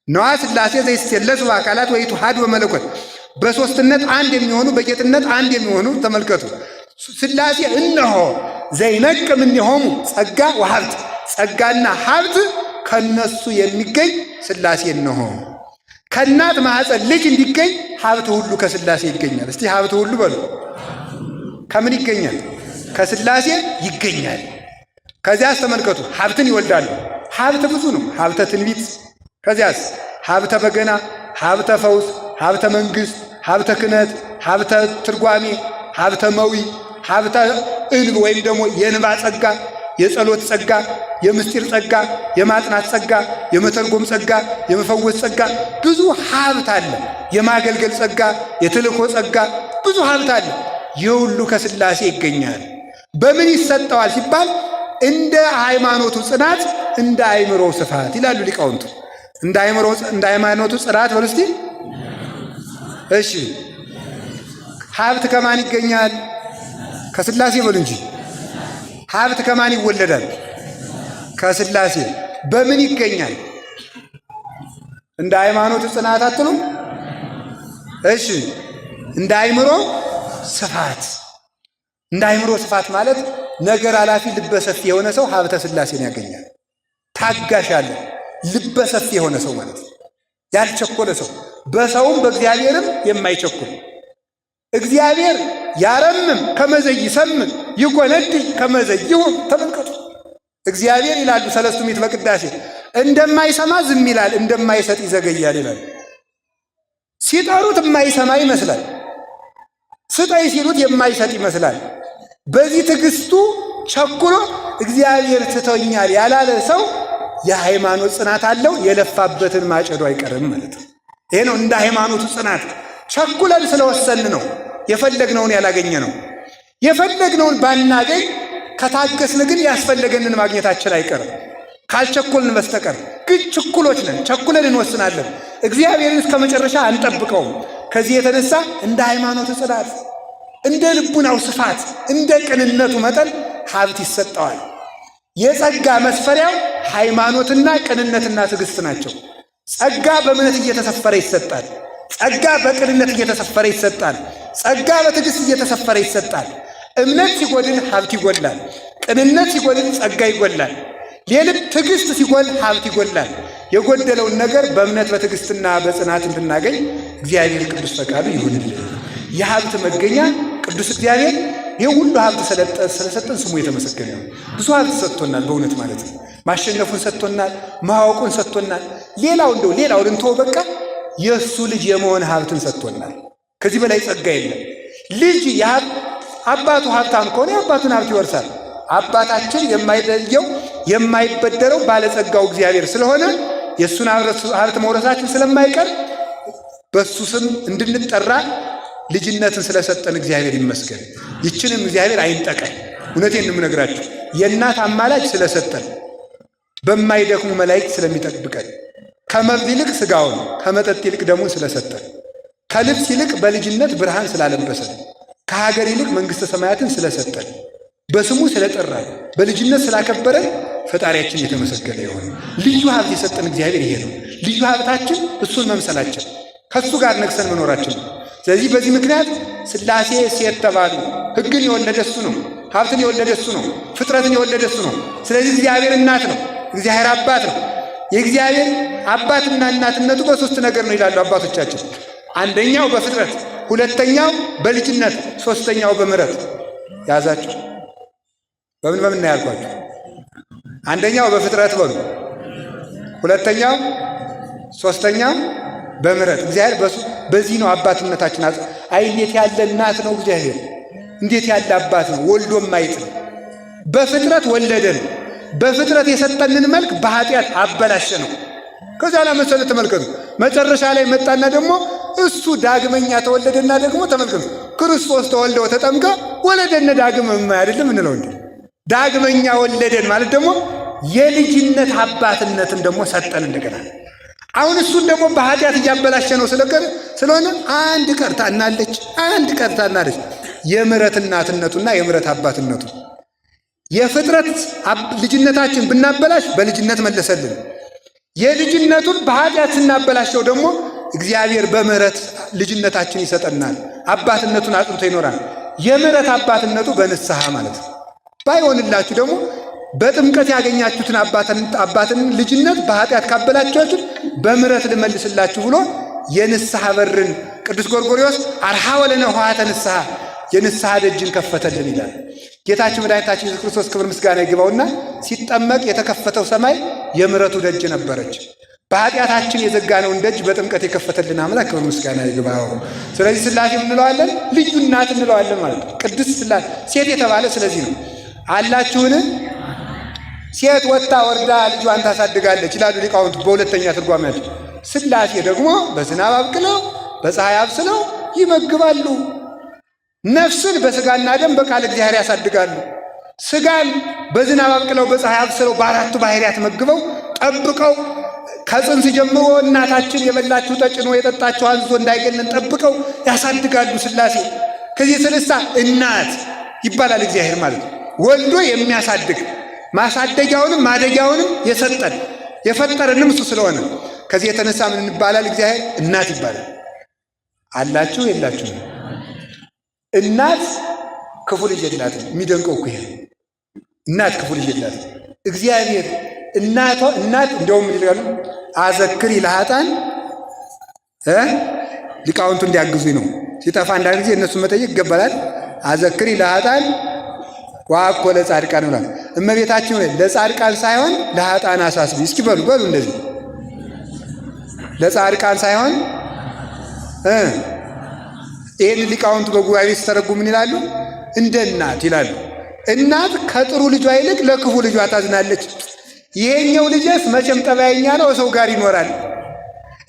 ነዋ ሥላሴ ዘይሴለሱ በአካላት ወይትወሃዱ በመለኮት፣ በሦስትነት አንድ የሚሆኑ በጌትነት አንድ የሚሆኑ። ተመልከቱ፣ ሥላሴ እነሆ ዘይነቅም እምኔሆሙ ጸጋ ወሀብት፣ ጸጋና ሀብት ከነሱ የሚገኝ ሥላሴ እነሆ። ከእናት ማኅፀን ልጅ እንዲገኝ ሀብት ሁሉ ከሥላሴ ይገኛል። እስቲ ሀብት ሁሉ በሉ። ከምን ይገኛል? ከሥላሴ ይገኛል። ከዚያስ ተመልከቱ፣ ሀብትን ይወልዳሉ። ሀብት ብዙ ነው። ሀብተ ትንቢት፣ ከዚያስ ሀብተ በገና፣ ሀብተ ፈውስ፣ ሀብተ መንግሥት፣ ሀብተ ክህነት፣ ሀብተ ትርጓሜ፣ ሀብተ መዊ፣ ሀብተ እንብ ወይም ደግሞ የእንባ ጸጋ፣ የጸሎት ጸጋ፣ የምስጢር ጸጋ፣ የማጥናት ጸጋ፣ የመተርጎም ጸጋ፣ የመፈወስ ጸጋ፣ ብዙ ሀብት አለ። የማገልገል ጸጋ፣ የትልኮ ጸጋ፣ ብዙ ሀብት አለ። ይህ ሁሉ ከሥላሴ ይገኛል። በምን ይሰጠዋል ሲባል እንደ ሃይማኖቱ ጽናት፣ እንደ አእምሮው ስፋት ይላሉ ሊቃውንቱ። እንደ ሃይማኖቱ ጽናት በሉ እስቲ። እሺ፣ ሀብት ከማን ይገኛል? ከሥላሴ በሉ እንጂ። ሀብት ከማን ይወለዳል? ከሥላሴ። በምን ይገኛል? እንደ ሃይማኖቱ ጽናት አትሉ? እሺ፣ እንደ አእምሮ ስፋት። እንደ አእምሮ ስፋት ማለት ነገር ኃላፊ ልበሰፊ የሆነ ሰው ሀብተ ሥላሴን ያገኛል። ታጋሽ ያለ ልበሰፊ የሆነ ሰው ማለት ነው። ያልቸኮለ ሰው፣ በሰውም በእግዚአብሔርም የማይቸኩል። እግዚአብሔር ያረምም ከመዘይ ይሰምም ይጎነድ ከመዘይ ይሁን። ተመልከቱ፣ እግዚአብሔር ይላሉ ሰለስቱ ምዕት በቅዳሴ እንደማይሰማ ዝም ይላል፣ እንደማይሰጥ ይዘገያል ይላል። ሲጠሩት የማይሰማ ይመስላል፣ ስጠይ ሲሉት የማይሰጥ ይመስላል። በዚህ ትዕግስቱ ቸኩሎ እግዚአብሔር ትቶኛል ያላለ ሰው የሃይማኖት ጽናት አለው። የለፋበትን ማጨዱ አይቀርም ማለት ነው። ይሄ ነው እንደ ሃይማኖቱ ጽናት። ቸኩለን ስለወሰን ነው የፈለግነውን ያላገኘ ነው። የፈለግነውን ባናገኝ ከታገስን ግን ያስፈለገንን ማግኘታችን አይቀርም ካልቸኮልን በስተቀር። ግን ችኩሎች ነን፣ ቸኩለን እንወስናለን። እግዚአብሔርን እስከ መጨረሻ አንጠብቀውም። ከዚህ የተነሳ እንደ ሃይማኖቱ ጽናት፣ እንደ ልቡናው ስፋት፣ እንደ ቅንነቱ መጠን ሀብት ይሰጠዋል። የጸጋ መስፈሪያው ሃይማኖትና ቅንነትና ትዕግስት ናቸው። ጸጋ በእምነት እየተሰፈረ ይሰጣል። ጸጋ በቅንነት እየተሰፈረ ይሰጣል። ጸጋ በትዕግስት እየተሰፈረ ይሰጣል። እምነት ሲጎድል ሀብት ይጎላል። ቅንነት ሲጎድል ጸጋ ይጎላል። ሌልም ትዕግስት ሲጎል ሀብት ይጎላል። የጎደለውን ነገር በእምነት በትዕግስትና በጽናት እንድናገኝ እግዚአብሔር ቅዱስ ፈቃዱ ይሁንልን። የሀብት መገኛ ቅዱስ እግዚአብሔር ይሄ ሁሉ ሀብት ስለሰጠን ስሙ የተመሰገነ ነው። ብዙ ሀብት ሰጥቶናል በእውነት ማለት ነው። ማሸነፉን ሰጥቶናል፣ ማወቁን ሰጥቶናል። ሌላውን እንተው በቃ የእሱ ልጅ የመሆን ሀብትን ሰጥቶናል። ከዚህ በላይ ጸጋ የለም። ልጅ አባቱ ሀብታም ከሆነ የአባቱን ሀብት ይወርሳል። አባታችን የማይለየው የማይበደረው ባለጸጋው እግዚአብሔር ስለሆነ የእሱን ሀብት መውረሳችን ስለማይቀር በእሱ ስም እንድንጠራ ልጅነትን ስለሰጠን እግዚአብሔር ይመስገን። ይችንም እግዚአብሔር አይንጠቀን። እውነቴን ነው የምነግራችሁ። የእናት አማላጅ ስለሰጠን፣ በማይደክሙ መላእክት ስለሚጠብቀን፣ ከመብል ይልቅ ሥጋውን ከመጠጥ ይልቅ ደሙን ስለሰጠን፣ ከልብስ ይልቅ በልጅነት ብርሃን ስላለበሰን፣ ከሀገር ይልቅ መንግሥተ ሰማያትን ስለሰጠን፣ በስሙ ስለጠራን፣ በልጅነት ስላከበረን ፈጣሪያችን የተመሰገነ ይሁን። ልዩ ሀብት የሰጠን እግዚአብሔር ይሄ ነው። ልዩ ሀብታችን እሱን መምሰላችን፣ ከእሱ ጋር ነግሰን መኖራችን ነው። ስለዚህ በዚህ ምክንያት ሥላሴ ሴት ተባሉ። ሕግን የወለደ እሱ ነው። ሀብትን የወለደ እሱ ነው። ፍጥረትን የወለደ እሱ ነው። ስለዚህ እግዚአብሔር እናት ነው። እግዚአብሔር አባት ነው። የእግዚአብሔር አባትና እናትነቱ በሶስት ነገር ነው ይላሉ አባቶቻችን። አንደኛው በፍጥረት፣ ሁለተኛው በልጅነት፣ ሶስተኛው በምሕረት። ያዛችሁ በምን ያልኳችሁ? አንደኛው በፍጥረት በሉ፣ ሁለተኛው፣ ሶስተኛው በምሕረት። እግዚአብሔር በዚህ ነው አባትነታችን። አይ እንዴት ያለ እናት ነው እግዚአብሔር! እንዴት ያለ አባት ነው! ወልዶ ማይጥል በፍጥረት ወለደን። በፍጥረት የሰጠንን መልክ በኃጢአት አበላሸ ነው። ከዛ ለመሰለ ተመልከቱ። መጨረሻ ላይ መጣና ደግሞ እሱ ዳግመኛ ተወለደና ደግሞ ተመልከቱ፣ ክርስቶስ ተወልደው ተጠምቀ ወለደን ዳግም አይደለም እንለው እንዴ? ዳግመኛ ወለደን ማለት ደግሞ የልጅነት አባትነትን ደግሞ ሰጠን እንደገና። አሁን እሱን ደግሞ በኃጢአት እያበላሸ ነው ስለሆነ አንድ ቀርታናለች። የምሕረት እናትነቱና የምሕረት አባትነቱ። የፍጥረት ልጅነታችን ብናበላሽ በልጅነት መለሰልን። የልጅነቱን በኃጢአት ስናበላሸው ደግሞ እግዚአብሔር በምሕረት ልጅነታችን ይሰጠናል። አባትነቱን አጽንቶ ይኖራል። የምሕረት አባትነቱ በንስሐ ማለት ነው። ባይሆንላችሁ ደግሞ በጥምቀት ያገኛችሁትን አባትን ልጅነት በኃጢአት ካበላችኋችሁ በምሕረት ልመልስላችሁ ብሎ የንስሐ በርን ቅዱስ ጎርጎርዮስ አርኀወ ለነ ኆኃተ ንስሐ የንስሐ ደጅን ከፈተልን ይላል። ጌታችን መድኃኒታችን ኢየሱስ ክርስቶስ ክብር ምስጋና ይግባውና ሲጠመቅ የተከፈተው ሰማይ የምሕረቱ ደጅ ነበረች። በኃጢአታችን የዘጋነውን ደጅ በጥምቀት የከፈተልን አምላክ ክብር ምስጋና ይግባው። ስለዚህ ሥላሴ እንለዋለን፣ ልዩ እናት እንለዋለን ማለት ነው። ቅድስት ሥላሴ ሴት የተባለ ስለዚህ ነው። አላችሁን? ሴት ወጥታ ወርዳ ልጇን ታሳድጋለች ይላሉ ሊቃውንቱ በሁለተኛ ትርጓሜያቸው። ሥላሴ ደግሞ በዝናብ አብቅለው በፀሐይ አብስለው ይመግባሉ። ነፍስን በሥጋና ደም በቃል እግዚአብሔር ያሳድጋሉ። ሥጋን በዝናብ አብቅለው በፀሐይ አብስለው በአራቱ ባሕርያት መግበው ጠብቀው ከጽንስ ጀምሮ እናታችን የበላችሁ ጠጭኖ የጠጣችሁ አንዞ እንዳይገለን ጠብቀው ያሳድጋሉ ሥላሴ። ከዚህ የተነሳ እናት ይባላል እግዚአብሔር ማለት ነው። ወልዶ የሚያሳድግ ማሳደጊያውንም ማደጊያውንም የሰጠን የፈጠረንም እሱ ስለሆነ ከዚህ የተነሳ ምን ይባላል? እግዚአብሔር እናት ይባላል። አላችሁ የላችሁም? እናት ክፉ ልጅ የላትም። የሚደንቀው እኮ ይሄ እናት ክፉ ልጅ የላትም። እግዚአብሔር እናት እንደውም ይላሉ አዘክሪ ለኃጥአን ሊቃውንቱ እንዲያግዙኝ ነው። ሲጠፋ አንዳንድ ጊዜ እነሱ መጠየቅ ይገባላል። አዘክሪ ለኃጥአን ወአኮ ለጻድቃን ብሏል እመቤታችን። ለጻድቃን ሳይሆን ለኃጥአን አሳስቢ። እስኪ በሉ እንደዚህ ለጻድቃን ሳይሆን ይህን ሊቃውንቱ በጉባኤ ሲተረጉ ምን ይላሉ? እንደ እናት ይላሉ። እናት ከጥሩ ልጇ ይልቅ ለክፉ ልጇ ታዝናለች። ይሄኛው ልጅስ መቼም ጠባየኛ ነው፣ ሰው ጋር ይኖራል።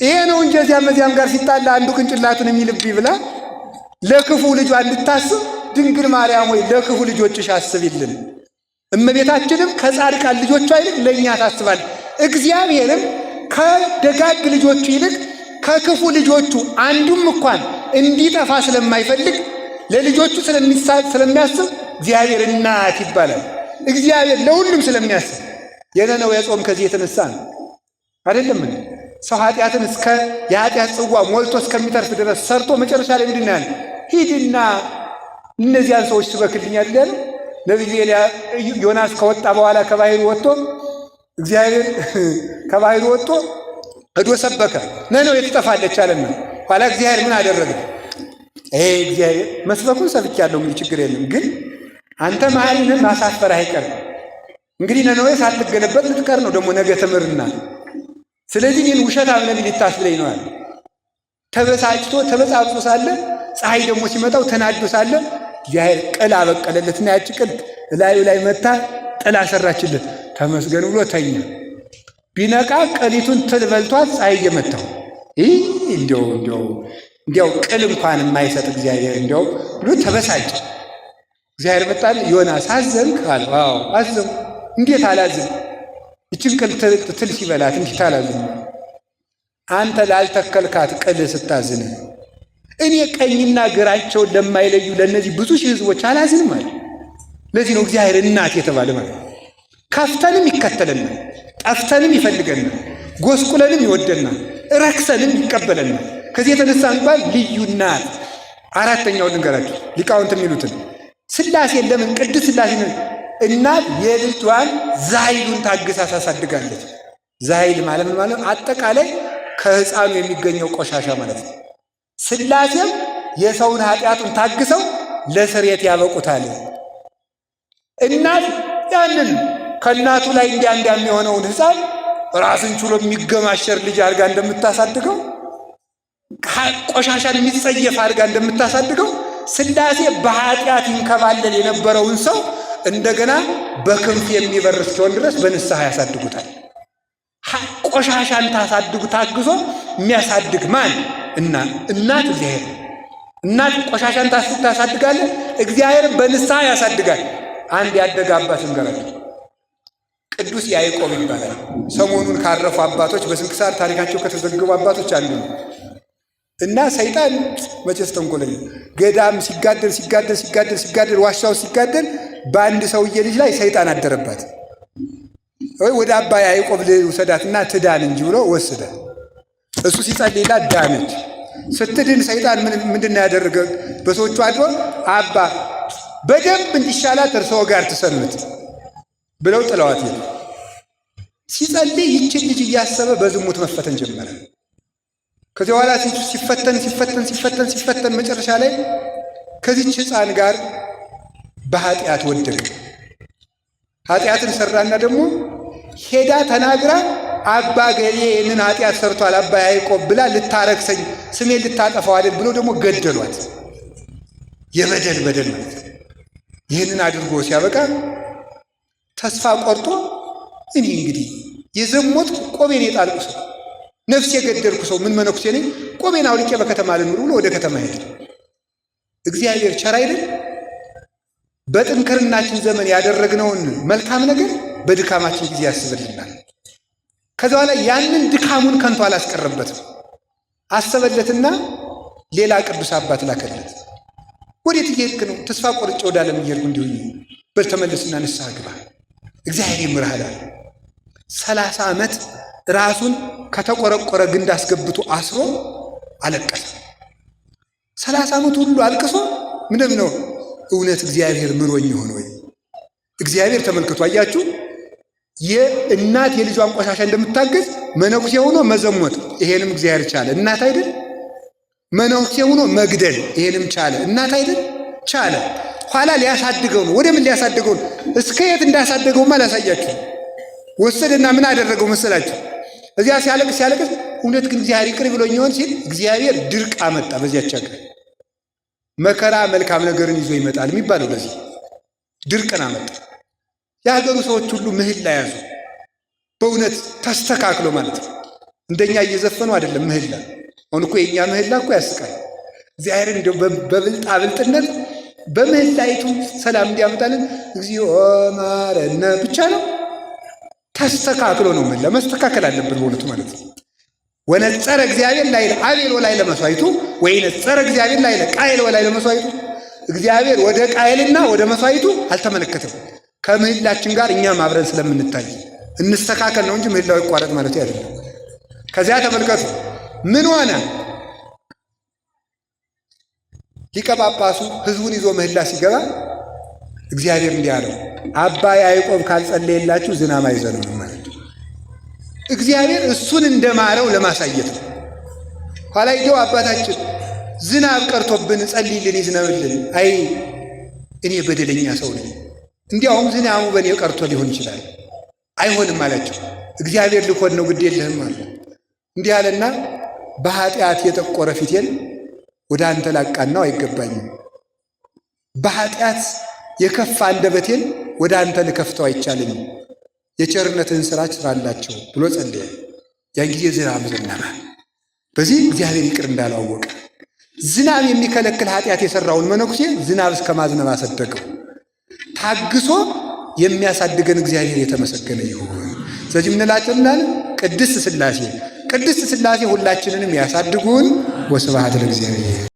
ይሄ ነው እንጂ እዚያም ጋር ሲጣላ አንዱ ቅንጭላቱን የሚልብ ብላ ለክፉ ልጇ እንድታስብ ድንግል ማርያም ሆይ ለክፉ ልጆችሽ አስቢልን። እመቤታችንም ከጻድቃን ልጆቿ ይልቅ ለእኛ ታስባል። እግዚአብሔርም ከደጋግ ልጆቹ ይልቅ ከክፉ ልጆቹ አንዱም እንኳን እንዲጠፋ ስለማይፈልግ ለልጆቹ ስለሚያስብ እግዚአብሔር እናት ይባላል። እግዚአብሔር ለሁሉም ስለሚያስብ የነነዌ ጾም ከዚህ የተነሳ ነው አይደለም? ሰው ኃጢአትን የኃጢአት ጽዋ ሞልቶ እስከሚተርፍ ድረስ ሰርቶ መጨረሻ ላይ ምንድን ነው ያለ? ሂድና እነዚያን ሰዎች ስበክልኛል ያለ ነቢዩ ዮናስ ከወጣ በኋላ ከባሕሩ ወጥቶ እግዚአብሔር ከባሕሩ ወጥቶ ሄዶ ሰበከ። ነነዌ ትጠፋለች አለና ኋላ እግዚአብሔር ምን አደረገ? እግዚአብሔር መስበኩን ሰብቻለሁ፣ እንግዲህ ችግር የለም። ግን አንተ መሐሪ ነህ፣ ማሳፈር አይቀርም። እንግዲህ ነነዌ ሳትገለበጥ ልትቀር ነው ደግሞ ነገ ትምርና። ስለዚህ እኔን ውሸታም ነቢይ ልታስብለኝ ነው አለ። ተበሳጭቶ ተበሳጭቶ ሳለ ፀሐይ ደግሞ ሲመጣው ተናዶ ሳለ እግዚአብሔር ቅል አበቀለለትና ያቺ ቅል ላዩ ላይ መታ ጥላ ሰራችለት። ተመስገን ብሎ ተኛ። ቢነቃ ቅሊቱን ትል በልቷት ፀሐይ እየመታው እንዲያው ቅል እንኳን የማይሰጥ እግዚአብሔር እንዲያው ብሎ ተበሳጭ። እግዚአብሔር መጣል ዮናስ አዘንክ አለ። አዎ አዘንኩ። እንዴት አላዝን? ይችን ቅል ትል ሲበላት እንዴት አላዝን? አንተ ላልተከልካት ቅል ስታዝን እኔ ቀኝና ግራቸውን ለማይለዩ ለእነዚህ ብዙ ሺህ ሕዝቦች አላዝንም አለ። ለዚህ ነው እግዚአብሔር እናት የተባለ ማለት። ከፍተንም ይከተለናል፣ ጠፍተንም ይፈልገናል፣ ጎስቁለንም ይወደናል፣ ረክሰንም ይቀበለናል። ከዚህ የተነሳ እንኳን ልዩ እናት። አራተኛው ልንገራችሁ ሊቃውንት የሚሉትን ሥላሴ ለምን ቅድስት ሥላሴ እናት የልጇን ዛይሉን ታግሳ ታሳድጋለች። ዛይል ማለት ምን ማለት? አጠቃላይ ከሕፃኑ የሚገኘው ቆሻሻ ማለት ነው። ሥላሴም የሰውን ኃጢአቱን ታግሰው ለስርየት ያበቁታል። እናት ያንን ከእናቱ ላይ እንዲያ የሚሆነውን ሕፃን ራስን ችሎ የሚገማሸር ልጅ አድርጋ እንደምታሳድገው፣ ቆሻሻን የሚጸየፍ አድርጋ እንደምታሳድገው ሥላሴ በኃጢአት ይንከባለል የነበረውን ሰው እንደገና በክንፍ የሚበር እስኪሆን ድረስ በንስሐ ያሳድጉታል። ቆሻሻን ታግሶ የሚያሳድግ ማን? እናት እግዚአብሔር። እናት ቆሻሻን ታሳድጋለህ፣ እግዚአብሔርን በንስሐ ያሳድጋል። አንድ ያደገ አባት እንገራለን፣ ቅዱስ ያዕቆብ ይባላል። ሰሞኑን ካረፉ አባቶች በስንክሳር ታሪካቸው ከተዘገቡ አባቶች አንዱ ነው እና ሰይጣን መቼስ ተንኮለኛ ገዳም ሲጋደል ዋሻው ሲጋደል በአንድ ሰውዬ ልጅ ላይ ሰይጣን አደረባት። ወደ አባ ያዕቆብ ልውሰዳትና ትዳን እንጂ ብሎ ወሰደ። እሱ ሲጸልይላት ዳነች። ስትድን ሰይጣን ምንድን ያደረገ በሰዎቹ አድሮ አባ በደንብ እንዲሻላት እርስዎ ጋር ትሰንብት ብለው ጥለዋት ሄዱ። ሲጸልይ ይችን ልጅ እያሰበ በዝሙት መፈተን ጀመረ። ከዚህ በኋላ ሲፈተን መጨረሻ ላይ ከዚች ሕፃን ጋር በኃጢአት ወደቀ። ኃጢአትን ሰራና ደግሞ ሄዳ ተናግራ አባ ገሌ ይህንን ኃጢአት ሰርቷል አባ ያዕቆብ ብላ ልታረክሰኝ ስሜን ልታጠፋው አይደል ብሎ ደግሞ ገደሏት። የበደል ማለት ይህንን አድርጎ ሲያበቃ ተስፋ ቆርጦ እኔ እንግዲህ የዘሞትኩ ቆቤን የጣልኩ ሰው ነፍስ የገደልኩ ሰው ምን መነኩሴ ነኝ? ቆቤን አውልቄ በከተማ ልኑር ብሎ ወደ ከተማ ሄደ። እግዚአብሔር ቸር አይደል? በጥንክርናችን ዘመን ያደረግነውን መልካም ነገር በድካማችን ጊዜ ያስብልናል። ከዛ በኋላ ያንን ድካሙን ከንቱ አላስቀረበትም። አሰበለትና ሌላ ቅዱስ አባት ላከለት። ወዴት እየሄድክ ነው? ተስፋ ቆርጬ ወደ ዓለም እየሄድኩ እንዲሁ በል ተመለስና ንስሐ ግባ፣ እግዚአብሔር ይምርሃል አለ። 30 ዓመት ራሱን ከተቆረቆረ ግንድ አስገብቶ አስሮ አለቀሰ። 30 ዓመት ሁሉ አልቅሶ ምንም ነው እውነት እግዚአብሔር ምሮኝ ሆነ ወይ? እግዚአብሔር ተመልክቶ አያችሁ፣ የእናት የልጇን ቆሻሻ እንደምታገዝ መነኩሴ ሆኖ መዘሞት ይሄንም እግዚአብሔር ቻለ። እናት አይደል? መነኩሴ ሆኖ መግደል ይሄንም ቻለ። እናት አይደል? ቻለ። ኋላ ሊያሳድገው ነው። ወደ ምን ሊያሳድገው ነው? እስከ የት እንዳሳደገውማ ላሳያችሁ። ወሰደና ምን አደረገው መሰላችሁ? እዚያ ሲያለቅስ እውነት ግን እግዚአብሔር ይቅር ብሎኝ ይሆን ሲል እግዚአብሔር ድርቅ አመጣ። በዚያች ሀገር መከራ መልካም ነገርን ይዞ ይመጣል የሚባለው ለዚህ ድርቅን አመጣ። የሀገሩ ሰዎች ሁሉ ምህላ ያዙ። በእውነት ተስተካክሎ ማለት ነው። እንደኛ እየዘፈኑ አይደለም ምህላ። አሁን እኮ የኛ ምህላ እኮ ያስቃል። እግዚአብሔርን እንደው በብልጣ ብልጥነት በምህላይቱ ሰላም እንዲያመጣልን እግዚኦ ማረነ ብቻ ነው። ተስተካክሎ ነው ምህላ መስተካከል አለብን በእውነቱ ማለት ነው። ወነጸረ እግዚአብሔር ላይ አቤል ወላይ ለመስዋዕቱ ወይነጸረ እግዚአብሔር ላይ ቃየል ወላይ ለመስዋዕቱ። እግዚአብሔር ወደ ቃየልና ወደ መስዋዕቱ አልተመለከተም። ከምህላችን ጋር እኛም አብረን ስለምንታይ እንስተካከል ነው እንጂ ምህላው ይቋረጥ ማለት አይደለም። ከዚያ ተመልከቱ ምን ሆነ? ሊቀ ጳጳሱ ህዝቡን ይዞ ምህላ ሲገባ እግዚአብሔር እንዲህ አለው፣ አባ ያዕቆብ ካልጸለየላችሁ ዝናብ አይዘንም ማለት ነው። እግዚአብሔር እሱን እንደማረው ለማሳየት ነው። ኋላ ይደው አባታችን ዝናብ ቀርቶብን ጸልይልን ይዝነብልን። አይ እኔ በደለኛ ሰው ነኝ፣ እንዲያውም ዝናቡ በእኔ ቀርቶ ሊሆን ይችላል። አይሆንም አላቸው። እግዚአብሔር ልኮን ነው፣ ግድ የለህም አለ። እንዲህ አለና በኃጢአት የጠቆረ ፊቴን ወደ አንተ ላቃናው አይገባኝም፣ በኃጢአት የከፋ አንደበቴን ወደ አንተ ልከፍተው አይቻለኝም፣ የቸርነትህን ሥራ ስራላቸው ብሎ ጸለየ። ያን ጊዜ ዝናብ ዘነበ። በዚህ እግዚአብሔር ይቅር እንዳለው አወቀ። ዝናብ የሚከለክል ኃጢአት የሰራውን መነኩሴ ዝናብ እስከ ማዝነብ አሰደገው። ታግሶ የሚያሳድገን እግዚአብሔር የተመሰገነ ይሁን። ስለዚህ ምንላቸው እንዳለ ቅድስት ሥላሴ ሁላችንንም ያሳድጉን። ወስብሐት ለእግዚአብሔር።